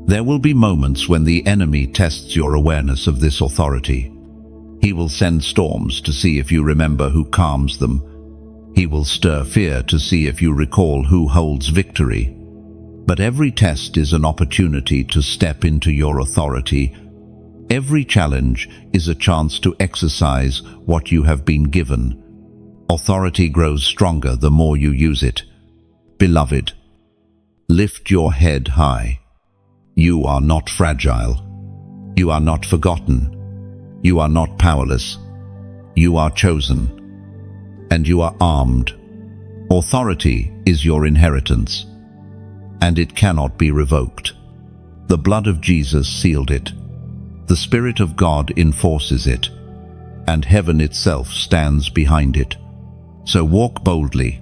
There will be moments when the enemy tests your awareness of this authority. He will send storms to see if you remember who calms them. He will stir fear to see if you recall who holds victory. But every test is an opportunity to step into your authority. Every challenge is a chance to exercise what you have been given. Authority grows stronger the more you use it. Beloved, lift your head high. You are not fragile. You are not forgotten. You are not powerless. You are chosen. And you are armed. Authority is your inheritance, and it cannot be revoked. The blood of Jesus sealed it. The Spirit of God enforces it, and heaven itself stands behind it. So walk boldly,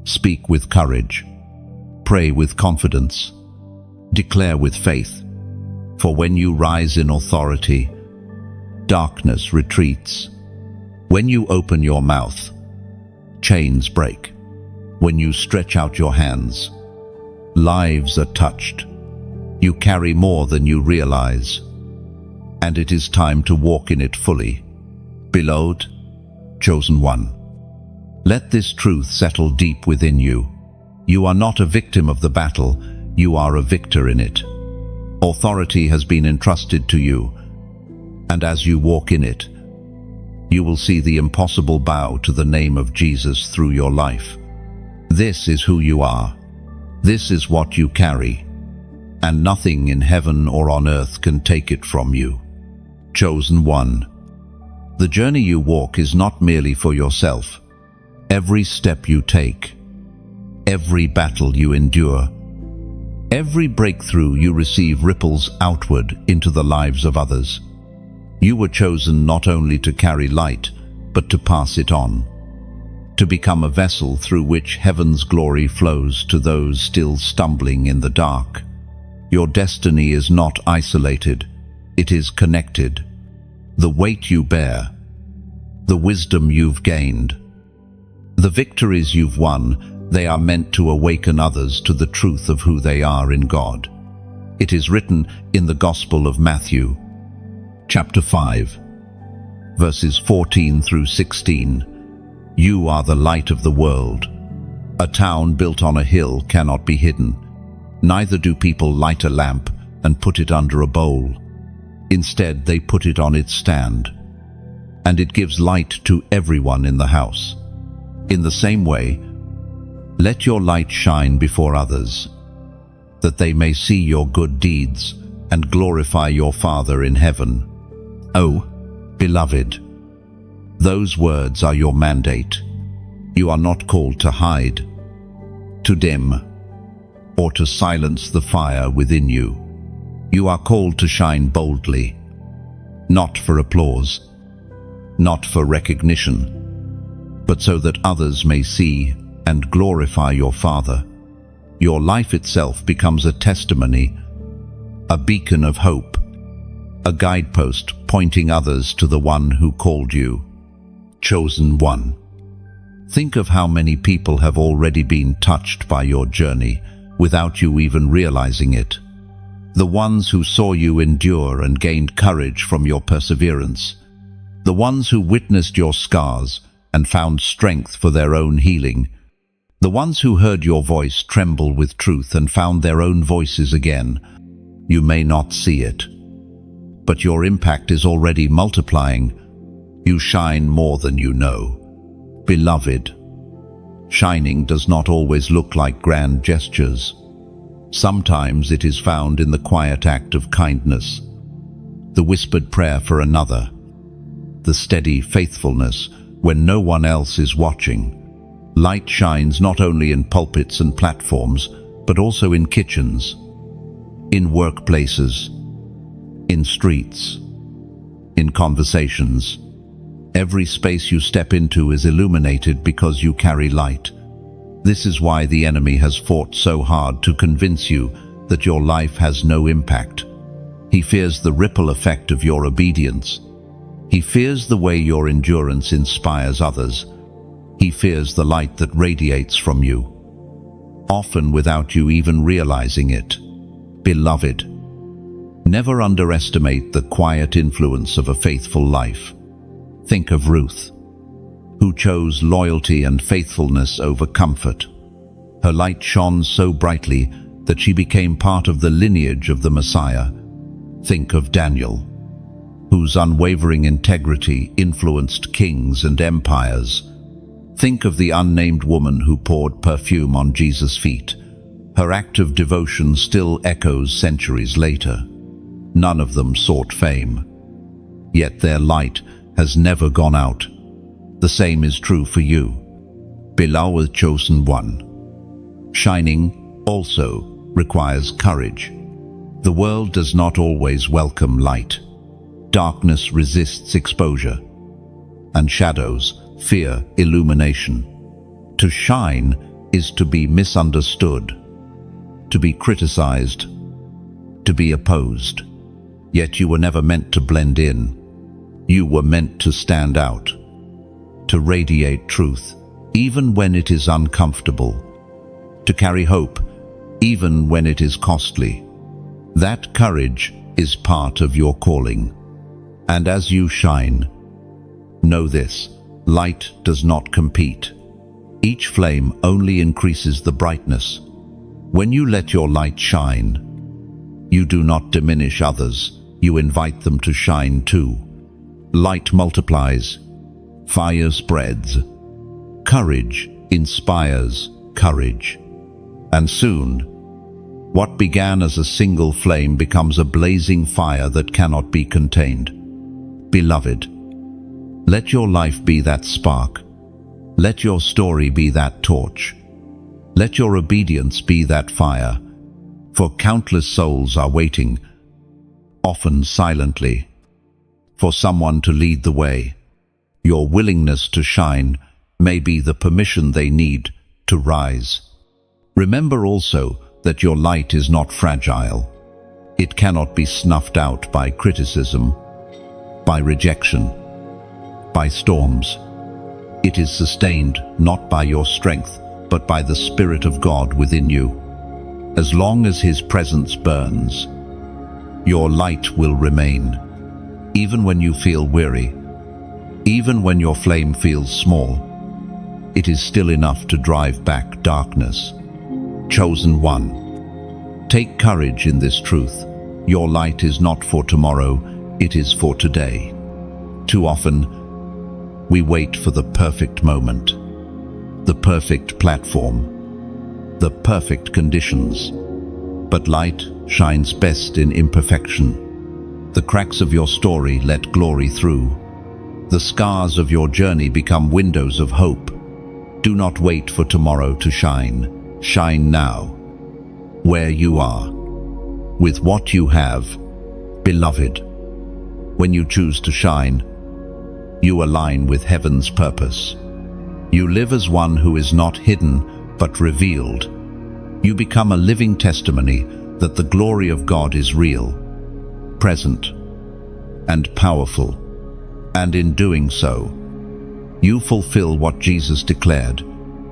speak with courage, pray with confidence, declare with faith. For when you rise in authority, darkness retreats. When you open your mouth, chains break. When you stretch out your hands, lives are touched. You carry more than you realize, and it is time to walk in it fully. Beloved, chosen one. Let this truth settle deep within you. You are not a victim of the battle, you are a victor in it. Authority has been entrusted to you, and as you walk in it, you will see the impossible bow to the name of Jesus through your life. This is who you are. This is what you carry, and nothing in heaven or on earth can take it from you. Chosen one. The journey you walk is not merely for yourself. Every step you take, every battle you endure, every breakthrough you receive ripples outward into the lives of others. You were chosen not only to carry light, but to pass it on, to become a vessel through which heaven's glory flows to those still stumbling in the dark. Your destiny is not isolated, it is connected. The weight you bear, the wisdom you've gained, the victories you've won, they are meant to awaken others to the truth of who they are in God. It is written in the Gospel of Matthew, chapter 5, verses 14 through 16. You are the light of the world. A town built on a hill cannot be hidden. Neither do people light a lamp and put it under a bowl. Instead, they put it on its stand, and it gives light to everyone in the house. In the same way, let your light shine before others, that they may see your good deeds and glorify your Father in heaven. Oh, Beloved, those words are your mandate. You are not called to hide, to dim, or to silence the fire within you. You are called to shine boldly, not for applause, not for recognition, but so that others may see and glorify your Father. Your life itself becomes a testimony, a beacon of hope, a guidepost pointing others to the one who called you, chosen one. Think of how many people have already been touched by your journey without you even realizing it. The ones who saw you endure and gained courage from your perseverance. The ones who witnessed your scars and found strength for their own healing. The ones who heard your voice tremble with truth and found their own voices again. You may not see it, but your impact is already multiplying. You shine more than you know. Beloved, shining does not always look like grand gestures. Sometimes it is found in the quiet act of kindness, the whispered prayer for another, the steady faithfulness when no one else is watching. Light shines not only in pulpits and platforms, but also in kitchens, in workplaces, in streets, in conversations. Every space you step into is illuminated because you carry light. This is why the enemy has fought so hard to convince you that your life has no impact. He fears the ripple effect of your obedience. He fears the way your endurance inspires others. He fears the light that radiates from you, often without you even realizing it. Beloved, never underestimate the quiet influence of a faithful life. Think of Ruth, who chose loyalty and faithfulness over comfort. Her light shone so brightly that she became part of the lineage of the Messiah. Think of Daniel, whose unwavering integrity influenced kings and empires. Think of the unnamed woman who poured perfume on Jesus' feet. Her act of devotion still echoes centuries later. None of them sought fame, yet their light has never gone out. The same is true for you, beloved chosen one. Shining also requires courage. The world does not always welcome light. Darkness resists exposure, and shadows fear illumination. To shine is to be misunderstood, to be criticized, to be opposed. Yet you were never meant to blend in. You were meant to stand out, to radiate truth, even when it is uncomfortable, to carry hope, even when it is costly. That courage is part of your calling. And as you shine, know this: light does not compete. Each flame only increases the brightness. When you let your light shine, you do not diminish others, you invite them to shine too. Light multiplies, fire spreads, courage inspires courage. And soon, what began as a single flame becomes a blazing fire that cannot be contained. Beloved, let your life be that spark. Let your story be that torch. Let your obedience be that fire. For countless souls are waiting, often silently, for someone to lead the way. Your willingness to shine may be the permission they need to rise. Remember also that your light is not fragile. It cannot be snuffed out by criticism, by rejection, by storms. It is sustained not by your strength, but by the Spirit of God within you. As long as His presence burns, your light will remain. Even when you feel weary, even when your flame feels small, it is still enough to drive back darkness. Chosen one, take courage in this truth. Your light is not for tomorrow, it is for today. Too often, we wait for the perfect moment, the perfect platform, the perfect conditions. But light shines best in imperfection. The cracks of your story let glory through. The scars of your journey become windows of hope. Do not wait for tomorrow to shine. Shine now, where you are, with what you have, beloved. When you choose to shine, you align with heaven's purpose. You live as one who is not hidden, but revealed. You become a living testimony that the glory of God is real, present, and powerful. And in doing so, you fulfill what Jesus declared.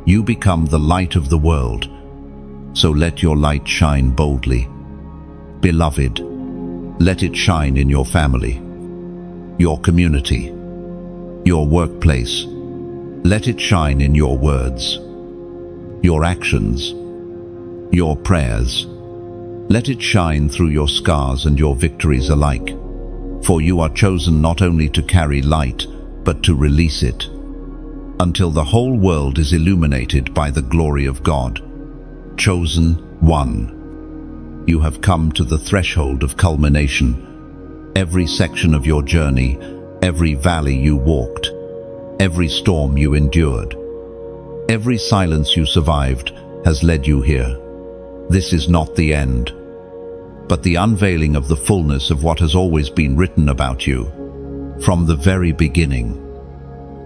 You become the light of the world. So let your light shine boldly. Beloved, let it shine in your family, your community, your workplace. Let it shine in your words, your actions, your prayers. Let it shine through your scars and your victories alike. For you are chosen not only to carry light, but to release it, until the whole world is illuminated by the glory of God. Chosen one. You have come to the threshold of culmination. Every section of your journey, every valley you walked, every storm you endured, every silence you survived has led you here. This is not the end, but the unveiling of the fullness of what has always been written about you. From the very beginning,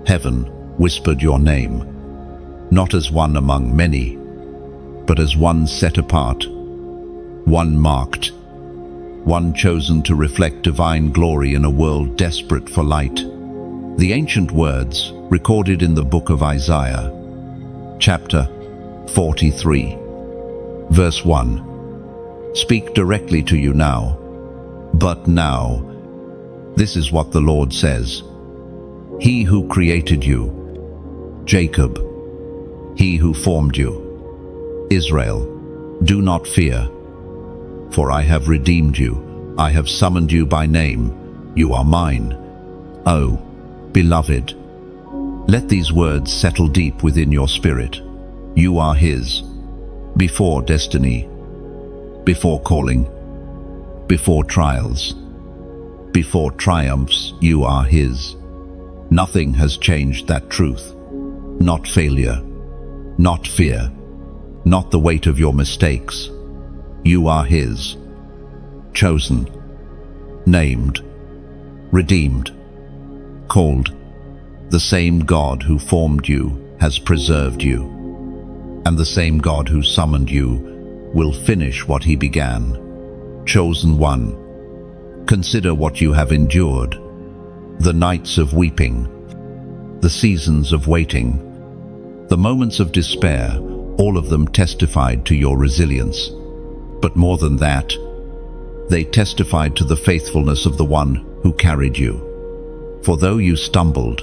heaven whispered your name, not as one among many, but as one set apart, one marked, one chosen to reflect divine glory in a world desperate for light. The ancient words recorded in the book of Isaiah, chapter 43, verse 1, speak directly to you now. But now, this is what the Lord says. He who created you, Jacob, he who formed you, Israel, do not fear, for I have redeemed you. I have summoned you by name. You are mine. Oh, beloved, let these words settle deep within your spirit. You are His. Before destiny, before calling, before trials, before triumphs, you are His. Nothing has changed that truth. Not failure, not fear, not the weight of your mistakes. You are His. Chosen, named, redeemed, called. The same God who formed you has preserved you, and the same God who summoned you will finish what He began. Chosen one, consider what you have endured, the nights of weeping, the seasons of waiting, the moments of despair. All of them testified to your resilience. But more than that, they testified to the faithfulness of the one who carried you. For though you stumbled,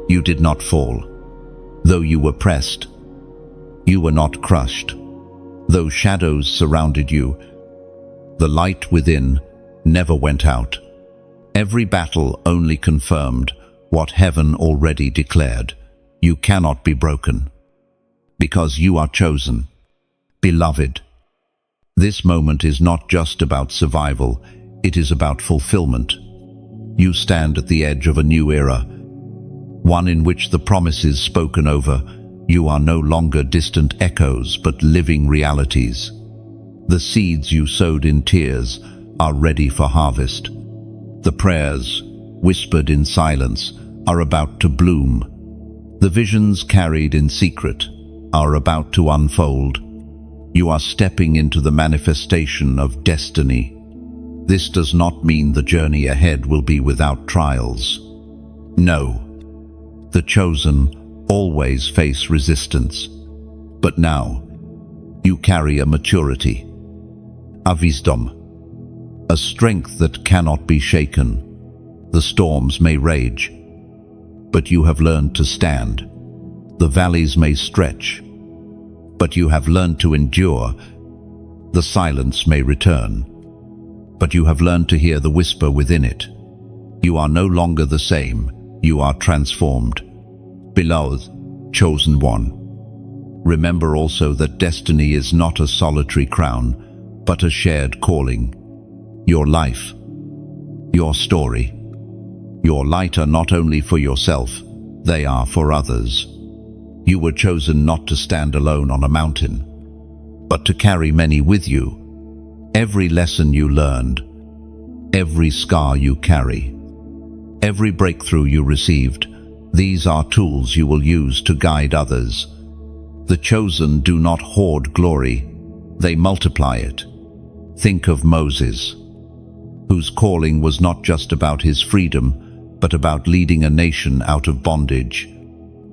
you did not fall. Though you were pressed, you were not crushed. Though shadows surrounded you, the light within never went out. Every battle only confirmed what heaven already declared. You cannot be broken, because you are chosen. Beloved, this moment is not just about survival, it is about fulfillment. You stand at the edge of a new era, one in which the promises spoken over you are no longer distant echoes but living realities. The seeds you sowed in tears are ready for harvest. The prayers, whispered in silence, are about to bloom. The visions carried in secret are about to unfold. You are stepping into the manifestation of destiny. This does not mean the journey ahead will be without trials. No, the chosen always face resistance. But now, you carry a maturity, a wisdom, a strength that cannot be shaken. The storms may rage, but you have learned to stand. The valleys may stretch, but you have learned to endure. The silence may return, but you have learned to hear the whisper within it. You are no longer the same. You are transformed. Beloved, chosen one, remember also that destiny is not a solitary crown, but a shared calling. Your life, your story, Your light are not only for yourself, they are for others. You were chosen not to stand alone on a mountain, but to carry many with you. Every lesson you learned, every scar you carry, every breakthrough you received, these are tools you will use to guide others. The chosen do not hoard glory, they multiply it. Think of Moses, whose calling was not just about his freedom, but about leading a nation out of bondage.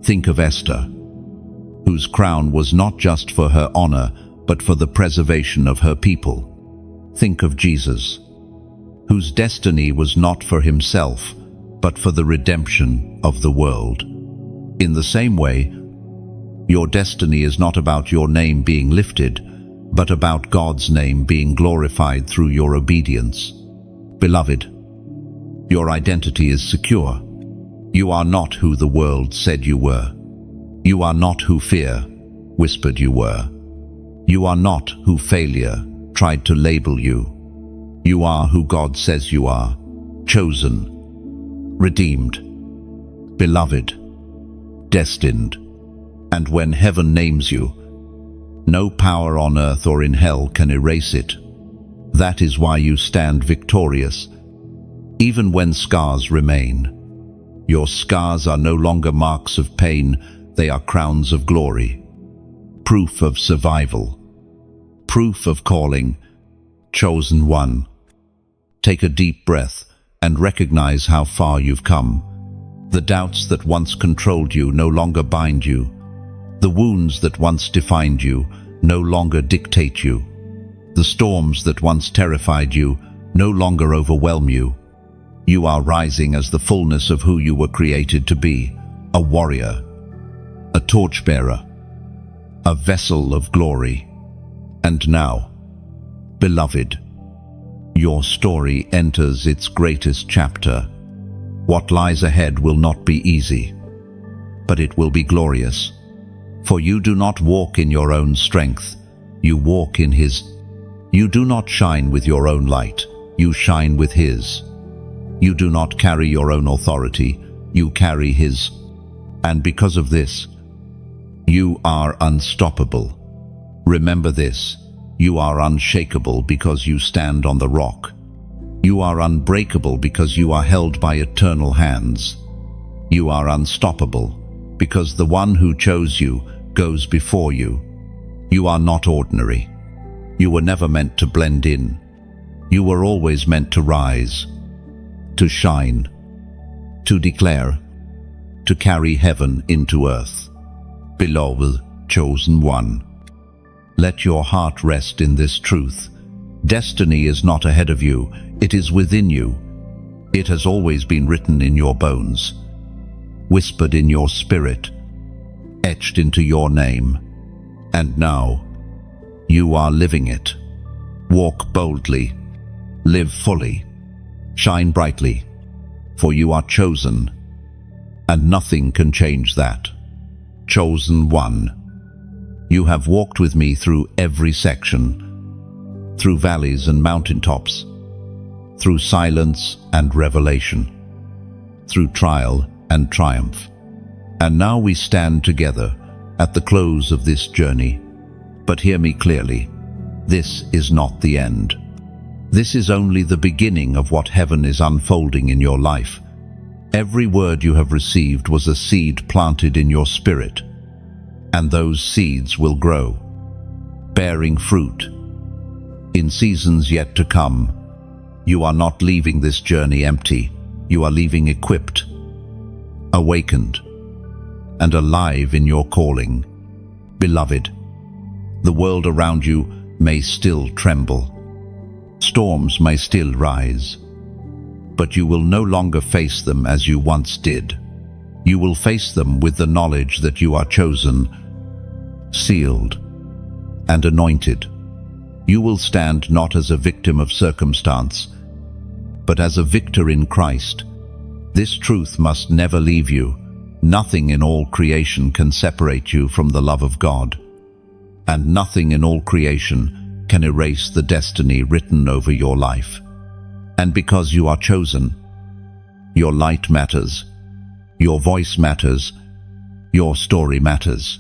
Think of Esther, whose crown was not just for her honor, but for the preservation of her people. Think of Jesus, whose destiny was not for himself, but for the redemption of the world. In the same way, your destiny is not about your name being lifted, but about God's name being glorified through your obedience. Beloved, your identity is secure. You are not who the world said you were. You are not who fear whispered you were. You are not who failure tried to label you. You are who God says you are, chosen, redeemed, beloved, destined. And when heaven names you, no power on earth or in hell can erase it. That is why you stand victorious, even when scars remain. Your scars are no longer marks of pain, they are crowns of glory. Proof of survival. Proof of calling. Chosen one. Take a deep breath and recognize how far you've come. The doubts that once controlled you no longer bind you. The wounds that once defined you no longer dictate you. The storms that once terrified you no longer overwhelm you. You are rising as the fullness of who you were created to be, a warrior, a torchbearer, a vessel of glory. And now, beloved, your story enters its greatest chapter. What lies ahead will not be easy, but it will be glorious. For you do not walk in your own strength, you walk in His. You do not shine with your own light, you shine with His. You do not carry your own authority, you carry His. And because of this, you are unstoppable. Remember this, you are unshakable because you stand on the rock. You are unbreakable because you are held by eternal hands. You are unstoppable because the one who chose you goes before you. You are not ordinary. You were never meant to blend in. You were always meant to rise, to shine, to declare, to carry heaven into earth. Beloved, chosen one, let your heart rest in this truth. Destiny is not ahead of you, it is within you. It has always been written in your bones, whispered in your spirit, etched into your name. And now, you are living it. Walk boldly, live fully, shine brightly, for you are chosen, and nothing can change that. Chosen one. You have walked with me through every section, through valleys and mountaintops, through silence and revelation, through trial and triumph. And now we stand together at the close of this journey. But hear me clearly, this is not the end. This is only the beginning of what heaven is unfolding in your life. Every word you have received was a seed planted in your spirit, and those seeds will grow, bearing fruit. In seasons yet to come, you are not leaving this journey empty. You are leaving equipped, awakened, and alive in your calling. Beloved, the world around you may still tremble. Storms may still rise, but you will no longer face them as you once did. You will face them with the knowledge that you are chosen, sealed, and anointed. You will stand not as a victim of circumstance, but as a victor in Christ. This truth must never leave you. Nothing in all creation can separate you from the love of God, and nothing in all creation can erase the destiny written over your life. And because you are chosen, Your light matters. Your voice matters. Your story matters.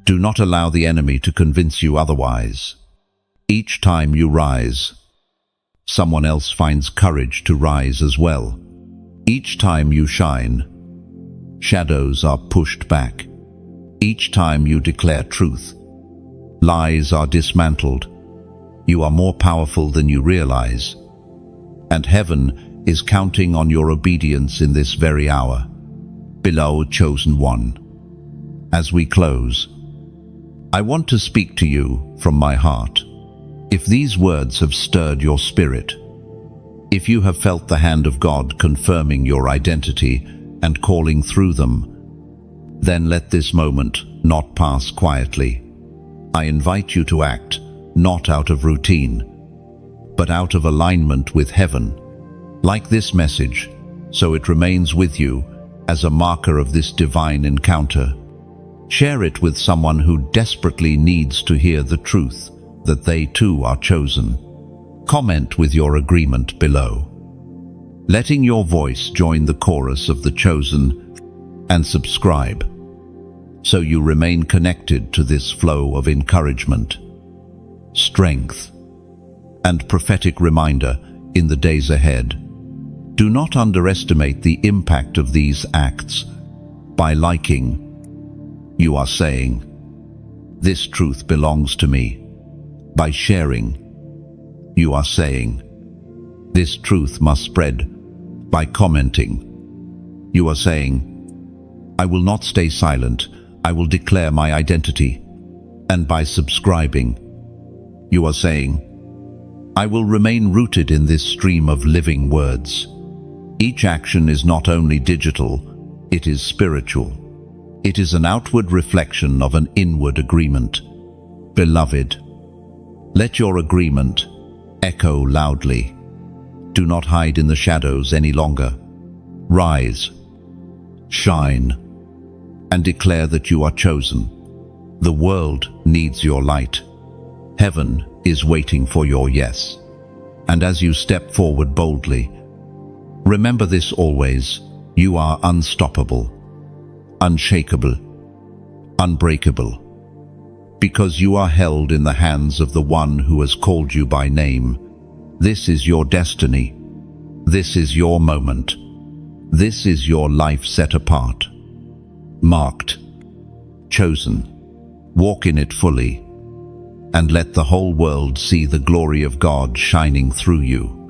Do not allow the enemy to convince you otherwise. Each time you rise, someone else finds courage to rise as well. Each time you shine, shadows are pushed back. Each time you declare truth, lies are dismantled. You are more powerful than you realize. And heaven is counting on your obedience in this very hour. Beloved chosen one, as we close, I want to speak to you from my heart. If these words have stirred your spirit, if you have felt the hand of God confirming your identity and calling through them, then let this moment not pass quietly. I invite you to act, not out of routine, but out of alignment with heaven. Like this message, so it remains with you as a marker of this divine encounter. Share it with someone who desperately needs to hear the truth that they too are chosen. Comment with your agreement below, letting your voice join the chorus of the chosen, and subscribe, so you remain connected to this flow of encouragement, strength, and prophetic reminder in the days ahead. Do not underestimate the impact of these acts. By liking, you are saying, "This truth belongs to me." By sharing, you are saying, "This truth must spread." By commenting, you are saying, "I will not stay silent, I will declare my identity." And by subscribing, you are saying, "I will remain rooted in this stream of living words." Each action is not only digital, it is spiritual. It is an outward reflection of an inward agreement. Beloved, let your agreement echo loudly. Do not hide in the shadows any longer. Rise, shine, and declare that you are chosen. The world needs your light. Heaven is waiting for your yes. And as you step forward boldly, remember this always: you are unstoppable, unshakable, unbreakable, because you are held in the hands of the one who has called you by name. This is your destiny. This is your moment. This is your life set apart, marked, chosen. Walk in it fully, and let the whole world see the glory of God shining through you.